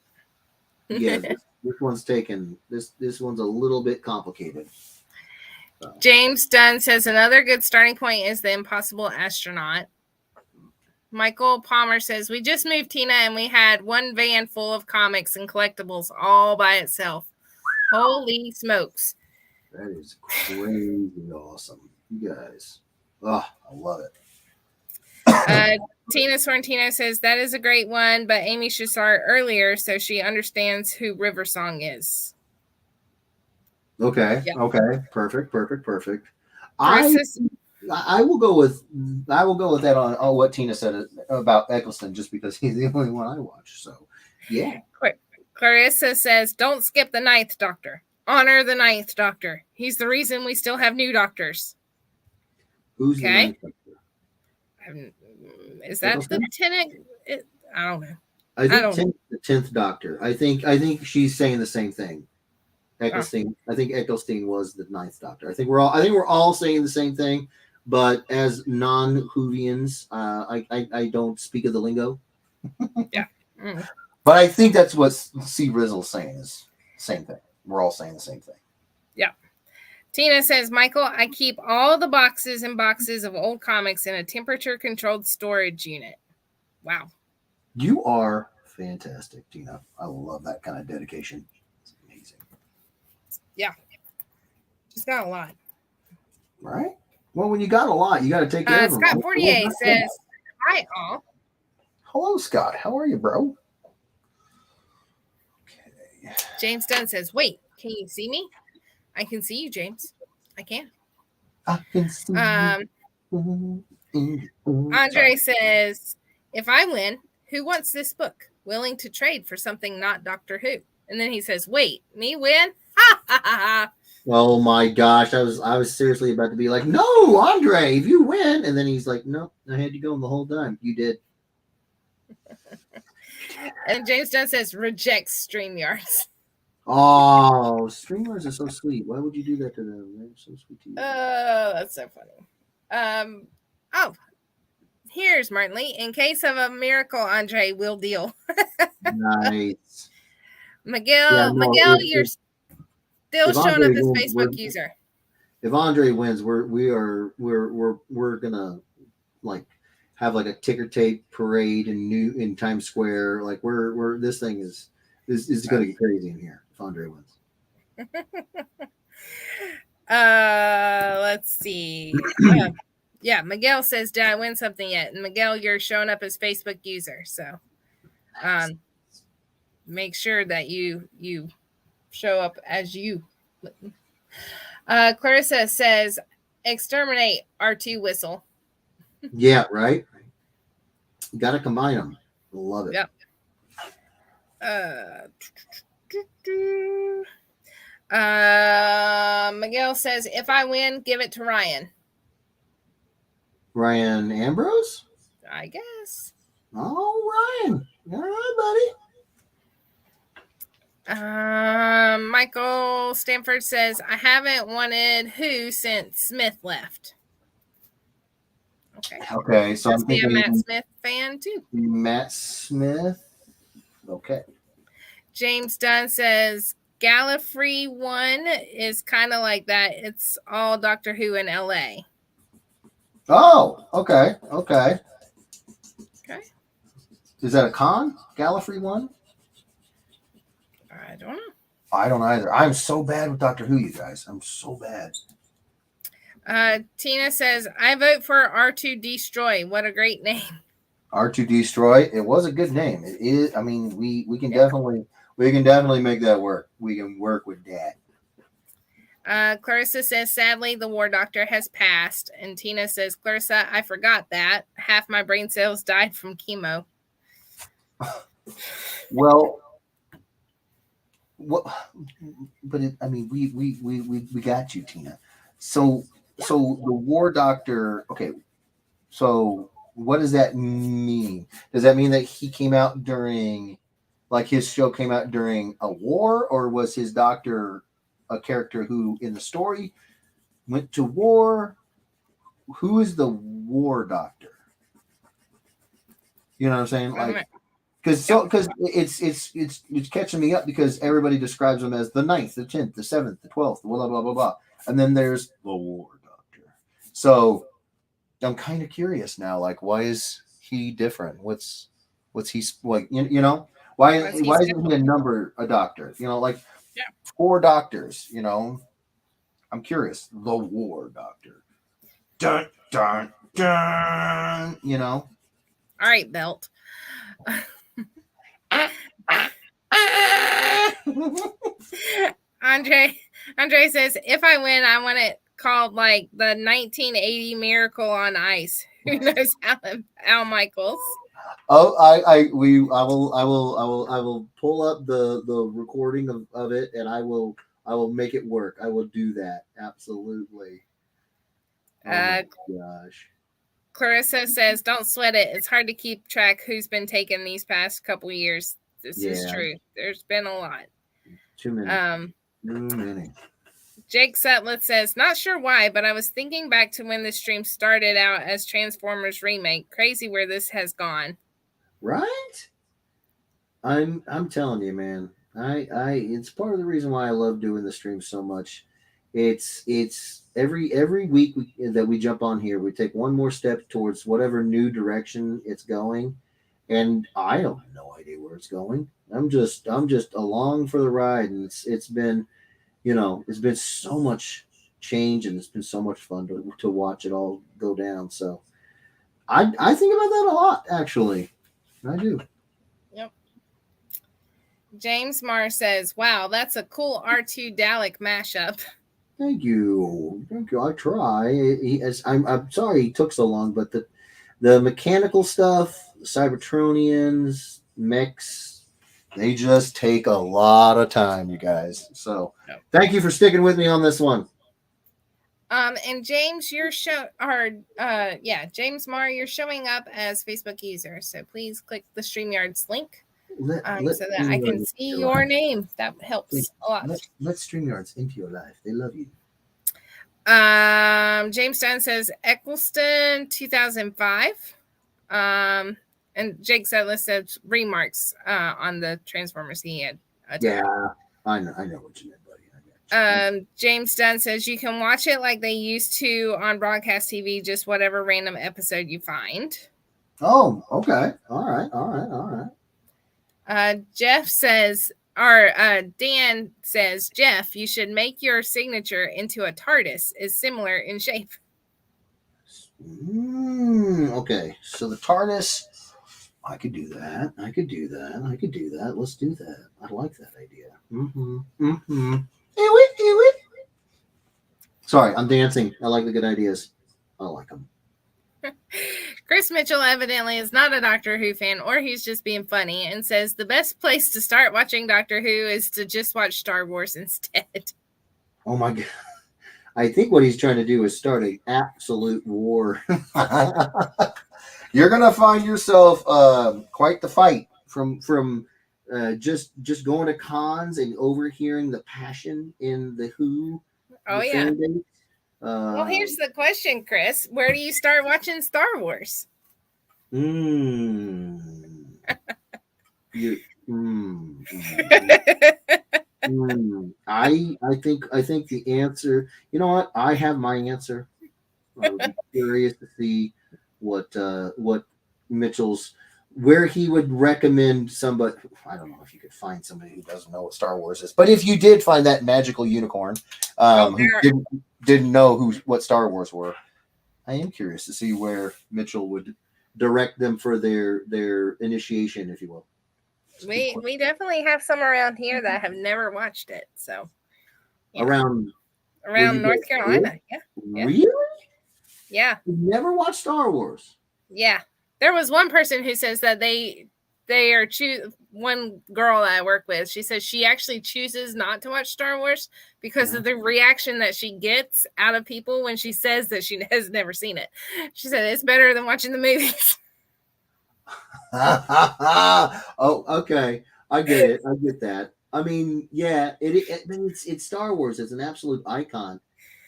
Yeah, this one's taken. This one's a little bit complicated. So. James Dunn says another good starting point is The Impossible Astronaut. Michael Palmer says, we just moved, Tina, and we had one van full of comics and collectibles all by itself. Holy smokes. That is crazy awesome. You guys. Oh, I love it. Tina Sorrentino says, that is a great one, but Amy should start earlier so she understands who River Song is. Okay. Yeah. Okay. Perfect. I will go with that on what Tina said about Eccleston, just because he's the only one I watch. So, yeah. Clarissa says, don't skip the 9th Doctor. Honor the 9th Doctor. He's the reason we still have new doctors. Who's the 9th Doctor? Is that the 10th? I don't know. I think the 10th Doctor. I think she's saying the same thing. Eccleston. I think Eccleston was the 9th Doctor. I think we're all saying the same thing, but as non-Whovians, I don't speak of the lingo. Yeah. But I think that's what C. Rizzle's saying is the same thing. We're all saying the same thing. Yeah. Tina says, Michael, I keep all the boxes and boxes of old comics in a temperature-controlled storage unit. Wow. You are fantastic, Tina. I love that kind of dedication. It's amazing. Yeah. She's got a lot. Right? Well, when you got a lot, you got to take care of them. Scott 48 says, hi, all. Hello, Scott. How are you, bro? Okay. James Dunn says, wait, can you see me? I can see you, James. I can. I can see you. Andre says, if I win, who wants this book? Willing to trade for something not Doctor Who? And then he says, wait, me win? Ha ha ha. Oh my gosh. I was seriously about to be like, no, Andre, if you win. And then he's like, no, I had you going the whole time. You did. And James Dunn says, rejects StreamYards. Oh, streamers are so sweet. Why would you do that to them? They're so sweet to you. Oh, that's so funny. Here's Martin Lee. In case of a miracle, Andre will deal. Nice. Miguel, you're still showing up as Facebook user. if Andre wins, we're gonna like have like a ticker tape parade in Times Square. Like we're this thing is gonna get crazy in here if Andre wins. Let's see. Yeah, Miguel says, "Did I win something yet?" And Miguel, you're showing up as Facebook user, so make sure that you show up as you. Clarissa says, "Exterminate R2 whistle." Yeah, right. You got to combine them. Love it. Yep. Miguel says, "If I win, give it to Ryan." Ryan Ambrose? I guess. Oh, Ryan. All right, buddy. Michael Stanford says, "I haven't wanted who since Smith left." Okay. Okay, so Must I'm be thinking a Matt Smith fan too. Matt Smith. Okay. James Dunn says, "Gallifrey 1 is kind of like that. It's all Doctor Who in LA." Oh, okay. Okay. Okay. Is that a con? Gallifrey one? I don't know. I don't either. I'm so bad with Doctor Who, you guys. I'm so bad. Tina says, "I vote for R2 Destroy. What a great name." R2 Destroy. It was a good name. It is. I mean, we can definitely make that work. We can work with that. Clarissa says, "Sadly, the War Doctor has passed." And Tina says, "Clarissa, I forgot that. Half my brain cells died from chemo." Well, what? But I mean, we got you, Tina. So the War Doctor. Okay. So what does that mean? Does that mean that he came out during, like his show came out during a war, or was his doctor a character who in the story went to war? Who is the War Doctor? You know what I'm saying? Like, because it's catching me up because everybody describes him as the 9th, the 10th, the 7th, the 12th, blah blah blah blah, and then there's the War Doctor. So I'm kind of curious now. Like, why is he different? What's he like? You know, why isn't he a doctor? You know, like 4 doctors. You know, I'm curious. The War Doctor. Dun dun dun. You know. All right, Belt. Andre says, "If I win, I want it called like the 1980 Miracle on Ice." Who knows Al Michaels? Oh, I will pull up the recording of it, and I will make it work. I will do that absolutely. Oh my gosh. Clarissa says, "Don't sweat it. It's hard to keep track who's been taken these past couple years." This is true. There's been a lot. Too many. Too many. Jake Sutliff says, "Not sure why, but I was thinking back to when the stream started out as Transformers Remake. Crazy where this has gone." Right? I'm telling you, man. It's part of the reason why I love doing the stream so much. It's every week that we jump on here, we take one more step towards whatever new direction it's going, and I don't have no idea where it's going. I'm just along for the ride, and it's been, it's been so much change, and it's been so much fun to watch it all go down. So I think about that a lot, actually. I do. Yep. James Marr says, "Wow, that's a cool R2 Dalek mashup." Thank you. I try. I'm sorry he took so long, but the mechanical stuff, Cybertronians, mechs, they just take a lot of time, you guys. So thank you for sticking with me on this one. And James, James Marr, you're showing up as Facebook user. So please click the StreamYard's link so that I can see your name. That helps a lot. Let StreamYards into your life. They love you. James Dunn says Eccleston 2005. And Jake Sedlis says remarks on the Transformers he had. Yeah, I know what you meant, buddy. James Dunn says you can watch it like they used to on broadcast TV, just whatever random episode you find. Oh, okay. All right. All right. All right. Jeff says, or Dan says, Jeff, you should make your signature into a TARDIS. Is similar in shape. Okay. So the TARDIS, I could do that. I could do that. I could do that. Let's do that. I like that idea. Sorry, I'm dancing. I like the good ideas. I like them. Chris Mitchell evidently is not a Doctor Who fan, or he's just being funny, and says the best place to start watching Doctor Who is to just watch Star Wars instead. Oh my God. I think what he's trying to do is start an absolute war. You're gonna find yourself quite the fight from just going to cons and overhearing the passion in the Who. Oh yeah. Well, here's the question, Chris. Where do you start watching Star Wars? I think the answer. You know what? I have my answer. I would be curious to see what Mitchell's, where he would recommend somebody. I don't know if you could find somebody who doesn't know what Star Wars is, but if you did find that magical unicorn who didn't know what Star Wars were, I am curious to see where Mitchell would direct them for their initiation, if you will. We definitely have some around here that have never watched it. So around North Carolina, yeah. Really? Yeah. You never watched Star Wars? Yeah. There was one person who says that they are one girl that I work with, she says she actually chooses not to watch Star Wars because of the reaction that she gets out of people when she says that she has never seen it. She said it's better than watching the movies. Oh, okay. I get it. I get that. I mean, yeah, it's Star Wars. It's an absolute icon.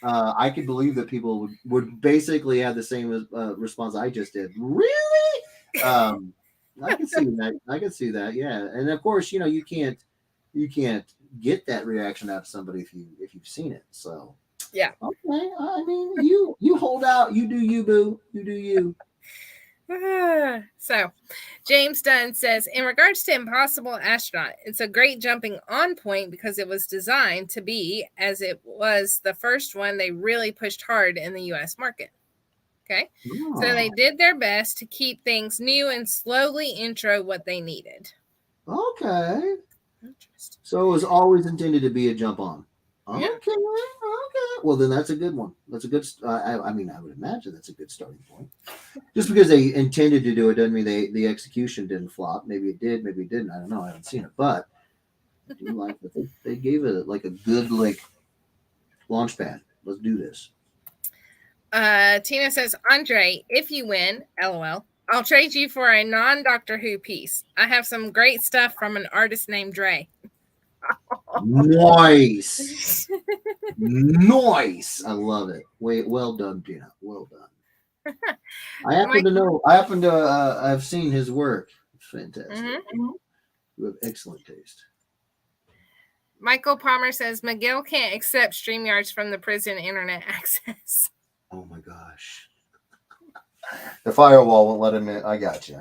I could believe that people would basically have the same response I just did. Really? I can see that. I can see that. Yeah, and of course, you can't get that reaction out of somebody if you've seen it. So yeah. Okay. I mean, you hold out. You do you, boo. You do you. So, James Dunn says, in regards to Impossible Astronaut, it's a great jumping on point because it was designed to be, as it was the first one they really pushed hard in the U.S. market. Okay. Oh. So they did their best to keep things new and slowly intro what they needed. Okay. Interesting. So it was always intended to be a jump on. Okay. Yeah. Okay. Well, then that's a good one. That's a good. I mean, I would imagine that's a good starting point. Just because they intended to do it doesn't mean the execution didn't flop. Maybe it did. Maybe it didn't. I don't know. I haven't seen it, but I do like that they gave it like a good launch pad. Let's do this. Tina says, Andre, if you win, LOL, I'll trade you for a non-Doctor Who piece. I have some great stuff from an artist named Dre. Nice. Nice. I love it. Well done, Gina. Well done. I happen to I've seen his work. It's fantastic. Mm-hmm. You have excellent taste. Michael Palmer says McGill can't accept StreamYards from the prison internet access. Oh my gosh. The firewall won't let him in. I got you.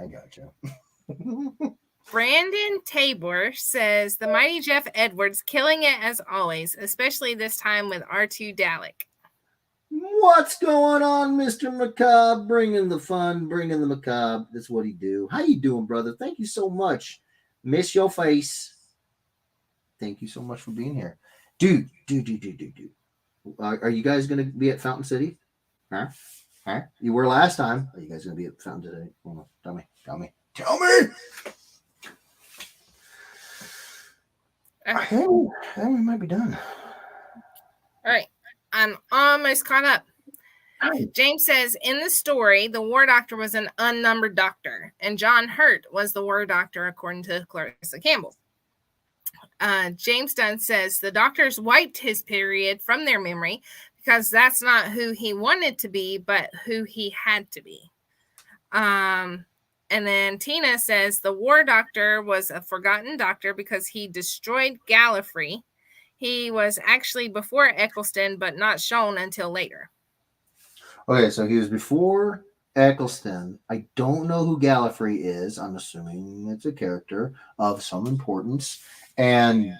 Brandon Tabor says the mighty Jeff Edwards killing it as always, especially this time with R2 Dalek. What's going on, Mr. Macabre? Bringing the fun, bringing the macabre. That's what he do. How you doing, brother? Thank you so much. Miss your face. Thank you so much for being here. Dude. Are you guys going to be at Fountain City? Huh? You were last time. Are you guys going to be at Fountain City? Tell me. I think we might be done. All right. I'm almost caught up. James says, in the story, the War Doctor was an unnumbered doctor, and John Hurt was the War Doctor, according to Clarissa Campbell. James Dunn says, the doctors wiped his period from their memory because that's not who he wanted to be, but who he had to be. And then Tina says the War Doctor was a forgotten doctor because he destroyed Gallifrey. He was actually before Eccleston, but not shown until later. Okay, so he was before Eccleston. I don't know who Gallifrey is. I'm assuming it's a character of some importance. And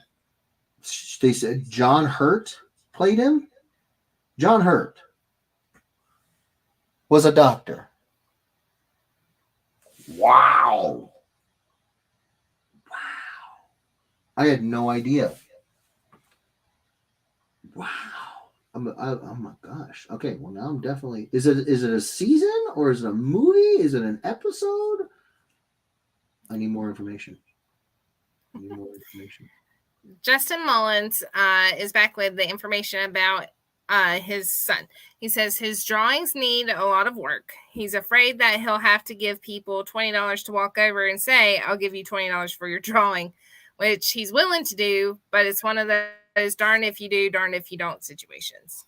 they said John Hurt played him. John Hurt was a doctor. Wow. I had no idea. Wow. Oh my gosh. Okay, well now I'm definitely. Is it a season or is it a movie? Is it an episode? I need more information. Justin Mullins is back with the information about his son. He says his drawings need a lot of work. He's afraid that he'll have to give people $20 to walk over and say, I'll give you $20 for your drawing, which he's willing to do, but it's one of those darn if you do, darn if you don't situations.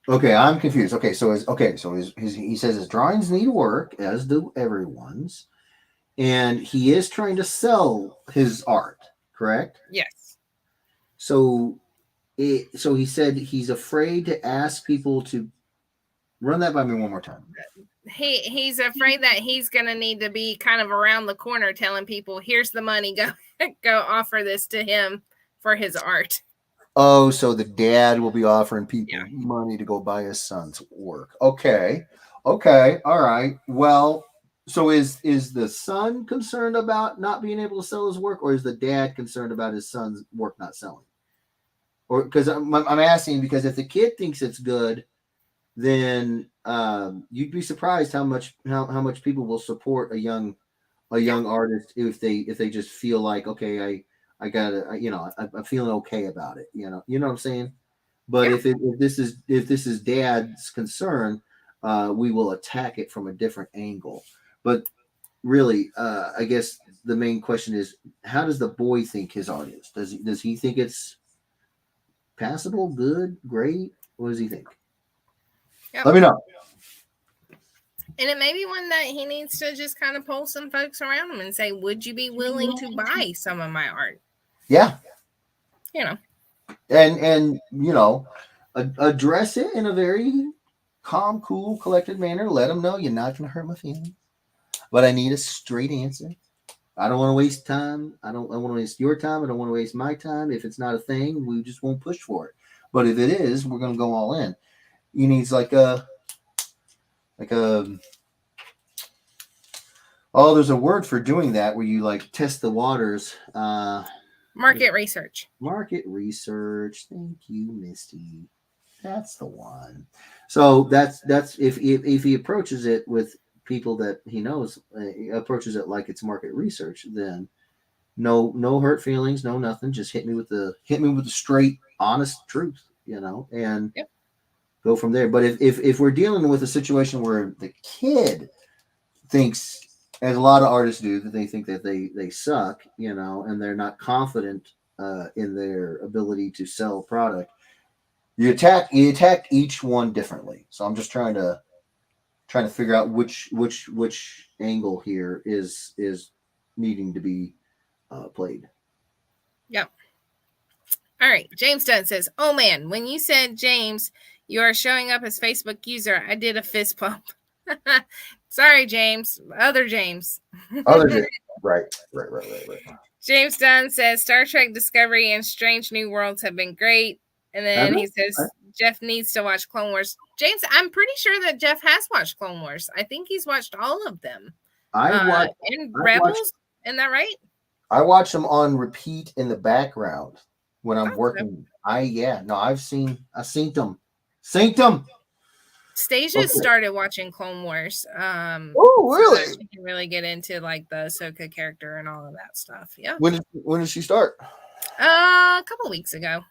Okay, I'm confused. Okay, so he says his drawings need work, as do everyone's, and he is trying to sell his art, correct? Yes. So he said he's afraid to ask people to run that by me one more time. He's afraid that he's going to need to be kind of around the corner telling people, here's the money, go offer this to him for his art. Oh, so the dad will be offering people money to go buy his son's work. Okay, all right. Well, so is the son concerned about not being able to sell his work, or is the dad concerned about his son's work not selling? Or because I'm asking because if the kid thinks it's good, then you'd be surprised how much people will support a young artist if they just feel like, okay, I gotta, I'm feeling okay about it. You know what I'm saying? But if this is dad's concern, we will attack it from a different angle. But really, I guess the main question is, how does the boy think his art is? Does he think it's passable, good, great? What does he think? Yep. Let me know. And it may be one that he needs to just kind of pull some folks around him and say, would you be willing to buy some of my art? Yeah. And address it in a very calm, cool, collected manner. Let them know you're not going to hurt my feelings, but I need a straight answer. I don't want to waste time. I want to waste your time. I don't want to waste my time. If it's not a thing, we just won't push for it. But if it is, we're going to go all in. He needs there's a word for doing that where you test the waters. Market research. Market research. Thank you, Misty. That's the one. So that's if he approaches it with people that he knows, approaches it like it's market research, then no hurt feelings, no nothing. Just hit me with the straight, honest truth, and go from there. But if we're dealing with a situation where the kid thinks, as a lot of artists do, that they think that they suck, and they're not confident in their ability to sell product, you attack each one differently. So I'm just trying to figure out which angle here is needing to be played. Yep. All right. James Dunn says, "Oh man, when you said James, you are showing up as Facebook user, I did a fist pump." Sorry, James. Other James. Right. James Dunn says Star Trek Discovery and Strange New Worlds have been great. And then he says Jeff needs to watch Clone Wars. James, I'm pretty sure that Jeff has watched Clone Wars. I think he's watched all of them. And Rebels, isn't that right? I watch them on repeat in the background when I'm working. I've seen them. Stasia started watching Clone Wars. Oh, really? So she can really get into the Ahsoka character and all of that stuff. Yeah. When did she start? A couple weeks ago.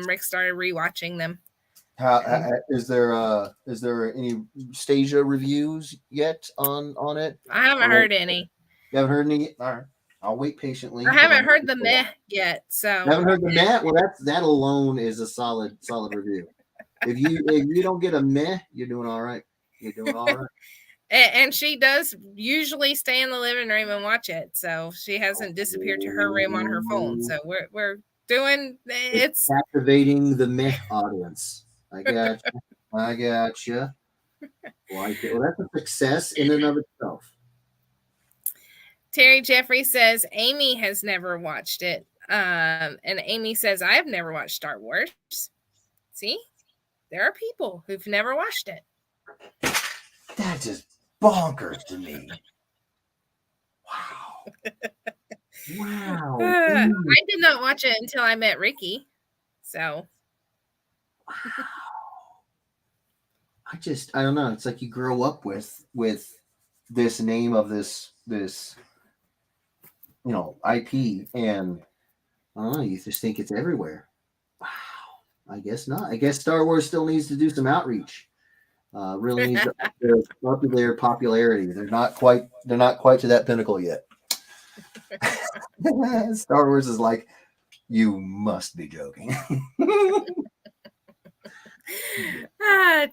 Rick started rewatching them. Is there any Stasia reviews yet on it? I haven't heard any. You haven't heard any? All right. I'll wait patiently. I haven't heard the meh yet. So I haven't heard the meh. Well, that alone is a solid review. If you don't get a meh, you're doing all right. And she does usually stay in the living room and watch it. So she hasn't disappeared to her room on her phone. So we're doing it's Captivating the meh audience. I got you. I got you. Like it. Well, that's a success in and of itself. Terry Jeffrey says Amy has never watched it. And Amy says, I have never watched Star Wars. See? There are people who've never watched it. That's just bonkers to me. Wow. Wow. I did not watch it until I met Ricky. So I don't know. It's like you grow up with this name of this IP, and I don't know, you just think it's everywhere. Wow. I guess not. I guess Star Wars still needs to do some outreach. Really needs to up their popularity. They're not quite to that pinnacle yet. Star Wars is like, you must be joking.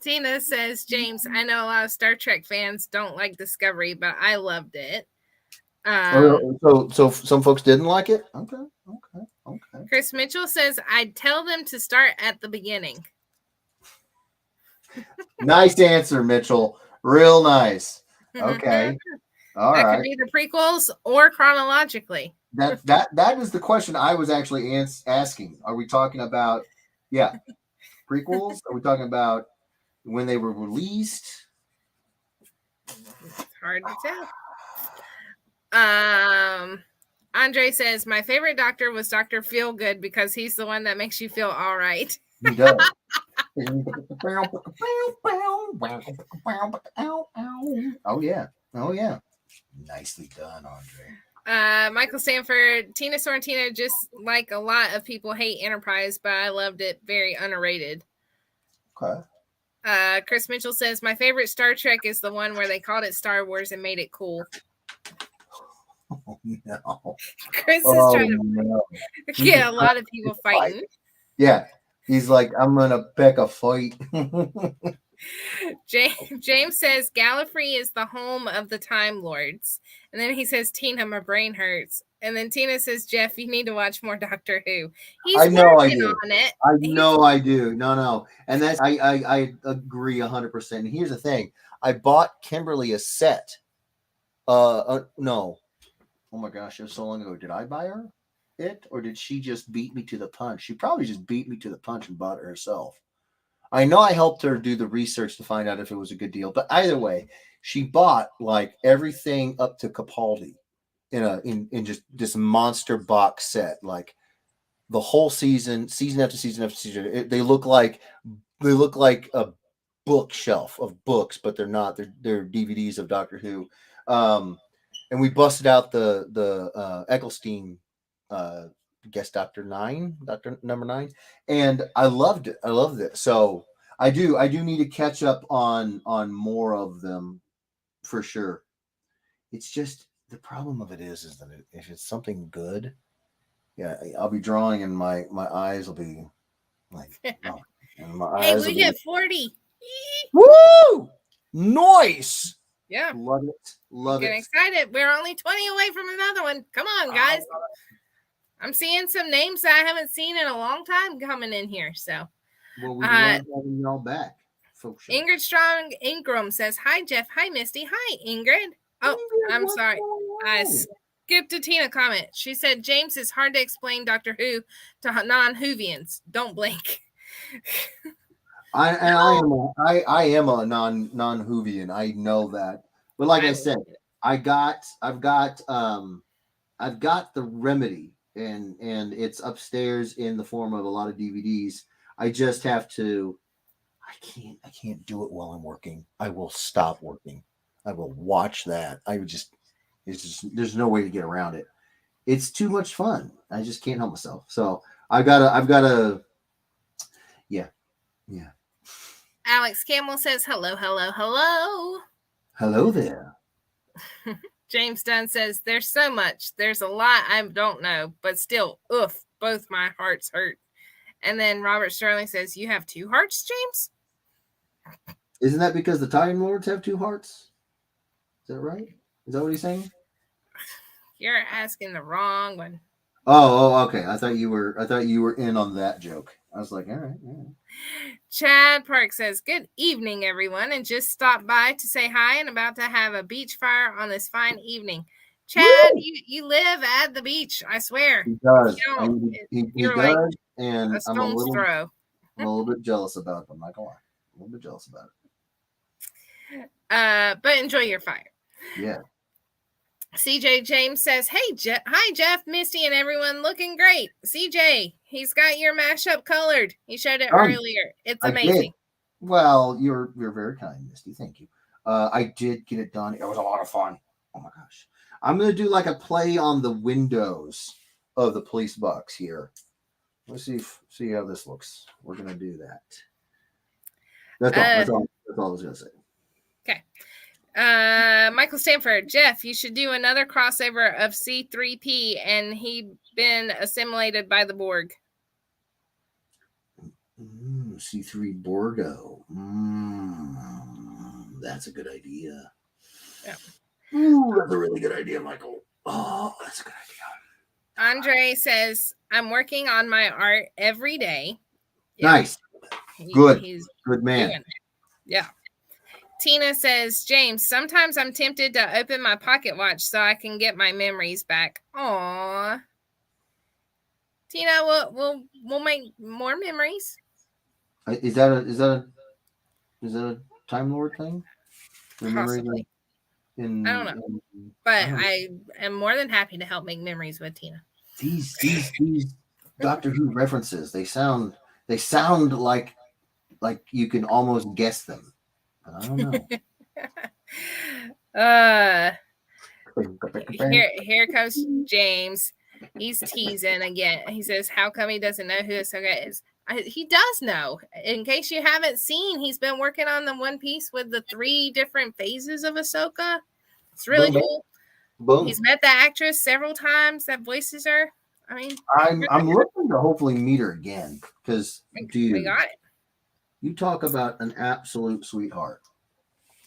Tina says, James, I know a lot of Star Trek fans don't like Discovery, but I loved it. So some folks didn't like it. Okay. Chris Mitchell says, I'd tell them to start at the beginning. Nice answer, Mitchell. Real nice. Okay. All right. That could be the prequels or chronologically. That is the question I was actually asking. Are we talking about prequels? Are we talking about when they were released? It's hard to tell. Andre says, my favorite doctor was Dr. Feelgood because he's the one that makes you feel all right. He does. Oh yeah. Nicely done, Andre. Michael Stanford, Tina Sorrentino, just like a lot of people hate Enterprise, but I loved it. Very underrated. Okay. Chris Mitchell says, my favorite Star Trek is the one where they called it Star Wars and made it cool. Oh, no. Chris is trying to get a lot of people fighting. Yeah. He's like, I'm going to pick a fight. James says Gallifrey is the home of the Time Lords. And then he says, Tina, my brain hurts. And then Tina says, Jeff, you need to watch more Doctor Who. I know I do. On it. I know I do. No. And that's I agree 100%. And here's the thing. I bought Kimberly a set. No. Oh my gosh, it was so long ago. Did I buy her it? Or did she just beat me to the punch? She probably just beat me to the punch and bought it herself. I know I helped her do the research to find out if it was a good deal. But either way, she bought like everything up to Capaldi in just this monster box set. Like the whole season after season after season. They look like a bookshelf of books, but they're not. They're DVDs of Doctor Who. And we busted out the Eccleston guest Doctor number 9, and I loved it. So I do need to catch up on more of them for sure. It's just the problem of it is that if it's something good, I'll be drawing and my eyes will be like, oh, and my eyes we get 40. Woo! Nice. Yeah. Love it. Getting excited. We're only 20 away from another one. Come on, guys. I'm seeing some names that I haven't seen in a long time coming in here. So, well, we love having y'all back. Sure. Ingrid Strong Ingram says, hi, Jeff. Hi, Misty. Hi, Ingrid. Oh, Ingrid, I'm sorry. I skipped a Tina comment. She said, James, it's hard to explain Doctor Who to non-Whovians. Don't blink. I am a non-Whovian. I know that, but like I said, I've got the remedy, and it's upstairs in the form of a lot of DVDs. I just have to. I can't do it while I'm working. I will stop working. I will watch that. There's no way to get around it. It's too much fun. I just can't help myself. So I've got to. Yeah. Alex Campbell says, hello. Hello there. James Dunn says, there's so much. There's a lot I don't know, but still, both my hearts hurt. And then Robert Sterling says, you have 2 hearts, James? Isn't that because the Time Lords have 2 hearts? Is that right? Is that what he's saying? You're asking the wrong one. Okay. I thought you were in on that joke. I was like, all right. Chad Park says, "Good evening, everyone, and just stopped by to say hi and about to have a beach fire on this fine evening." Chad, Woo! you live at the beach, I swear. He If does. you don't, He you're like does, and a stone's throw. I'm a little bit jealous about it. I'm not gonna lie. A little bit jealous about it. But enjoy your fire. Yeah. CJ James says, "Hey, hi Jeff, Misty, and everyone, looking great." CJ, he's got your mashup colored. He showed it earlier. It's I did. amazing. Well, you're very kind, Misty. Thank you. I did get it done. It was a lot of fun. Oh my gosh. I'm gonna do like a play on the windows of the police box here. Let's see how this looks. We're gonna do that. That's all I was gonna say. Okay. Michael Stanford, Jeff, you should do another crossover of C3P and he been assimilated by the Borg. C3 Borgo. That's a good idea. Yeah. Ooh, that's a really good idea, Michael. Oh, that's a good idea. Andre says, "I'm working on my art every day." Yeah. Nice. Good. He's good man. Doing it. Yeah. Tina says, "James, sometimes I'm tempted to open my pocket watch so I can get my memories back." Aww. Tina, we'll make more memories. Is that a Time Lord thing? Possibly. I don't know. But I am more than happy to help make memories with Tina. These Doctor Who references, they sound like you can almost guess them. But I don't know. Here comes James. He's teasing again. He says, "How come he doesn't know who Ahsoka is?" He does know. In case you haven't seen, he's been working on the One Piece with the 3 different phases of Ahsoka. It's really cool. Boom. He's met the actress several times that voices her. I mean, I'm looking to hopefully meet her again because, dude, we got it. You talk about an absolute sweetheart.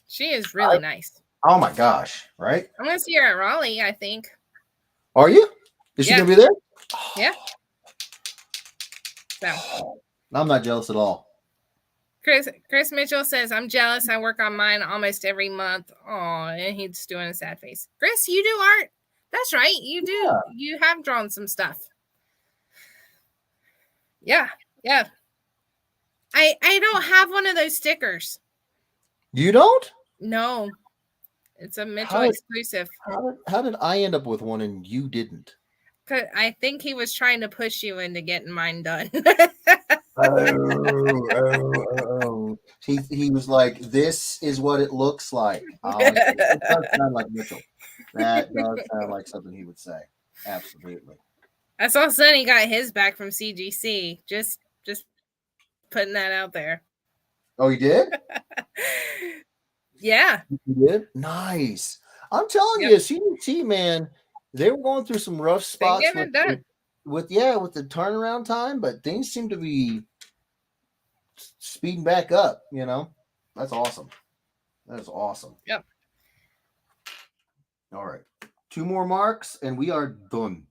She is really nice. Oh my gosh! Right? I'm gonna see her at Raleigh. I think. Are you? Is she gonna be there? Yeah. So. I'm not jealous at all. Chris Mitchell says, "I'm jealous. I work on mine almost every month." Oh, and he's doing a sad face. Chris, you do art. That's right. You do. Yeah. You have drawn some stuff. Yeah. I don't have one of those stickers. You don't? No. It's a Mitchell exclusive. How did I end up with one and you didn't? I think he was trying to push you into getting mine done. He was like, "This is what it looks like." It does sound like Mitchell. That does sound like something he would say. Absolutely. I saw Sonny got his back from CGC. Just putting that out there. Oh, he did? Yeah. He did? Nice. I'm telling you, CGC, man, they were going through some rough spots with the turnaround time, but things seem to be speeding back up, you know. That's awesome. That is awesome. Yep. All right. 2 more marks and we are done.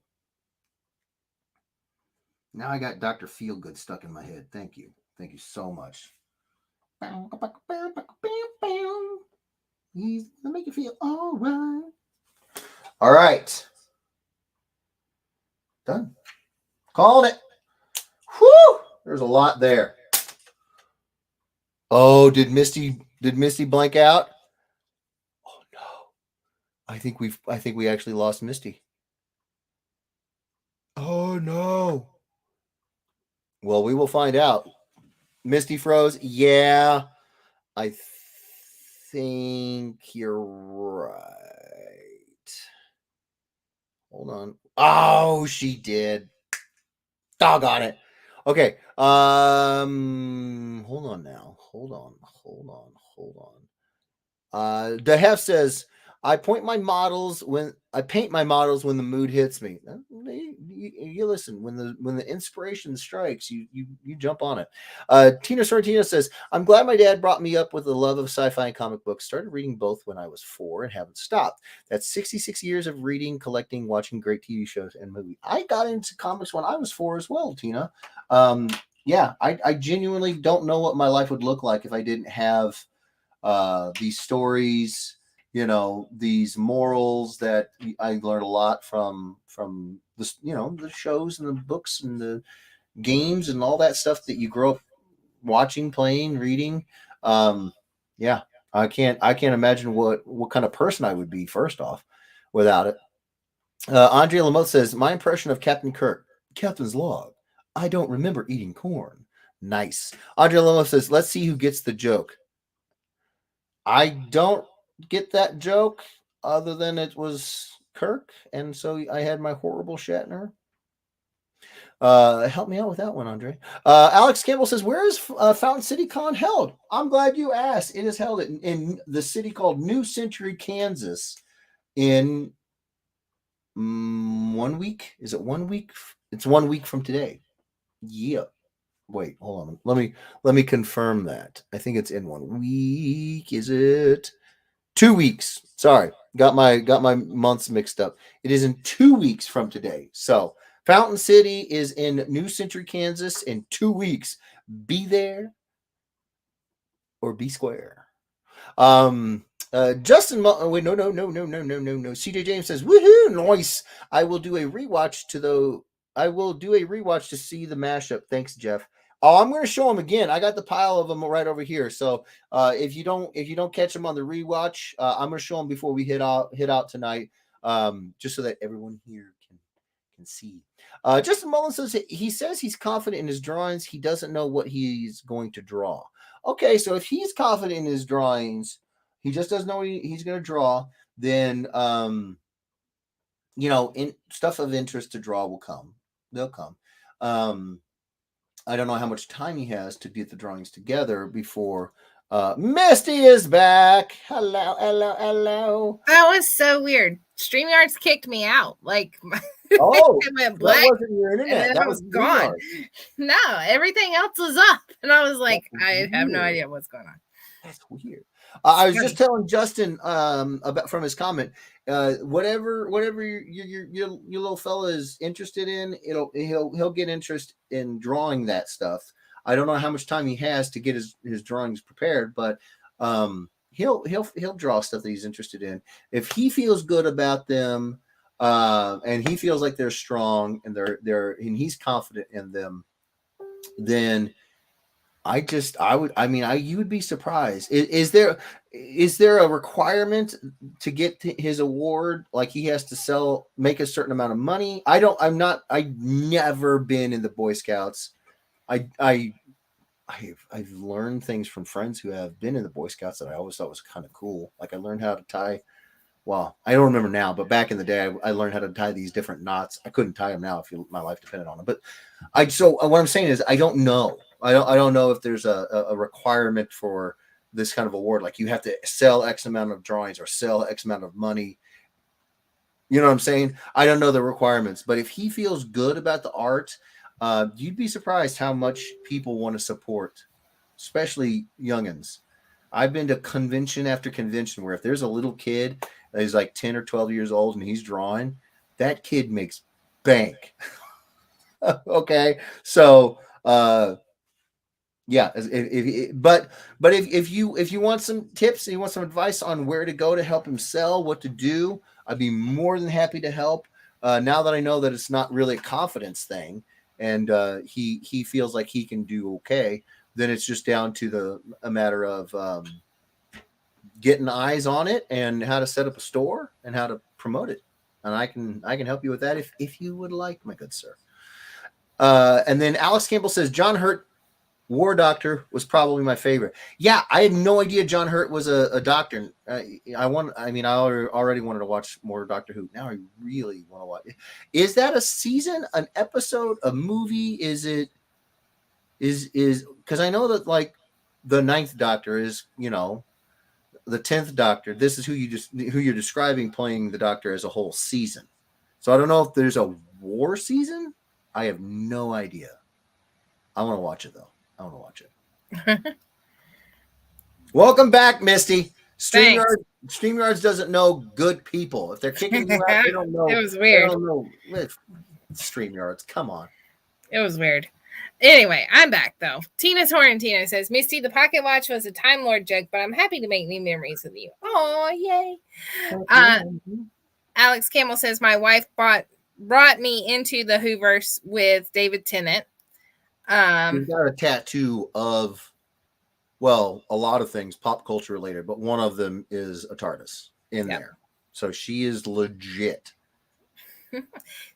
Now I got Dr. Feelgood stuck in my head. Thank you. Thank you so much. He's gonna make you feel all right. All right. Done. Called it. Whew! There's a lot there. Oh, did Misty blank out? Oh no. I think we actually lost Misty. Oh no. Well, we will find out. Misty froze. Yeah. I think you're right. Hold on. Oh, she did. Doggone it. Okay. Hold on now. Hold on. The Hef says, I point my models when I paint my models when the mood hits me. You listen when the inspiration strikes, you jump on it. Tina Sorrentino says, "I'm glad my dad brought me up with the love of sci-fi and comic books. Started reading both when I was 4 and haven't stopped. That's 66 years of reading, collecting, watching great TV shows and movies. I got into comics when I was 4 as well, Tina. Um, yeah, I genuinely don't know what my life would look like if I didn't have these stories, these morals that I learned a lot from this, the shows and the books and the games and all that stuff that you grow up watching, playing, reading. Um, yeah, I can't imagine what kind of person I would be first off without it. Andrea Lamotte says, my impression of Captain Kirk, Captain's log. I don't remember eating corn. Nice. Andrea Lamotte says, let's see who gets the joke. I don't get that joke other than it was Kirk, and so I had my horrible Shatner. Help me out with that one, Andre. Alex Campbell says, where is Fountain City Con held? I'm glad you asked. It is held in the city called New Century, Kansas in 1 week. Is it 1 week? It's 1 week from today. Yeah. Wait, hold on. Let me confirm that. I think it's in 1 week. Is it 2 weeks? Sorry, got my months mixed up. It is in 2 weeks from today. So Fountain City is in New Century, Kansas in 2 weeks. Be there or be square. Justin, wait, no. CJ James says, "Woohoo, nice! I will do a rewatch to see the mashup. Thanks, Jeff. Oh, I'm going to show them again. I got the pile of them right over here. So if you don't catch them on the rewatch, I'm going to show them before we hit out tonight, just so that everyone here can see." Justin Mullins says he says he's confident in his drawings. He doesn't know what he's going to draw. Okay, so if he's confident in his drawings, he just doesn't know what he's going to draw, then in stuff of interest to draw will come. They'll come. I don't know how much time he has to get the drawings together before Misty is back. Hello. That was so weird. StreamYards kicked me out. Like, Oh, it went that black, wasn't your and internet. then That I was was gone. StreamYard. No, everything else was up, and I was like, That's I have no weird. idea what's going on. That's weird. I was just telling Justin about from his comment. Whatever your little fella is interested in, he'll get interest in drawing that stuff. I don't know how much time he has to get his drawings prepared, but he'll draw stuff that he's interested in. If he feels good about them, and he feels like they're strong and and he's confident in them, then you would be surprised. Is there a requirement to get his award? Like he has to make a certain amount of money? I've never been in the Boy Scouts. I've learned things from friends who have been in the Boy Scouts that I always thought was kind of cool. Like I learned how to tie. Well, I don't remember now, but back in the day, I learned how to tie these different knots. I couldn't tie them now if my life depended on them. But what I'm saying is, I don't know. I don't know if there's a requirement for this kind of award. Like you have to sell X amount of drawings or sell X amount of money. You know what I'm saying? I don't know the requirements, but if he feels good about the art, you'd be surprised how much people want to support, especially youngins. I've been to convention after convention where if there's a little kid that is like 10 or 12 years old and he's drawing, that kid makes bank. Okay. So, yeah, if you want some tips and you want some advice on where to go to help him sell, what to do, I'd be more than happy to help. Now that I know that it's not really a confidence thing, and he feels like he can do okay, then it's just down to a matter of getting eyes on it and how to set up a store and how to promote it. And I can help you with that if you would like, my good sir. And then Alex Campbell says John Hurt, War Doctor, was probably my favorite. Yeah, I had no idea John Hurt was a doctor. I already wanted to watch more Doctor Who. Now I really want to watch it. Is that a season, an episode, a movie? Is because I know that like the Ninth Doctor is, the 10th Doctor. This is who you're describing playing the Doctor as a whole season. So I don't know if there's a war season. I have no idea. I want to watch it though. I want to watch it. Welcome back, Misty. StreamYards doesn't know good people. If they're kicking you out, they don't know. It was weird. They don't know. StreamYards, come on. It was weird. Anyway, I'm back though. Tina Torrentino says, Misty, the pocket watch was a Time Lord joke, but I'm happy to make new memories with you. Oh, yay. Alex Campbell says, my wife brought me into the Whoverse with David Tennant. He's got a tattoo of, well, a lot of things pop culture related, but one of them is a TARDIS in there. So she is legit.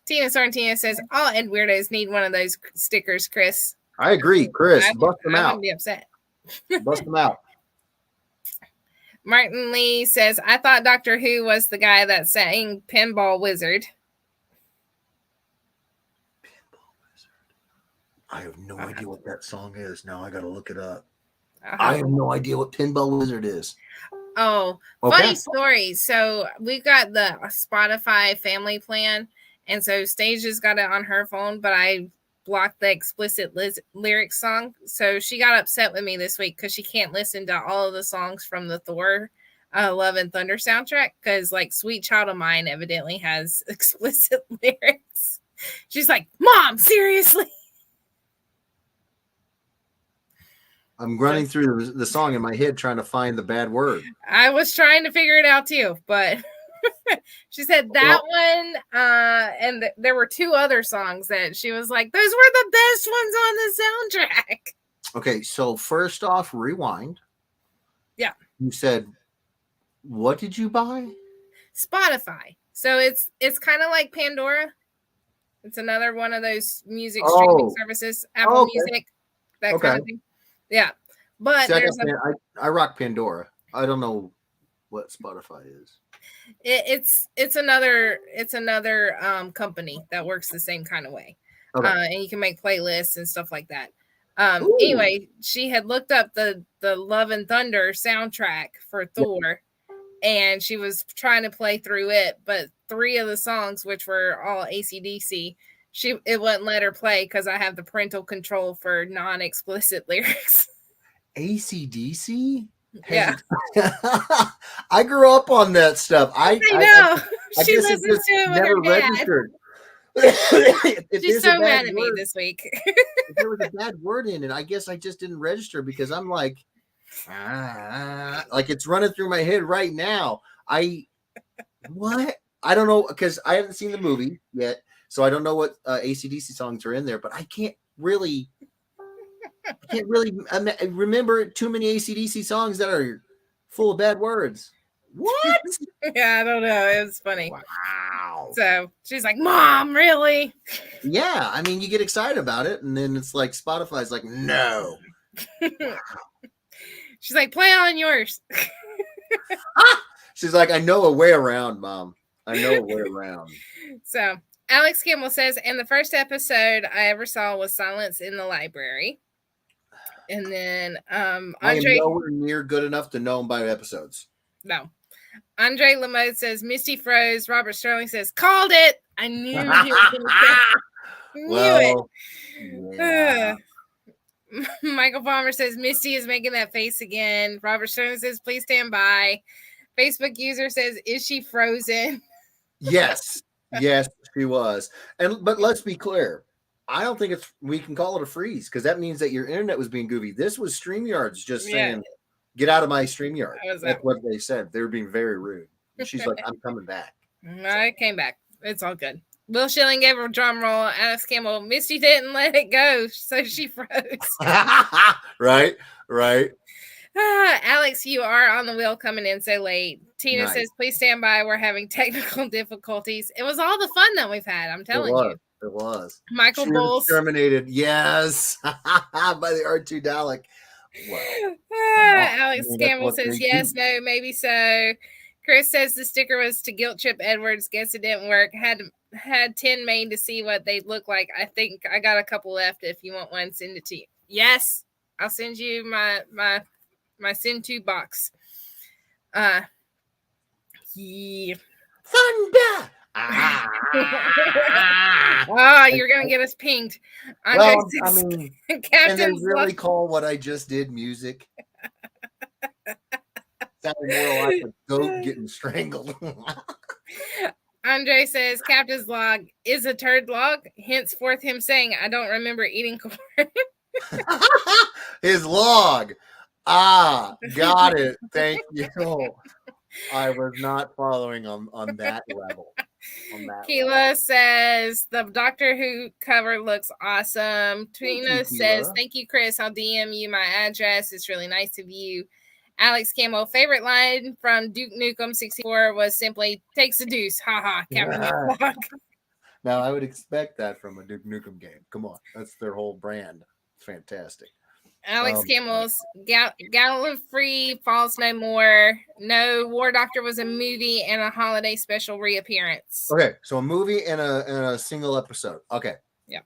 Tina Sorrentino says, all Ed weirdos need one of those stickers, Chris. I agree, Chris. Bust them out. I wouldn't be upset. Bust them out. Martin Lee says, I thought Doctor Who was the guy that sang Pinball Wizard. I have no idea what that song is. Now I got to look it up. I have no idea what Pinball Wizard is. Oh, funny story. So we've got the Spotify family plan. And so Stage has got it on her phone, but I blocked the explicit lyrics song. So she got upset with me this week because she can't listen to all of the songs from the Thor Love and Thunder soundtrack because like Sweet Child of Mine evidently has explicit lyrics. She's like, Mom, seriously? I'm running through the song in my head trying to find the bad word. I was trying to figure it out too, but she said that one, and there were two other songs that she was like, those were the best ones on the soundtrack. Okay, so first off, rewind. Yeah. You said, what did you buy? Spotify. So it's kind of like Pandora. It's another one of those music streaming services, Apple Music, that kind of thing. Yeah, but I rock Pandora. I don't know what Spotify is. It's another company that works the same kind of way, and you can make playlists and stuff like that. Anyway, she had looked up the Love and Thunder soundtrack for Thor, and she was trying to play through it, but 3 of the songs, which were all AC/DC, it wouldn't let her play because I have the parental control for non-explicit lyrics. AC/DC? Yeah. I grew up on that stuff. I know. I she guess it just never registered. She's so mad at me this week. If there was a bad word in it, I guess I just didn't register because I'm like it's running through my head right now. What? I don't know because I haven't seen the movie yet. So I don't know what AC/DC songs are in there, but I can't really remember too many AC/DC songs that are full of bad words. What? Yeah, I don't know. It was funny. Wow. So she's like, Mom, really? Yeah. I mean, you get excited about it, and then it's like Spotify's like, no. She's like, play on yours. She's like, I know a way around, Mom. I know a way around. So Alex Campbell says, and the first episode I ever saw was Silence in the Library. And then Andre, I am nowhere near good enough to know them by episodes. No. Andre Lamode says, Misty froze. Robert Sterling says, called it. I knew he was going to say it. Yeah. Michael Palmer says, Misty is making that face again. Robert Sterling says, please stand by. Facebook user says, is she frozen? Yes. Yes, she was. But let's be clear. I don't think we can call it a freeze because that means that your internet was being goofy. This was StreamYard's just saying, get out of my StreamYard. That's what they said. They were being very rude. And she's like, I'm coming back. I came back. It's all good. Will Schilling gave her a drum roll. Alex Campbell, Misty didn't let it go, so she froze. Right. Alex, you are on the wheel coming in so late. Tina says, please stand by. We're having technical difficulties. It was all the fun that we've had. I'm telling you. It was. Michael Bowles. Terminated. Yes. By the R2 Dalek. Wow. Alex Campbell says, yes, no, maybe so. Chris says the sticker was to guilt trip Edwards. Guess it didn't work. Had 10 made to see what they'd look like. I think I got a couple left. If you want one, send it to you. Yes. I'll send you my send to box. Yeah. Thunder. Oh, you're gonna get us pinged. Andre Well, I says, mean, can they Captain really call what I just did music? Sounded more like a goat getting strangled. Andre says Captain's log is a turd log, henceforth him saying, I don't remember eating corn. His log. Ah, got it. Thank you. I was not following on that level. Keela says the Doctor Who cover looks awesome. Tina says, thank you, Chris. I'll DM you my address. It's really nice of you. Alex Campbell, favorite line from Duke Nukem 64 was simply takes a deuce. Haha, Captain Log. Now I would expect that from a Duke Nukem game. Come on. That's their whole brand. It's fantastic. Alex Campbell's Gallifrey Falls No More. No, War Doctor was a movie and a holiday special reappearance. Okay, so a movie and a single episode. Okay. Yeah.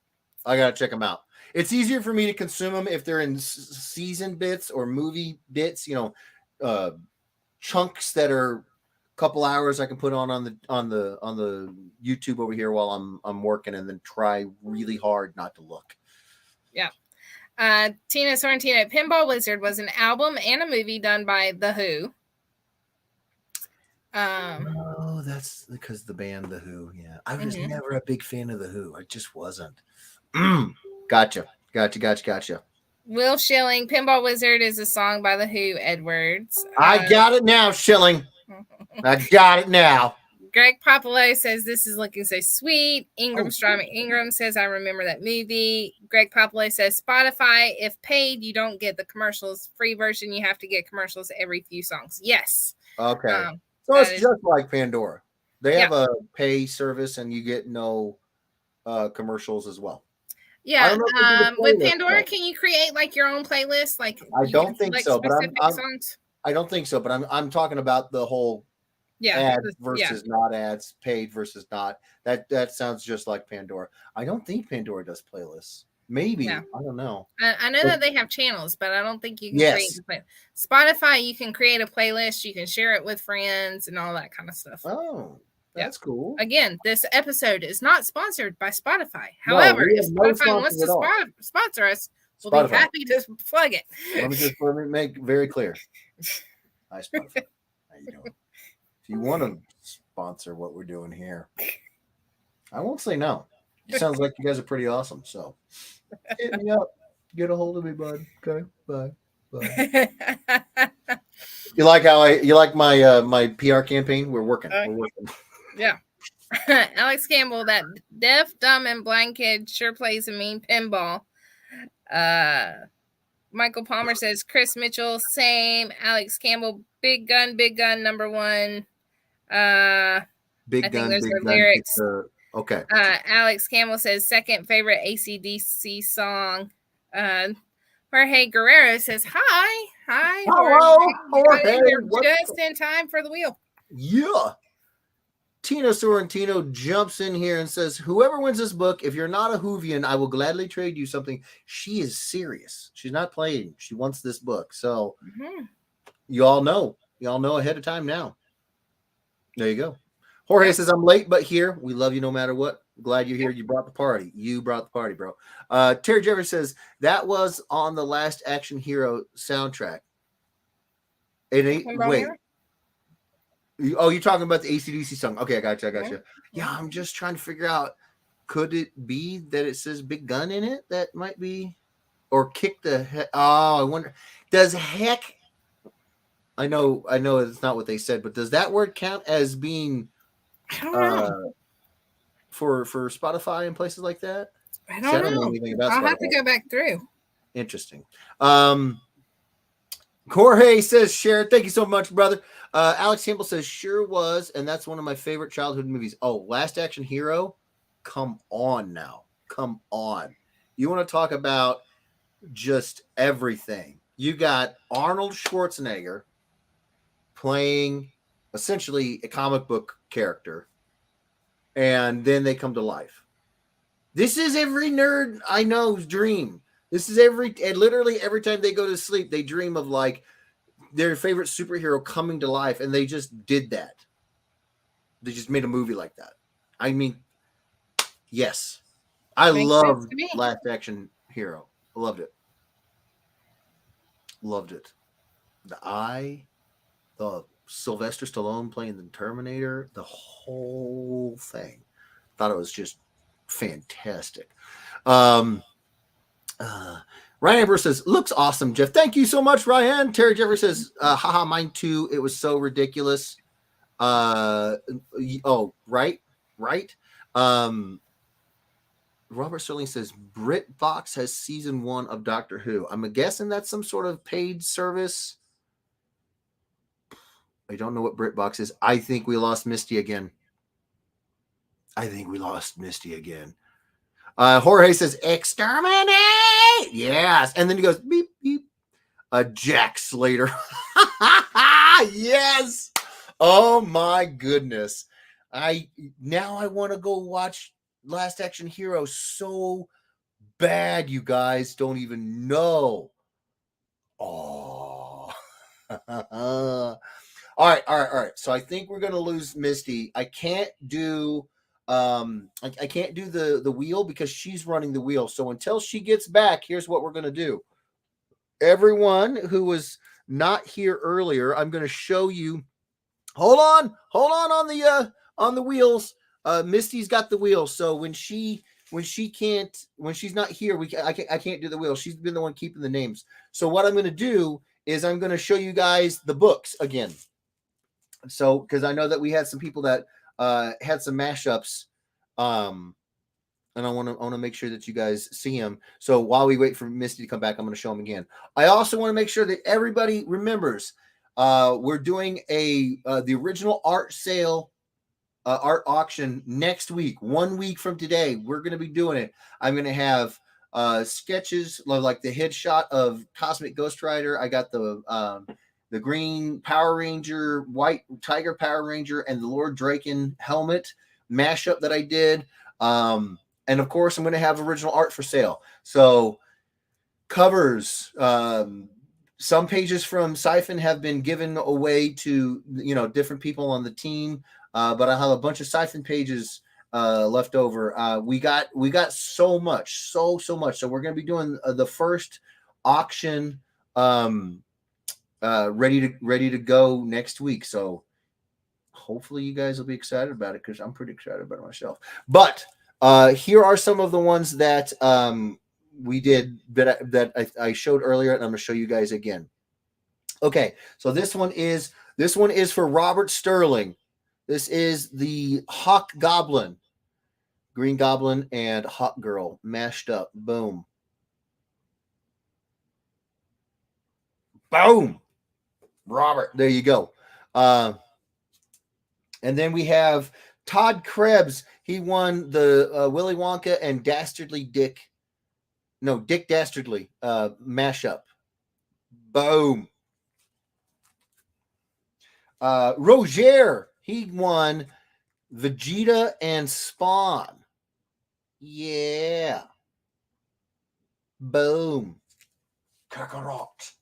I got to check them out. It's easier for me to consume them if they're in season bits or movie bits, chunks that are a couple hours I can put on the YouTube over here while I'm working, and then try really hard not to look. Yeah. Tina Sorrentino, Pinball Wizard was an album and a movie done by The Who. Oh, that's because the band The Who. Yeah, I was never a big fan of The Who. I just wasn't. Gotcha. Will Schilling, Pinball Wizard is a song by The Who, Edwards. I got it now, Schilling. I got it now. Greg Popolo says this is looking so sweet. Ingram Ingram says I remember that movie. Greg Popolo says Spotify, if paid, you don't get the commercials. Free version, you have to get commercials every few songs. Yes. Okay. So it's just like Pandora. They have a pay service, and you get no commercials as well. Yeah. With Pandora, can you create like your own playlist? Like I don't think so, but songs? I don't think so, but I'm talking about the whole ads versus not ads, paid versus not. That sounds just like Pandora. I don't think Pandora does playlists. Maybe. No. I don't know. I know that they have channels, but I don't think you can create a playlist. Spotify, you can create a playlist, you can share it with friends and all that kind of stuff. Oh, that's cool. Again, this episode is not sponsored by Spotify. However, if Spotify wants to sponsor us, we'll be happy to plug it. Let me make very clear. Hi, Spotify. How you doing? If you want to sponsor what we're doing here, I won't say no. It sounds like you guys are pretty awesome. So hit me up. Get a hold of me, bud. Okay. Bye. You like my PR campaign? We're working. Yeah. Alex Campbell, that deaf, dumb, and blind kid sure plays a mean pinball. Michael Palmer says Chris Mitchell, same. Alex Campbell, big gun, number one. Big I gun, think those big are gun, lyrics. Okay. Alex Campbell says second favorite AC/DC song. Jorge Guerrero says hi. Hello, Jorge. Just in time for the wheel. Yeah. Tina Sorrentino jumps in here and says, whoever wins this book, if you're not a Whovian, I will gladly trade you something. She is serious. She's not playing. She wants this book. So you all know. You all know ahead of time now. There you go. Jorge says, I'm late, but here. We love you no matter what. Glad you're here. You brought the party. You brought the party, bro. Terry Jeffers says, that was on the Last Action Hero soundtrack. Wait. Oh, you're talking about the AC/DC song. Okay, I got you. Yeah, I'm just trying to figure out, could it be that it says big gun in it? That might be, or kick the heck. Oh, I wonder, does heck, I know it's not what they said, but does that word count as being for Spotify and places like that? I don't know anything about I'll Spotify. Have to go back through. Interesting. Jorge says, share. Thank you so much, brother. Alex Campbell says, sure was, and that's one of my favorite childhood movies. Oh, Last Action Hero? Come on now. Come on. You want to talk about just everything. You got Arnold Schwarzenegger playing essentially a comic book character, and then they come to life. This is every nerd I know's dream. This is literally every time they go to sleep, they dream of like their favorite superhero coming to life, and they just did that. They just made a movie like that. I mean, yes, I Makes sense loved to me. Last Action Hero. I loved it. Loved it. The Eye, the Sylvester Stallone playing the Terminator, the whole thing. Thought it was just fantastic. Um, Ryan Amber says, looks awesome, Jeff. Thank you so much, Ryan. Terry Jeffrey says, haha, mine too. It was so ridiculous. Oh, right. Robert Sterling says, BritBox has season 1 of Doctor Who. I'm guessing that's some sort of paid service. I don't know what BritBox is. I think we lost Misty again. Jorge says, exterminate! Yes. And then he goes, beep, beep. Jack Slater. Yes. Oh, my goodness. I want to go watch Last Action Hero so bad, you guys don't even know. Oh. All right. So I think we're gonna lose Misty. I can't do I can't do the wheel because she's running the wheel. So until she gets back, here's what we're gonna do. Everyone who was not here earlier, I'm gonna show you. Hold on on the wheels. Misty's got the wheels. So when she's not here, I can't do the wheel. She's been the one keeping the names. So what I'm gonna do is I'm going to show you guys the books again. So, because I know that we had some people that had some mashups, and I want to make sure that you guys see them. So while we wait for Misty to come back, I'm going to show them again. I also want to make sure that everybody remembers we're doing the original art sale, art auction next week. 1 week from today, we're going to be doing it. I'm going to have sketches like the headshot of Cosmic Ghost Rider. I got the green Power Ranger, white Tiger Power Ranger, and the Lord Draken helmet mashup that I did. And of course, I'm going to have original art for sale. So covers, some pages from Siphon have been given away to different people on the team, but I have a bunch of Siphon pages left over. We got so much. So much. So we're going to be doing the first auction ready to go next week. So hopefully you guys will be excited about it because I'm pretty excited about it myself. But here are some of the ones that we did that I showed earlier, and I'm going to show you guys again. Okay, so this one is for Robert Sterling. This is the Hawk Goblin. Green Goblin and Hawk Girl mashed up. Boom. Boom. Robert. There you go. And then we have Todd Krebs. He won the Willy Wonka and Dick Dastardly mashup. Boom. Roger. He won Vegeta and Spawn. Yeah. Boom. Kakarot.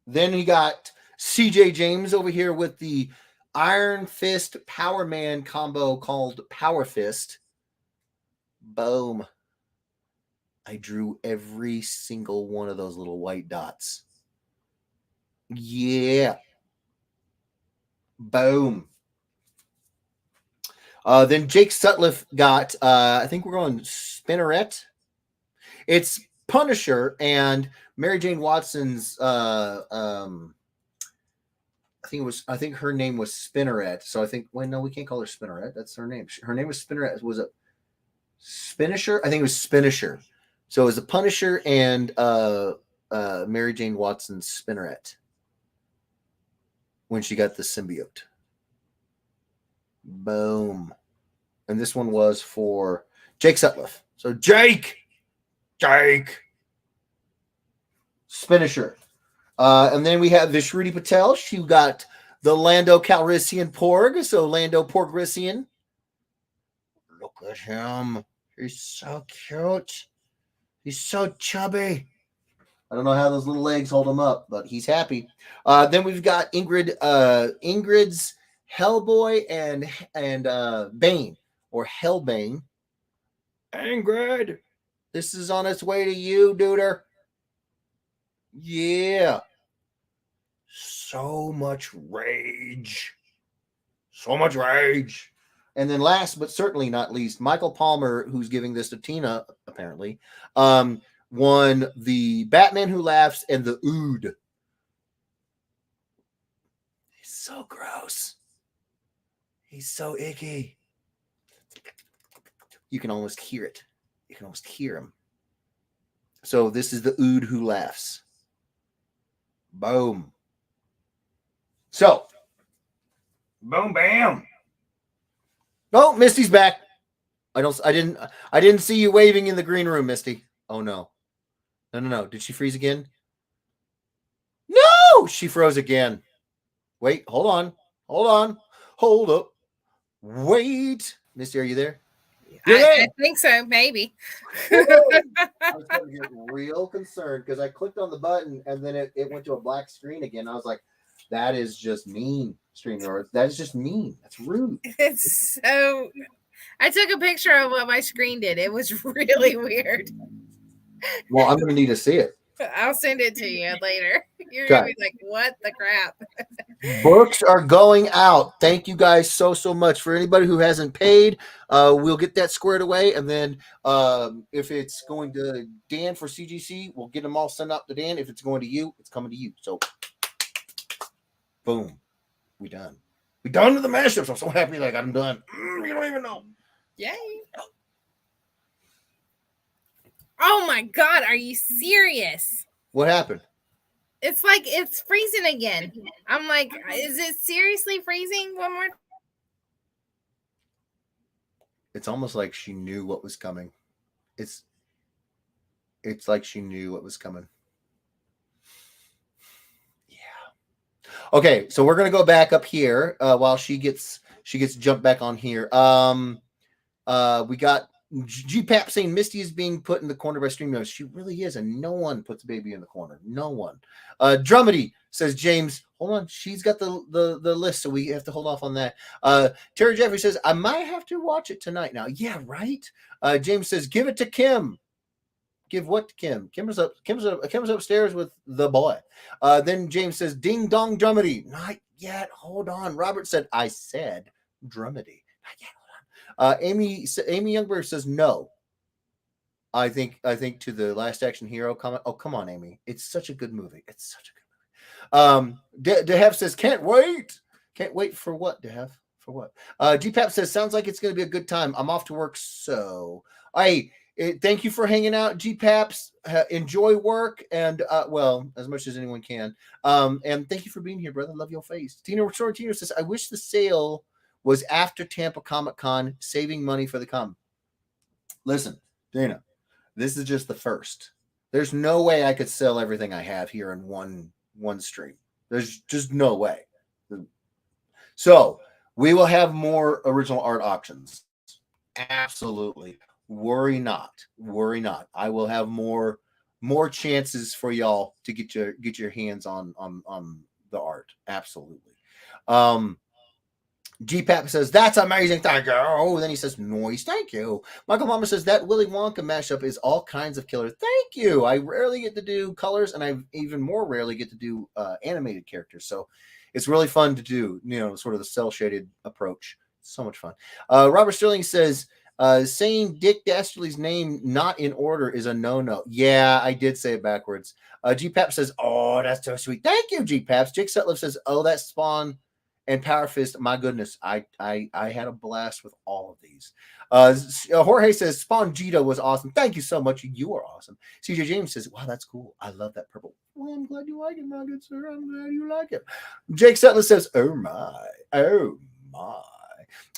Then he got CJ James over here with the Iron Fist Power Man combo called Power Fist. Boom. I drew every single one of those little white dots. Yeah. Boom. Then Jake Sutcliffe got, I think we're going Spinneret. It's Punisher and Mary Jane Watson's, I think her name was Spinneret. So I think, no, we can't call her Spinneret. That's her name. Her name was Spinneret. Was it Spinisher? I think it was Spinisher. So it was the Punisher and Mary Jane Watson's Spinneret when she got the symbiote. Boom. And this one was for Jake Sutcliffe. So Jake. Spinisher. And then we have Vishruti Patel. She got the Lando Calrissian Porg. So Lando Porgrisian. Look at him. He's so cute. He's so chubby. I don't know how those little legs hold him up, but he's happy. Then we've got Ingrid's Hellboy and Bane or Hellbane. Ingrid, this is on its way to you, duder. Yeah. So much rage. So much rage. And then last but certainly not least, Michael Palmer, who's giving this to Tina, apparently, won the Batman Who Laughs and the Ood. He's so gross. He's so icky. You can almost hear it. You can almost hear him. So this is the Ood Who Laughs. Boom. So, boom, bam. Oh, Misty's back. I didn't see you waving in the green room, Misty. Oh no. No. Did she freeze again? No, she froze again. Wait, hold on. Hold up. Wait. Misty, are you there? I think so, maybe. I was starting to get real concerned because I clicked on the button and then it went to a black screen again. I was like, that is just mean, StreamYard. That is just mean. That's rude. It's so. I took a picture of what my screen did. It was really weird. Well, I'm going to need to see it. I'll send it to you later. You're going to be like, what the crap? Books are going out. Thank you guys so much. For anybody who hasn't paid, we'll get that squared away. And then if it's going to Dan for CGC, we'll get them all sent out to Dan. If it's going to you, it's coming to you. So, boom. We done. We done with the mashups. I'm so happy like I'm done. You don't even know. Yay. Oh my God, are you serious? What happened? It's like it's freezing again. I'm like, is it seriously freezing one more? It's almost like she knew what was coming. It's like she knew what was coming. Yeah. Okay, so we're gonna go back up here while she gets jumped back on here. We got GPAP saying Misty is being put in the corner by StreamYard. She really is, and no one puts baby in the corner. No one. Drumedy says James. Hold on, she's got the list, so we have to hold off on that. Terry Jeffrey says I might have to watch it tonight now. Yeah, right. James says give it to Kim. Give what to Kim? Kim's upstairs with the boy. Then James says ding dong Drumedy. Not yet. Hold on. Robert said I said Drumedy. Not yet. Amy Youngberg says no. I think to the Last Action Hero comment. Oh, come on, Amy. It's such a good movie. It's such a good movie. Dehev says can't wait. Can't wait for what, Dehev? For what? GPAP says sounds like it's going to be a good time. I'm off to work, so thank you for hanging out, GPAPs. Enjoy work and well, as much as anyone can. And thank you for being here, brother. Love your face. Tina Sorrentino says I wish the sale was after Tampa Comic-Con, saving money for the con. Listen, Dana, this is just the first. There's no way I could sell everything I have here in one stream. There's just no way. So we will have more original art auctions. Absolutely. Worry not. I will have more chances for y'all to get your hands on the art. Absolutely. GPAP says, that's amazing. Thank you. Oh, then he says, noise. Thank you. Michael Mama says, that Willy Wonka mashup is all kinds of killer. Thank you. I rarely get to do colors, and I even more rarely get to do animated characters. So it's really fun to do, sort of the cel-shaded approach. So much fun. Robert Sterling says, saying Dick Dastardly's name not in order is a no-no. Yeah, I did say it backwards. GPAP says, oh, that's so sweet. Thank you, GPAPs. Jake Sutliff says, oh, that's Spawn and Power Fist. My goodness, I had a blast with all of these. Jorge says Spawn Gito was awesome. Thank you so much. You are awesome. CJ James says, wow, that's cool. I love that purple. Well, I'm glad you like it, my good sir. I'm glad you like it. Jake Sutliff says, oh my.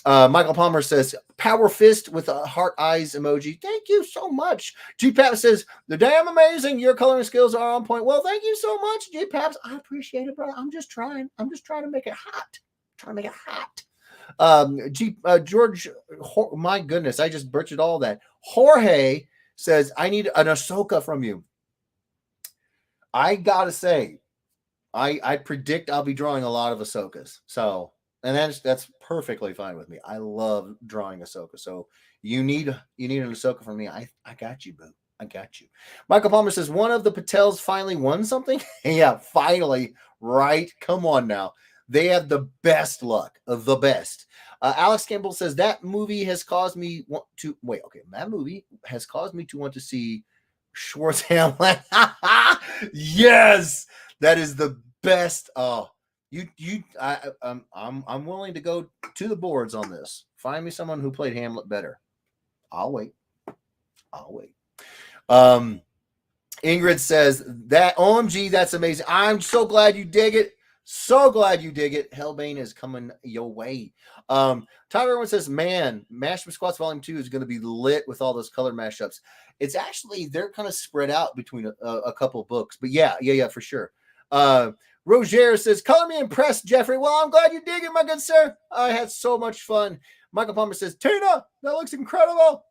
Michael Palmer says, Power Fist with a heart eyes emoji. Thank you so much. GPAP says, the damn amazing. Your coloring skills are on point. Well, thank you so much, GPAPs. I appreciate it, brother. I'm just trying to make it hot. George, my goodness, I just butchered all that. Jorge says, I need an Ahsoka from you. I gotta say, I predict I'll be drawing a lot of Ahsokas. So, and that's perfectly fine with me. I love drawing Ahsoka. So you need an Ahsoka from me. I got you, boo. I got you. Michael Palmer says one of the Patels finally won something. Yeah, finally. Right. Come on now. They have the best luck of the best. Alex Campbell says that movie has caused me want to wait. Okay, that movie has caused me to want to see Schwartzhammer. Yes, that is the best. Oh, I'm willing to go to the boards on this. Find me someone who played Hamlet better. I'll wait. I'll wait. Um, Ingrid says that OMG, that's amazing. I'm so glad you dig it. So glad you dig it. Hellbane is coming your way. Tyler Irwin says, man, Mashup Squats Volume 2 is going to be lit with all those color mashups. It's actually, they're kind of spread out between a couple books. But yeah, for sure. Roger says, color me impressed, Jeffrey. Well, I'm glad you dig it, my good sir. I had so much fun. Michael Palmer says, Tina, that looks incredible.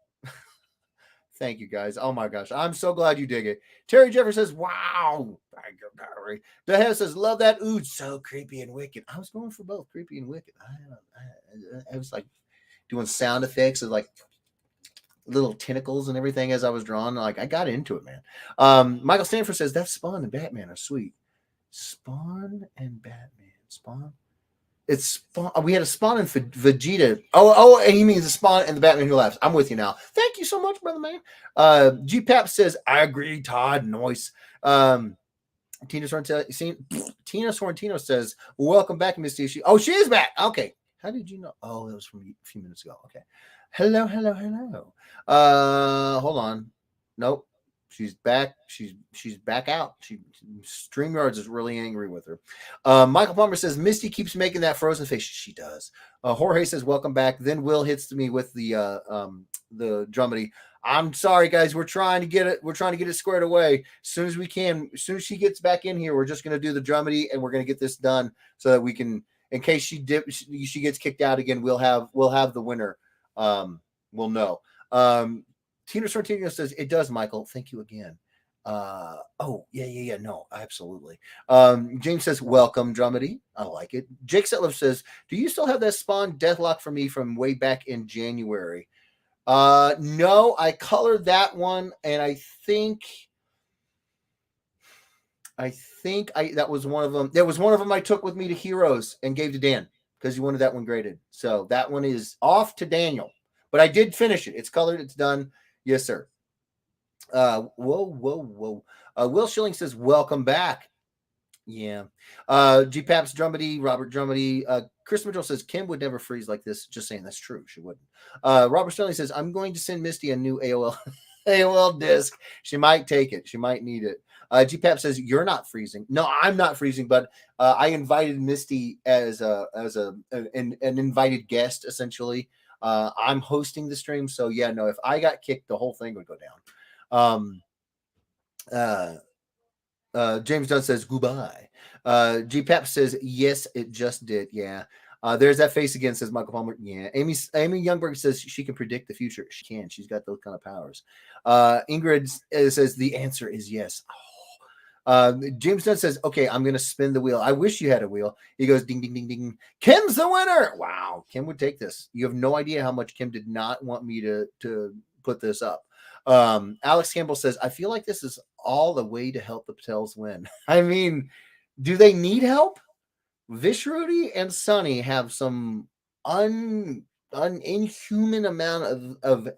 Thank you, guys. Oh my gosh. I'm so glad you dig it. Terry Jeffer says, wow. Thank you, Terry. The says, love that. Ooh, so creepy and wicked. I was going for both creepy and wicked. I was like doing sound effects of like little tentacles and everything as I was drawing. Like I got into it, man. Michael Stanford says, that Spawn and Batman are sweet. Spawn and Batman. Spawn? It's Spawn. We had a Spawn and Vegeta. Oh, and he means the Spawn and the Batman Who Laughs. I'm with you now. Thank you so much, brother man. G Pap says, I agree, Todd. Noise. Tina Sorrentino says, welcome back, Miss Issue. Oh, she is back. Okay. How did you know? Oh, that was from a few minutes ago. Okay. Hello. Hold on. Nope. She's back. She's back out. StreamYards is really angry with her. Michael Palmer says Misty keeps making that frozen face. She does. Jorge says welcome back. Then Will hits me with the drum. I'm sorry, guys. We're trying to get it. We're trying to get it squared away as soon as we can. As soon as she gets back in here, we're just going to do the dramedy and we're going to get this done so that we can. In case she gets kicked out again, we'll have the winner. We'll know. Tina Sortino says, it does, Michael. Thank you again. Yeah. No, absolutely. James says, welcome, dramedy. I like it. Jake Setliff says, do you still have that Spawn Deathlock for me from way back in January? No, I colored that one, and I think that was one of them. There was one of them I took with me to Heroes and gave to Dan because he wanted that one graded. So that one is off to Daniel. But I did finish it. It's colored. It's done. Yes, sir. Whoa. Will Schilling says, welcome back. Yeah. G-Paps Dramedy, Robert Dramedy. Chris Mitchell says, Kim would never freeze like this. Just saying, that's true. She wouldn't. Robert Sterling says, I'm going to send Misty a new AOL disc. She might take it. She might need it. G-Pap says, you're not freezing. No, I'm not freezing, but I invited Misty as an invited guest, essentially. I'm hosting the stream, so yeah, no, if I got kicked, the whole thing would go down. James Dunn says goodbye. G-Pap says yes, it just did. Yeah. There's that face again, says Michael Palmer. Yeah. Amy Youngberg says she can predict the future. She can. She's got those kind of powers. Ingrid says the answer is yes. James Dunn says, okay, I'm going to spin the wheel. I wish you had a wheel. He goes, ding, ding, ding, ding. Kim's the winner. Wow. Kim would take this. You have no idea how much Kim did not want me to put this up. Alex Campbell says, I feel like this is all the way to help the Patels win. I mean, do they need help? Vishruti and Sunny have some inhuman amount of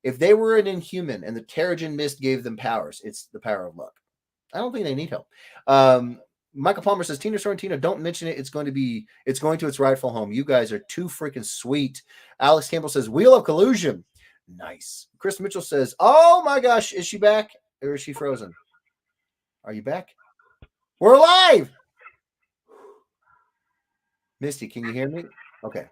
if they were an inhuman and the Terrigen Mist gave them powers, it's the power of luck. I don't think they need help. Michael Palmer says, Tina Sorrentino, don't mention it. It's going to its rightful home. You guys are too freaking sweet. Alex Campbell says, Wheel of Collusion. Nice. Chris Mitchell says, oh my gosh, is she back or is she frozen? Are you back? We're alive. Misty, can you hear me? Okay.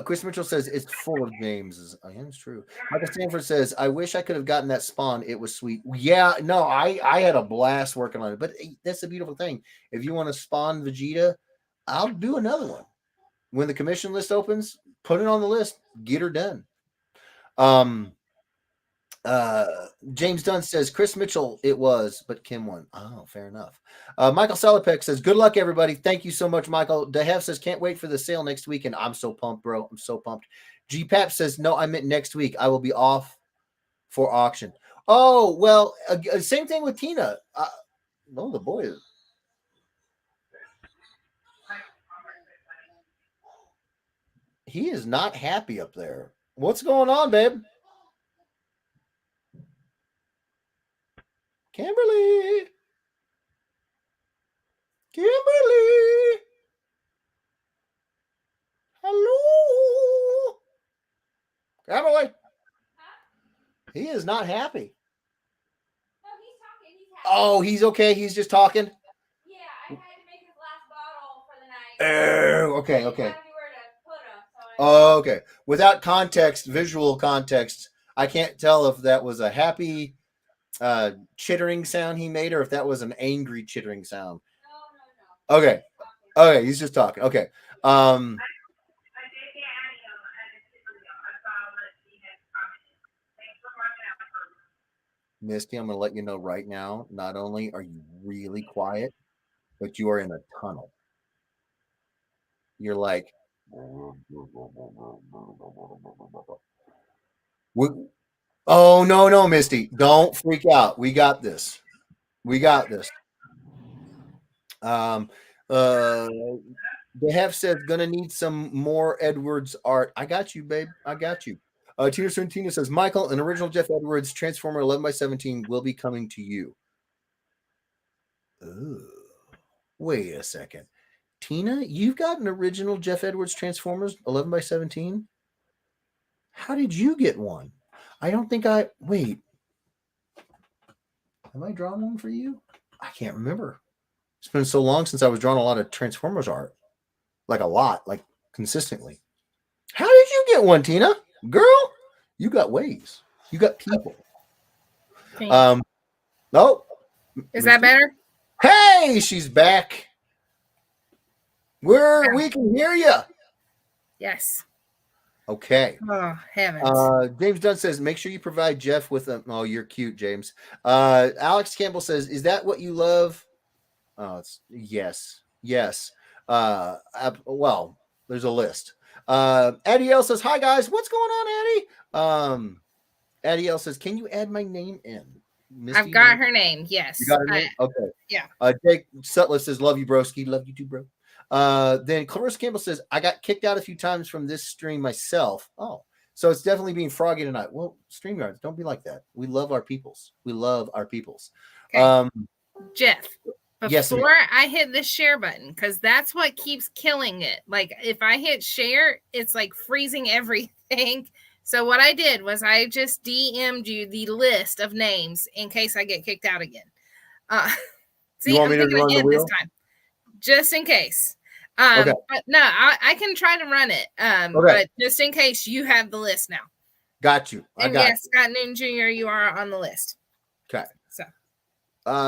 Chris Mitchell says it's full of James. I am true. Michael Stanford says, I wish I could have gotten that Spawn. It was sweet. Yeah, no, I had a blast working on it. But that's the beautiful thing. If you want to Spawn Vegeta, I'll do another one. When the commission list opens, put it on the list. Get her done. James Dunn says Chris Mitchell it was, but Kim won. Oh, fair enough. Michael Salopek says good luck everybody. Thank you so much, Michael. DeHev says can't wait for the sale next weekend. I'm so pumped, bro. I'm so pumped. GPAP says no, I meant next week. I will be off for auction. Oh well, same thing with Tina. No, the boy is. He is not happy up there. What's going on, babe? Kimberly. Kimberly. Hello. Kimberly. He is not happy. No, he's talking. He's happy. Oh, he's okay. He's just talking. Yeah, I had to make his last bottle for the night. Oh, okay, okay. I didn't have anywhere to put him, so Oh, okay. Without context, visual context, I can't tell if that was a happy chittering sound he made or if that was an angry chittering sound. No. Okay. Okay, he's just talking. Okay. Misty, I'm going to let you know right now, not only are you really quiet, but you are in a tunnel. You're like, oh, no, Misty. Don't freak out. We got this. We got this. They have said gonna need some more Edwards art. I got you, babe. I got you. Tina Sorrentino says, Michael, an original Jeff Edwards Transformer 11x17 will be coming to you. Ooh. Wait a second. Tina, you've got an original Jeff Edwards Transformers 11x17? How did you get one? I don't think wait. Have I drawn one for you? I can't remember. It's been so long since I was drawing a lot of Transformers art. Like a lot, like consistently. How did you get one, Tina? Girl, you got ways. You got people. Oh. Is that better? Hey, she's back. We can hear you. Yes. Okay. Oh, heavens. James Dunn says, make sure you provide Jeff with a. Oh, you're cute, James. Alex Campbell says, is that what you love? Oh, it's yes. Well, there's a list. Eddie L says, hi guys, what's going on, Eddie? Eddie L says, can you add my name in? Misty, I've got her name. Yes. You got her name? Okay. Yeah. Jake Sutler says, love you, broski. Love you too, bro. Then Clarissa Campbell says, I got kicked out a few times from this stream myself. Oh, so it's definitely being froggy tonight. Well, StreamYards, don't be like that. We love our peoples. Okay. Jeff, before I hit the share button, because that's what keeps killing it. Like if I hit share, it's like freezing everything. So what I did was I just DM'd you the list of names in case I get kicked out again. See, I'm thinking ahead this time, just in case. Okay. But no, I can try to run it. But just in case, you have the list now. Got you. Yes, Scott Newton Jr., you are on the list. Okay. So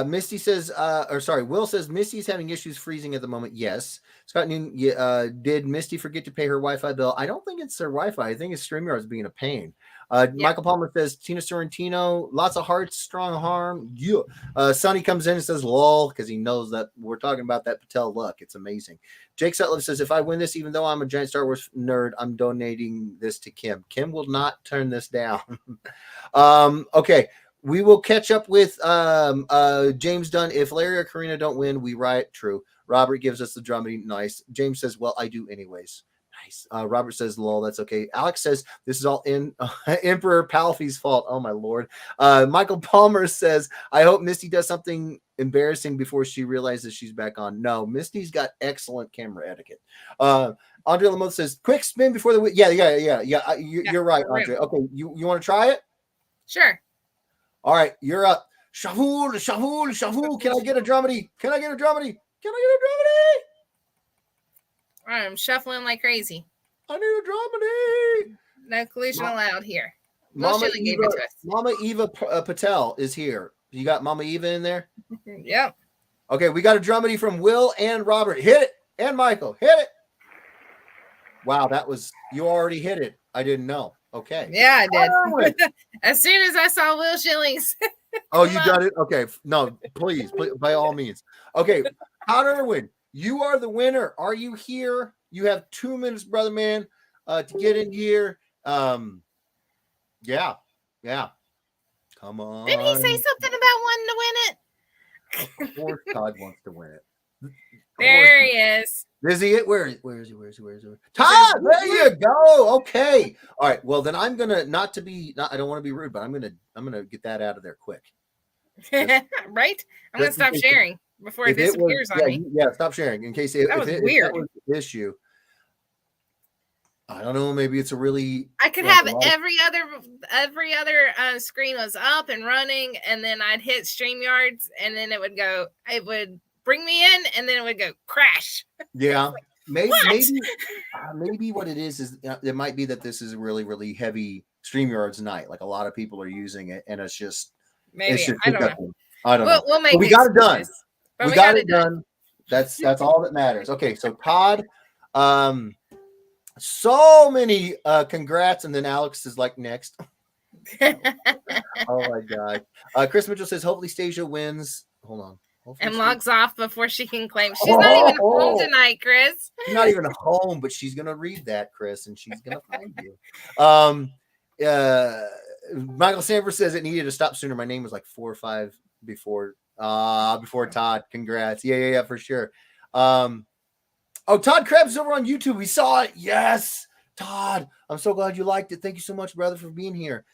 Misty says, Will says Misty's having issues freezing at the moment. Yes. Scott Newton, did Misty forget to pay her Wi-Fi bill? I don't think it's her Wi-Fi. I think it's StreamYard's being a pain. Michael Palmer says, Tina Sorrentino, lots of hearts, strong harm. Yeah. Sonny comes in and says, lol, because he knows that we're talking about that Patel luck. It's amazing. Jake Sutliff says, if I win this, even though I'm a giant Star Wars nerd, I'm donating this to Kim. Kim will not turn this down. Okay. We will catch up with James Dunn. If Larry or Karina don't win, we riot. True. Robert gives us the drumming. Nice. James says, well, I do anyways. Nice. Robert says, lol, that's okay. Alex says, this is all Emperor Palfy's fault. Oh, my Lord. Michael Palmer says, I hope Misty does something embarrassing before she realizes she's back on. No, Misty's got excellent camera etiquette. Andre Lamotte says, quick spin before the... Yeah. You're right, Andre. Okay, you want to try it? Sure. All right, you're up. Shavul. Can I get a dramedy? I'm shuffling like crazy. I need a dramedy. No collusion allowed here. Mama Eva Patel is here. You got Mama Eva in there? Yep. Okay, we got a dramedy from Will and Robert. Hit it. And Michael, hit it. Wow, you already hit it. I didn't know. Okay. Yeah, I did. Irwin. As soon as I saw Will Schillings. Oh, you got it? Okay. No, please, by all means. Okay. Todd Irwin, you are the winner. Are you here? You have 2 minutes, brother man, to get in here. Yeah. Yeah. Come Didn't he say on. something about wanting to win it? Of course Todd wants to win it. There he is. Is he it? Where is he? Todd, there you go. Okay. All right. Well, then I'm gonna I don't want to be rude, but I'm gonna get that out of there quick. Right? I'm gonna stop sharing before it disappears on me. Yeah, stop sharing in case that was weird. If that was the issue. I don't know. Maybe it's a really. I could have every other screen was up and running, and then I'd hit StreamYards, and then it would bring me in, and then it would go crash. Yeah, like, maybe what it is it might be that this is a really, really heavy StreamYards night. Like a lot of people are using it, and it's just maybe I don't know. We'll make we got it done. We got it done. That's all that matters. Okay, so Todd, so many congrats, and then Alex is like next. Oh my god. Chris Mitchell says hopefully Stasia wins. Hold on. And logs off before she can claim. She's not even home tonight, Chris. She's not even home, but she's gonna read that, Chris, and she's gonna find you. Michael Sanford says it needed to stop sooner. My name was like 4 or 5 before Todd. Congrats. Yeah, for sure. Todd Krebs is over on YouTube. We saw it. Yes, Todd. I'm so glad you liked it. Thank you so much, brother, for being here.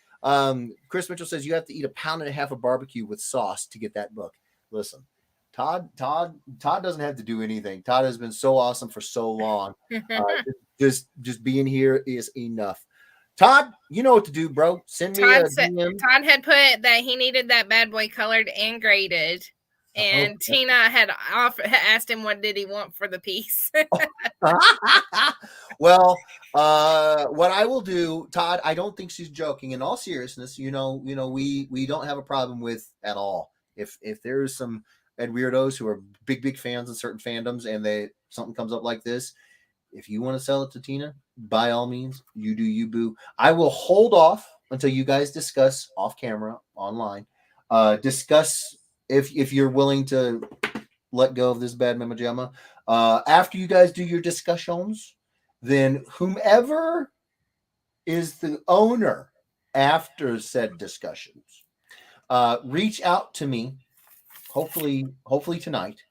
Chris Mitchell says you have to eat 1.5 pounds of barbecue with sauce to get that book. Listen, Todd doesn't have to do anything. Todd has been so awesome for so long. Just being here is enough. Todd, you know what to do, bro. Send me a DM. Todd had put that he needed that bad boy colored and graded. And Tina had asked him what did he want for the piece. Well, what I will do, Todd, I don't think she's joking. In all seriousness, we don't have a problem with at all. If there's some ed weirdos who are big fans of certain fandoms and something comes up like this, if you want to sell it to Tina, by all means, you do you, boo. I will hold off until you guys discuss off camera online. Discuss if you're willing to let go of this bad mama jamma. After you guys do your discussions, then whomever is the owner after said discussions, reach out to me. Hopefully tonight.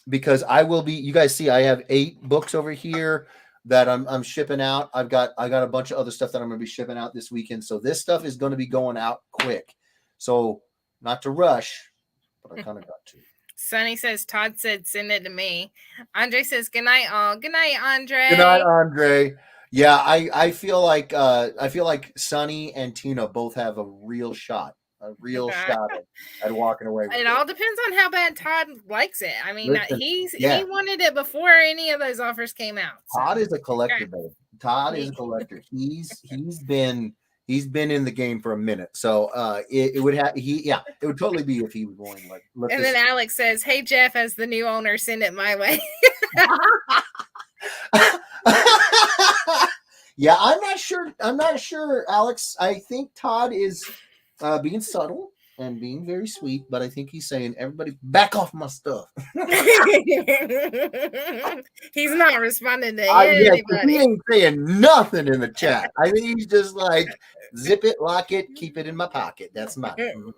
Because I will be. You guys see, I have 8 books over here that I'm shipping out. I got a bunch of other stuff that I'm going to be shipping out this weekend. So this stuff is going to be going out quick. So not to rush, but I kind of got to. Sonny says, Todd said, send it to me. Andre says, good night, all. Good night, Andre. Good night, Andre. Yeah, I feel like Sonny and Tina both have a real shot shot at walking away with it. All depends on how bad Todd likes it. I mean, he wanted it before any of those offers came out. So. Todd is a collector, babe. Todd is a collector. He's been in the game for a minute, so it would totally be if he was going like. And then Alex says, "Hey Jeff, as the new owner, send it my way." Yeah, I'm not sure, Alex. I think Todd is being subtle and being very sweet, but I think he's saying, "Everybody, back off my stuff." He's not responding to anybody. He ain't saying nothing in the chat. I think he's just like, zip it, lock it, keep it in my pocket. That's mine.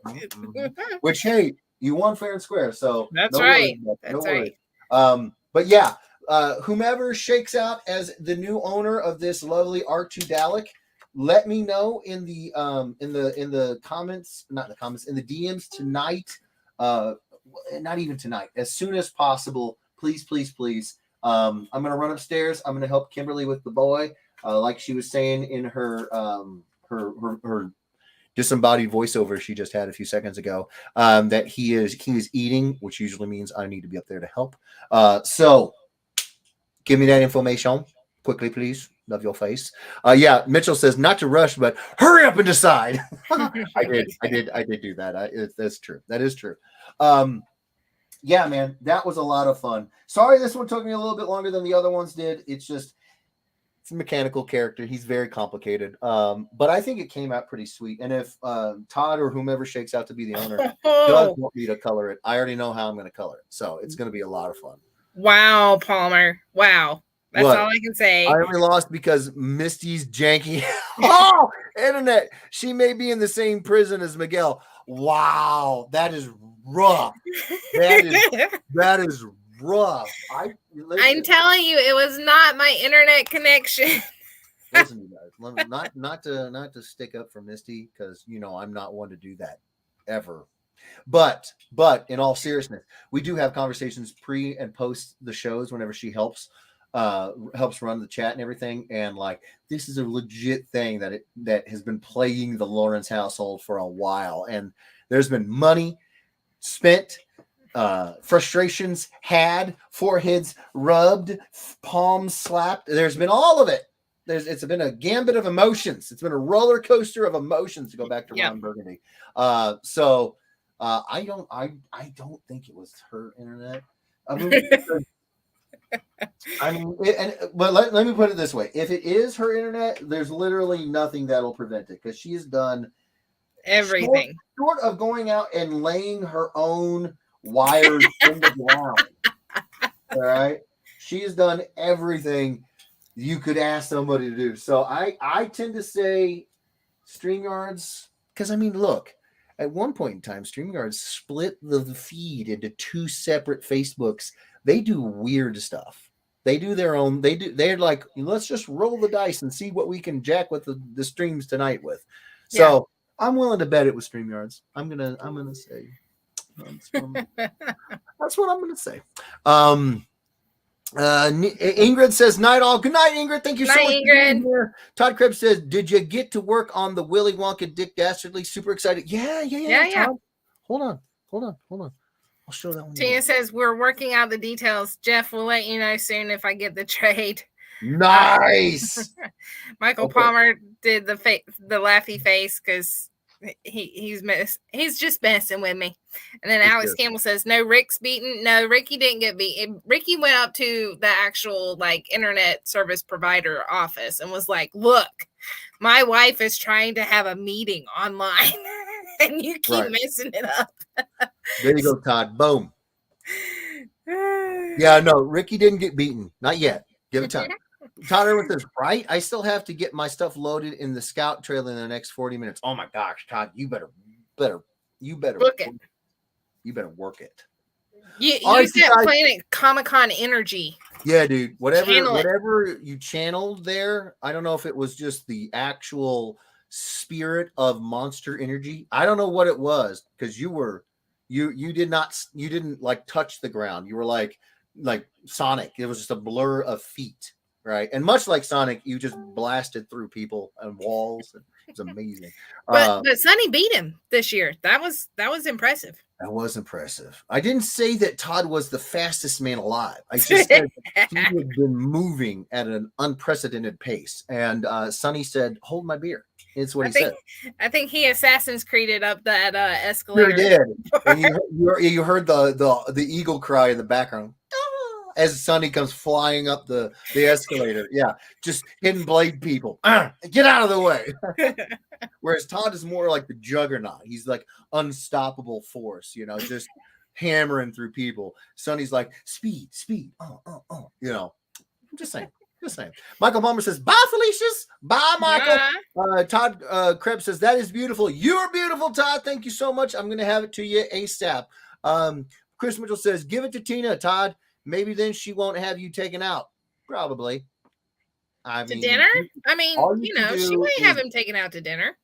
Which, hey, you won fair and square, so that's right. That's right. But yeah, whomever shakes out as the new owner of this lovely R2 Dalek, let me know in the comments, not in the comments, in the DMs tonight. Not even tonight, as soon as possible. Please. I'm gonna run upstairs. I'm gonna help Kimberly with the boy, like she was saying in her her disembodied voiceover she just had a few seconds ago. That he is eating, which usually means I need to be up there to help. So give me that information quickly, please. Love your face. Yeah, Mitchell says not to rush, but hurry up and decide. I did do that. That's true. That is true. Yeah, man, that was a lot of fun. Sorry, this one took me a little bit longer than the other ones did. It's just It's a mechanical character. He's very complicated. But I think it came out pretty sweet. And if Todd or whomever shakes out to be the owner does want me to color it, I already know how I'm going to color it. So it's going to be a lot of fun. Wow, Palmer. Wow. That's what? all I can say. I only lost because Misty's janky internet. She may be in the same prison as Miguel. Wow, that is rough. That is rough. I'm telling you, it was not my internet connection. Listen, you guys, not to stick up for Misty, because I'm not one to do that ever. But in all seriousness, we do have conversations pre and post the shows whenever she helps run the chat and everything. And like, this is a legit thing that has been plaguing the Lawrence household for a while. And there's been money spent, frustrations had, foreheads rubbed, palms slapped. There's been all of it. It's been a gambit of emotions. It's been a roller coaster of emotions, to go back to Ron Burgundy. So I don't think it was her internet. But let me put it this way: if it is her internet, there's literally nothing that'll prevent it, because she has done everything short of going out and laying her own wires in the ground. All right, she has done everything you could ask somebody to do. So I tend to say StreamYards, because look, at one point in time, StreamYards split the feed into two separate Facebooks. They do weird stuff. They do their own. They're like, let's just roll the dice and see what we can jack with the streams tonight with. So I'm willing to bet it was StreamYards. I'm gonna say that's what I'm gonna say. Ingrid says, night all. Good night, Ingrid. Thank you so much. Ingrid. Todd Krebs says, did you get to work on the Willy Wonka Dick Dastardly? Super excited. Yeah. Todd, hold on. I'll show that one. Tina says, we're working out the details. Jeff, we'll let you know soon if I get the trade. Nice. Michael Palmer did the laughy face because he's just messing with me. And then Alex Campbell says, no, Rick's beaten. No, Ricky didn't get beaten. Ricky went up to the actual internet service provider office and was like, look, my wife is trying to have a meeting online and you keep messing it up. There you go, Todd. Boom. Yeah, no, Ricky didn't get beaten. Not yet. Give it time. Todd Irwin says, right? I still have to get my stuff loaded in the scout trailer in the next 40 minutes. Oh my gosh, Todd, you better book it. You better work it. Use that Planet Comic-Con energy. Yeah, dude. Whatever you channeled there, I don't know if it was just the actual spirit of Monster Energy. I don't know what it was, because you didn't like touch the ground. You were like Sonic. It was just a blur of feet. Right. And much like Sonic, you just blasted through people and walls. And it was amazing. But Sonny beat him this year. That was impressive. That was impressive. I didn't say that Todd was the fastest man alive. I just said he had been moving at an unprecedented pace. And Sonny said, hold my beer. It's what he said. I think he Assassin's Creeded up that escalator. Sure did. And you heard the eagle cry in the background as Sonny comes flying up the escalator. Yeah, just hidden blade people. Get out of the way. Whereas Todd is more like the juggernaut. He's like unstoppable force, just hammering through people. Sonny's like, speed. I'm just saying. Michael Palmer says, bye, Felicia's. Bye, Michael. Todd Krebs says, that is beautiful. You're beautiful, Todd. Thank you so much. I'm going to have it to you ASAP. Chris Mitchell says, give it to Tina, Todd. Maybe then she won't have you taken out. Probably. To dinner? She might have him taken out to dinner.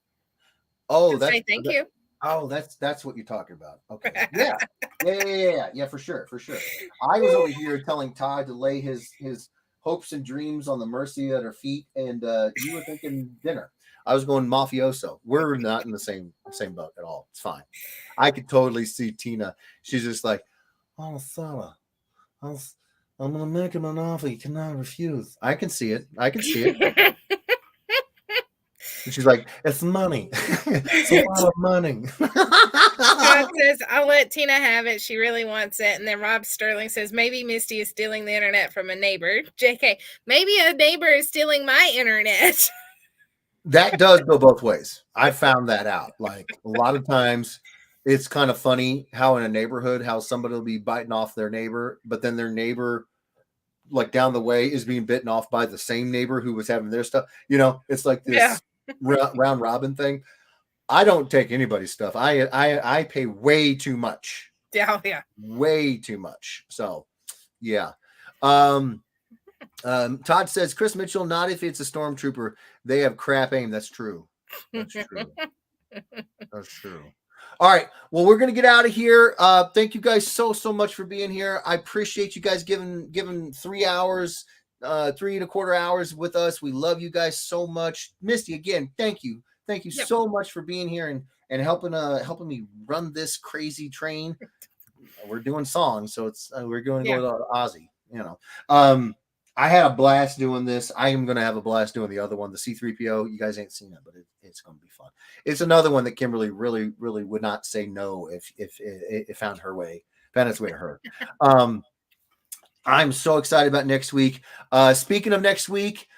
Oh, thank you. Oh, that's what you're talking about. Okay. Yeah, for sure. I was over here telling Todd to lay his hopes and dreams on the mercy at her feet, and you were thinking dinner. I was going mafioso. We're not in the same boat at all. It's fine. I could totally see Tina. She's just like, oh, Sarah, I'm going to make him an offer he cannot refuse. I can see it. And she's like, it's money. It's a lot of money. Todd says, I'll let Tina have it. She really wants it. And then Rob Sterling says, maybe Misty is stealing the internet from a neighbor. JK, maybe a neighbor is stealing my internet. That does go both ways. I found that out. Like a lot of times it's kind of funny how in a neighborhood, how somebody will be biting off their neighbor, but then their neighbor like down the way is being bitten off by the same neighbor who was having their stuff. You know, it's like this round robin thing. I don't take anybody's stuff. I pay way too much. Yeah. Way too much. So yeah. Todd says Chris Mitchell, not if it's a stormtrooper. They have crap aim. That's true. That's true. That's true. All right. Well, we're gonna get out of here. Thank you guys so much for being here. I appreciate you guys giving 3 hours, 3.25 hours with us. We love you guys so much. Misty, again, thank you. Thank you so much for being here and helping me run this crazy train. We're doing songs, so it's we're going to go to Ozzy. You know, I had a blast doing this. I am going to have a blast doing the other one, the C3PO. You guys ain't seen it, but it's going to be fun. It's another one that Kimberly really would not say no if it found its way to her. I'm so excited about next week. Speaking of next week,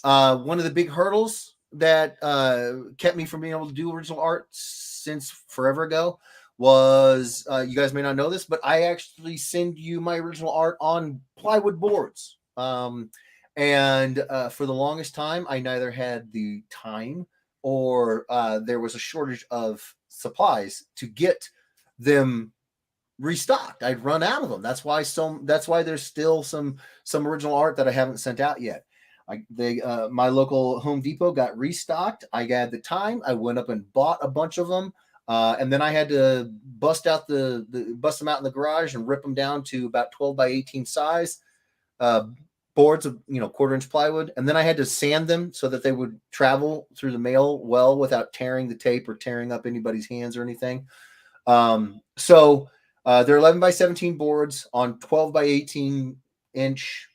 one of the big hurdles that kept me from being able to do original art since forever ago was, you guys may not know this, but I actually send you my original art on plywood boards. And for the longest time, I neither had the time or there was a shortage of supplies to get them restocked. I'd run out of them. That's why there's still some original art that I haven't sent out yet. My local Home Depot got restocked. I had the time. I went up and bought a bunch of them. And then I had to bust them out in the garage and rip them down to about 12 by 18 size boards of 1/4-inch plywood. And then I had to sand them so that they would travel through the mail well without tearing the tape or tearing up anybody's hands or anything. So they're 11 by 17 boards on 12 by 18 inch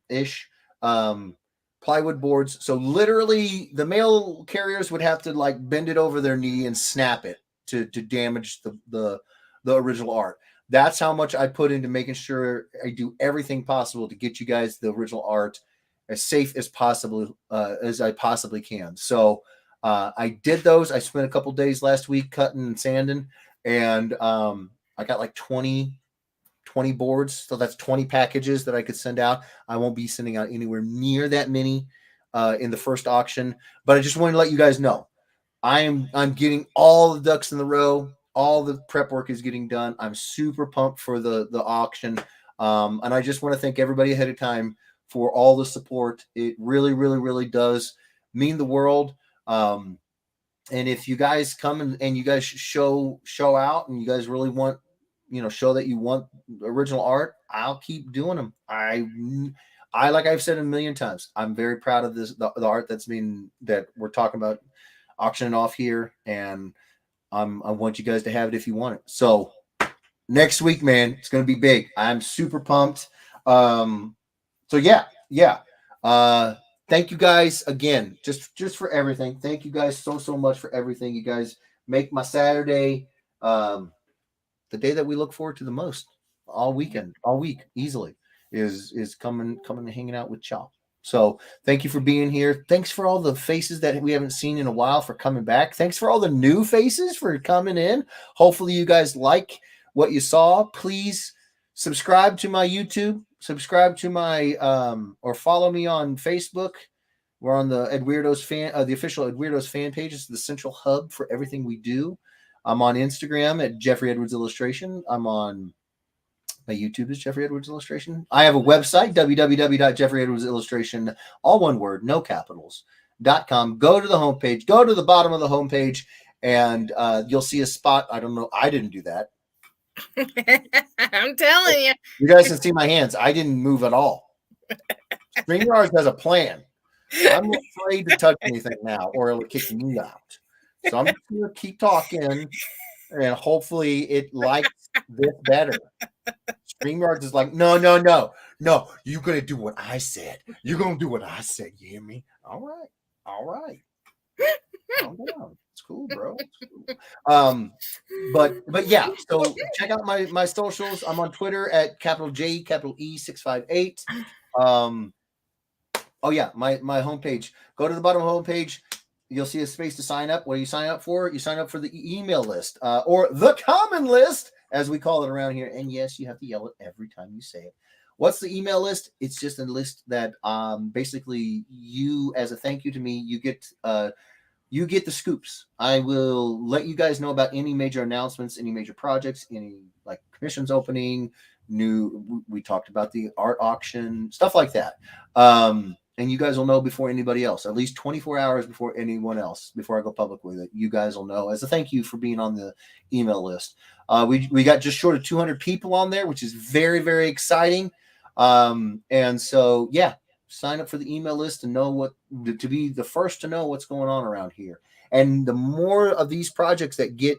ish plywood boards. So literally the mail carriers would have to like bend it over their knee and snap it to damage the original art. That's how much I put into making sure I do everything possible to get you guys the original art as safe as possible as I possibly can. So I did those. I spent a couple days last week cutting and sanding, and I got like 20 boards. So that's 20 packages that I could send out. I won't be sending out anywhere near that many in the first auction, but I just wanted to let you guys know I'm getting all the ducks in the row. All the prep work is getting done. I'm super pumped for the auction. And I just want to thank everybody ahead of time for all the support. It really, really, really does mean the world. And if you guys come and you guys show out and you guys really want, show that you want original art, I'll keep doing them. I like I've said a million times, I'm very proud of the art that we're talking about auctioning off here, and I want you guys to have it if you want it. So next week, man, it's going to be big. I'm super pumped. So yeah. Thank you guys again, just for everything. Thank you guys so much for everything. You guys make my Saturday, the day that we look forward to the most all week easily is coming and hanging out with y'all. So thank you for being here. Thanks for all the faces that we haven't seen in a while for coming back. Thanks for all the new faces for coming in. Hopefully you guys like what you saw. Please subscribe to my YouTube, subscribe to my, or follow me on Facebook. We're on the Ed Weirdos the official Ed Weirdos fan page. It's the central hub for everything we do. I'm on Instagram at Jeffrey Edwards Illustration. I'm on my YouTube is Jeffrey Edwards Illustration. I have a website, www.jeffreyedwardsillustration, all one word, no capitals.com. Go to the homepage, go to the bottom of the homepage, and you'll see a spot. I don't know. I didn't do that. I'm telling you. You guys can see my hands. I didn't move at all. StreamYard has a plan. I'm afraid to touch anything now, or it'll kick me out. So I'm just going to keep talking, and hopefully it likes this better. StreamYard is like, no. You're going to do what I said. You're going to do what I said. You hear me? All right. Calm down. It's cool, bro. It's cool. But yeah, so check out my socials. I'm on Twitter at capital J capital E658. Oh yeah, my homepage. Go to the bottom of the homepage. You'll see a space to sign up. What do you sign up for? You sign up for the email list, or the common list, as we call it around here. And yes, you have to yell it every time you say it. What's the email list? It's just a list that basically you, as a thank you to me, you get the scoops. I will let you guys know about any major announcements, any major projects, any like commissions opening, we talked about the art auction, stuff like that. And you guys will know before anybody else, at least 24 hours before anyone else, before I go public with it. You guys will know as a thank you for being on the email list. We got just short of 200 people on there, which is very, very exciting. And so, yeah, sign up for the email list and know to be the first to know what's going on around here. And the more of these projects that get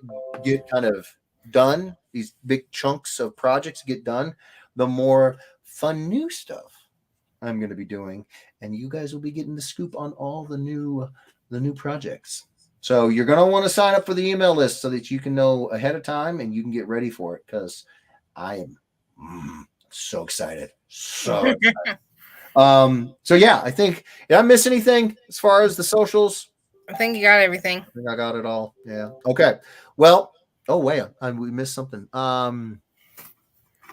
kind of done, these big chunks of projects get done, the more fun new stuff I'm going to be doing, and you guys will be getting the scoop on all the new projects. So you're going to want to sign up for the email list so that you can know ahead of time and you can get ready for it, because I am so excited. So excited. So yeah, I think, did I miss anything as far as the socials? I think you got everything. I think I got it all. Yeah. Okay. Well, oh wait, we missed something.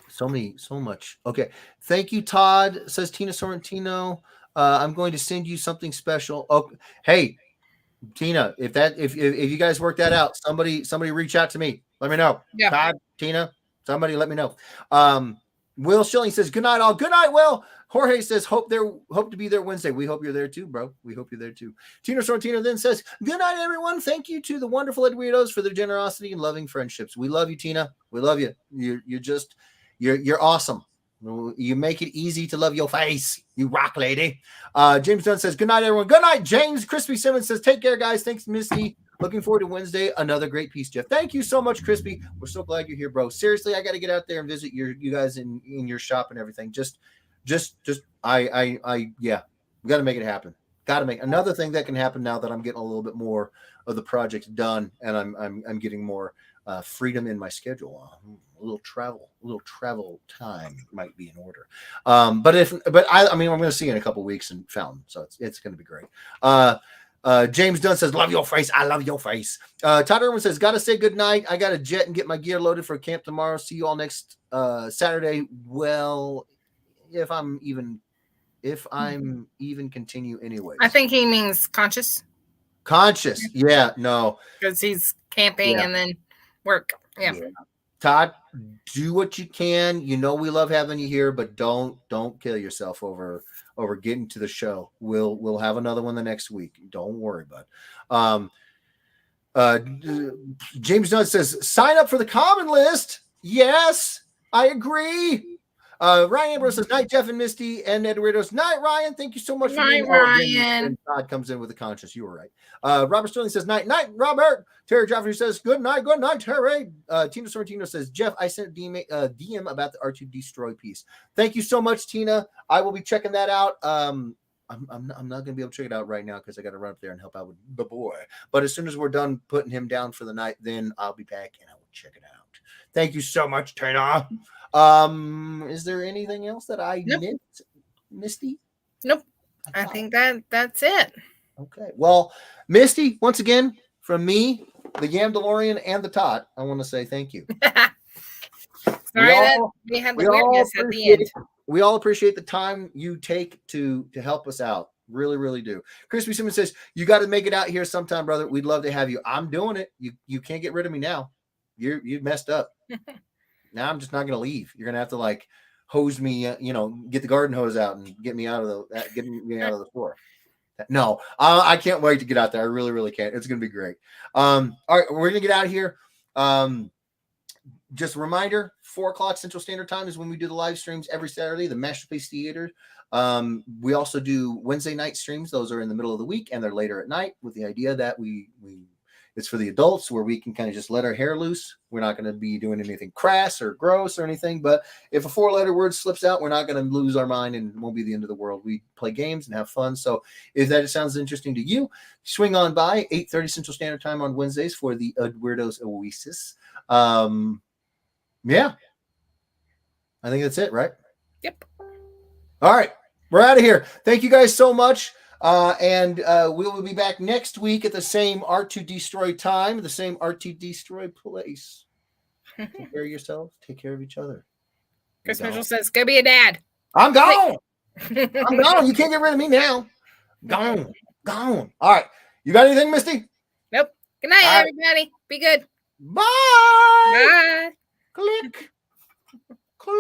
So much. Okay. Thank you, Todd. Says Tina Sorrentino. I'm going to send you something special. Oh, hey, Tina, if you guys work that out, somebody reach out to me. Let me know. Yeah. Todd, Tina, somebody let me know. Will Schilling says, good night, all. Good night, Will. Jorge says, hope to be there Wednesday. We hope you're there too, bro. We hope you're there too. Tina Sorrentino then says, good night, everyone. Thank you to the wonderful Eduardos for their generosity and loving friendships. We love you, Tina. We love you. You're awesome. You make it easy to love your face. You rock, lady. James Dunn says, good night, everyone. Good night, James. Crispy Simmons says, take care, guys. Thanks, Misty. Looking forward to Wednesday. Another great piece, Jeff. Thank you so much, Crispy. We're so glad you're here, bro. Seriously, I got to get out there and visit you guys in your shop and everything. Yeah, we got to make it happen. Got to make another thing that can happen now that I'm getting a little bit more of the projects done and I'm getting more freedom in my schedule. A little travel time might be in order. But I'm going to see you in a couple of weeks in Fountain, so it's going to be great. James Dunn says, love your face. I love your face. Todd Irwin says, gotta say good night. I got to jet and get my gear loaded for camp tomorrow. See you all next Saturday. Well, if I'm even continue anyways. I think he means conscious. Yeah, no. Because he's camping and then work. Yeah. Todd, do what you can. You know we love having you here, but don't kill yourself over getting to the show. We'll have another one the next week. Don't worry about it. James Dunn says, sign up for the common list. Yes, I agree. Ryan Ambrose says, night, Jeff and Misty and Eduardo's. Night, Ryan. Thank you so much for being Ryan. And Todd comes in with the conscious. You were right. Robert Sterling says, night, Robert. Terry Joffrey says, good night, Terry. Tina Sorrentino says, Jeff, I sent a DM about the R2 Destroy piece. Thank you so much, Tina. I will be checking that out. I'm not going to be able to check it out right now because I got to run up there and help out with the boy. But as soon as we're done putting him down for the night, then I'll be back and I will check it out. Thank you so much, Tina. Is there anything else that I missed, Misty? Nope. I think that's it. Okay. Well, Misty, once again, from me, the Yam DeLorean, and the Tot, I want to say thank you. Sorry that we had the weirdness at the end. We all appreciate the time you take to help us out. Really, really do. Crispy Simmons says, you got to make it out here sometime, brother. We'd love to have you. I'm doing it. You can't get rid of me now. You messed up. Now I'm just not going to leave. You're going to have to like hose me, get the garden hose out and get me out of the floor. No, I can't wait to get out there. I really, really can't. It's going to be great. All right, we're going to get out of here. Just a reminder, 4:00 Central Standard Time is when we do the live streams every Saturday, the Mash-terpiece Theater. We also do Wednesday night streams. Those are in the middle of the week and they're later at night with the idea that we It's for the adults where we can kind of just let our hair loose. We're not going to be doing anything crass or gross or anything. But if a 4-letter word slips out, we're not going to lose our mind and it won't be the end of the world. We play games and have fun. So if that sounds interesting to you, swing on by 8:30 Central Standard Time on Wednesdays for the Weirdos Oasis. Yeah. I think that's it, right? Yep. All right. We're out of here. Thank you guys so much. And we will be back next week at the same R2 Destroy time, the same R2 Destroy place. Take care of yourselves. Take care of each other. Chris Mitchell says, go be a dad. I'm gone. I'm gone. You can't get rid of me now. Gone. Gone. All right. You got anything, Misty? Nope. Good night, everybody. Be good. Bye. Bye. Click.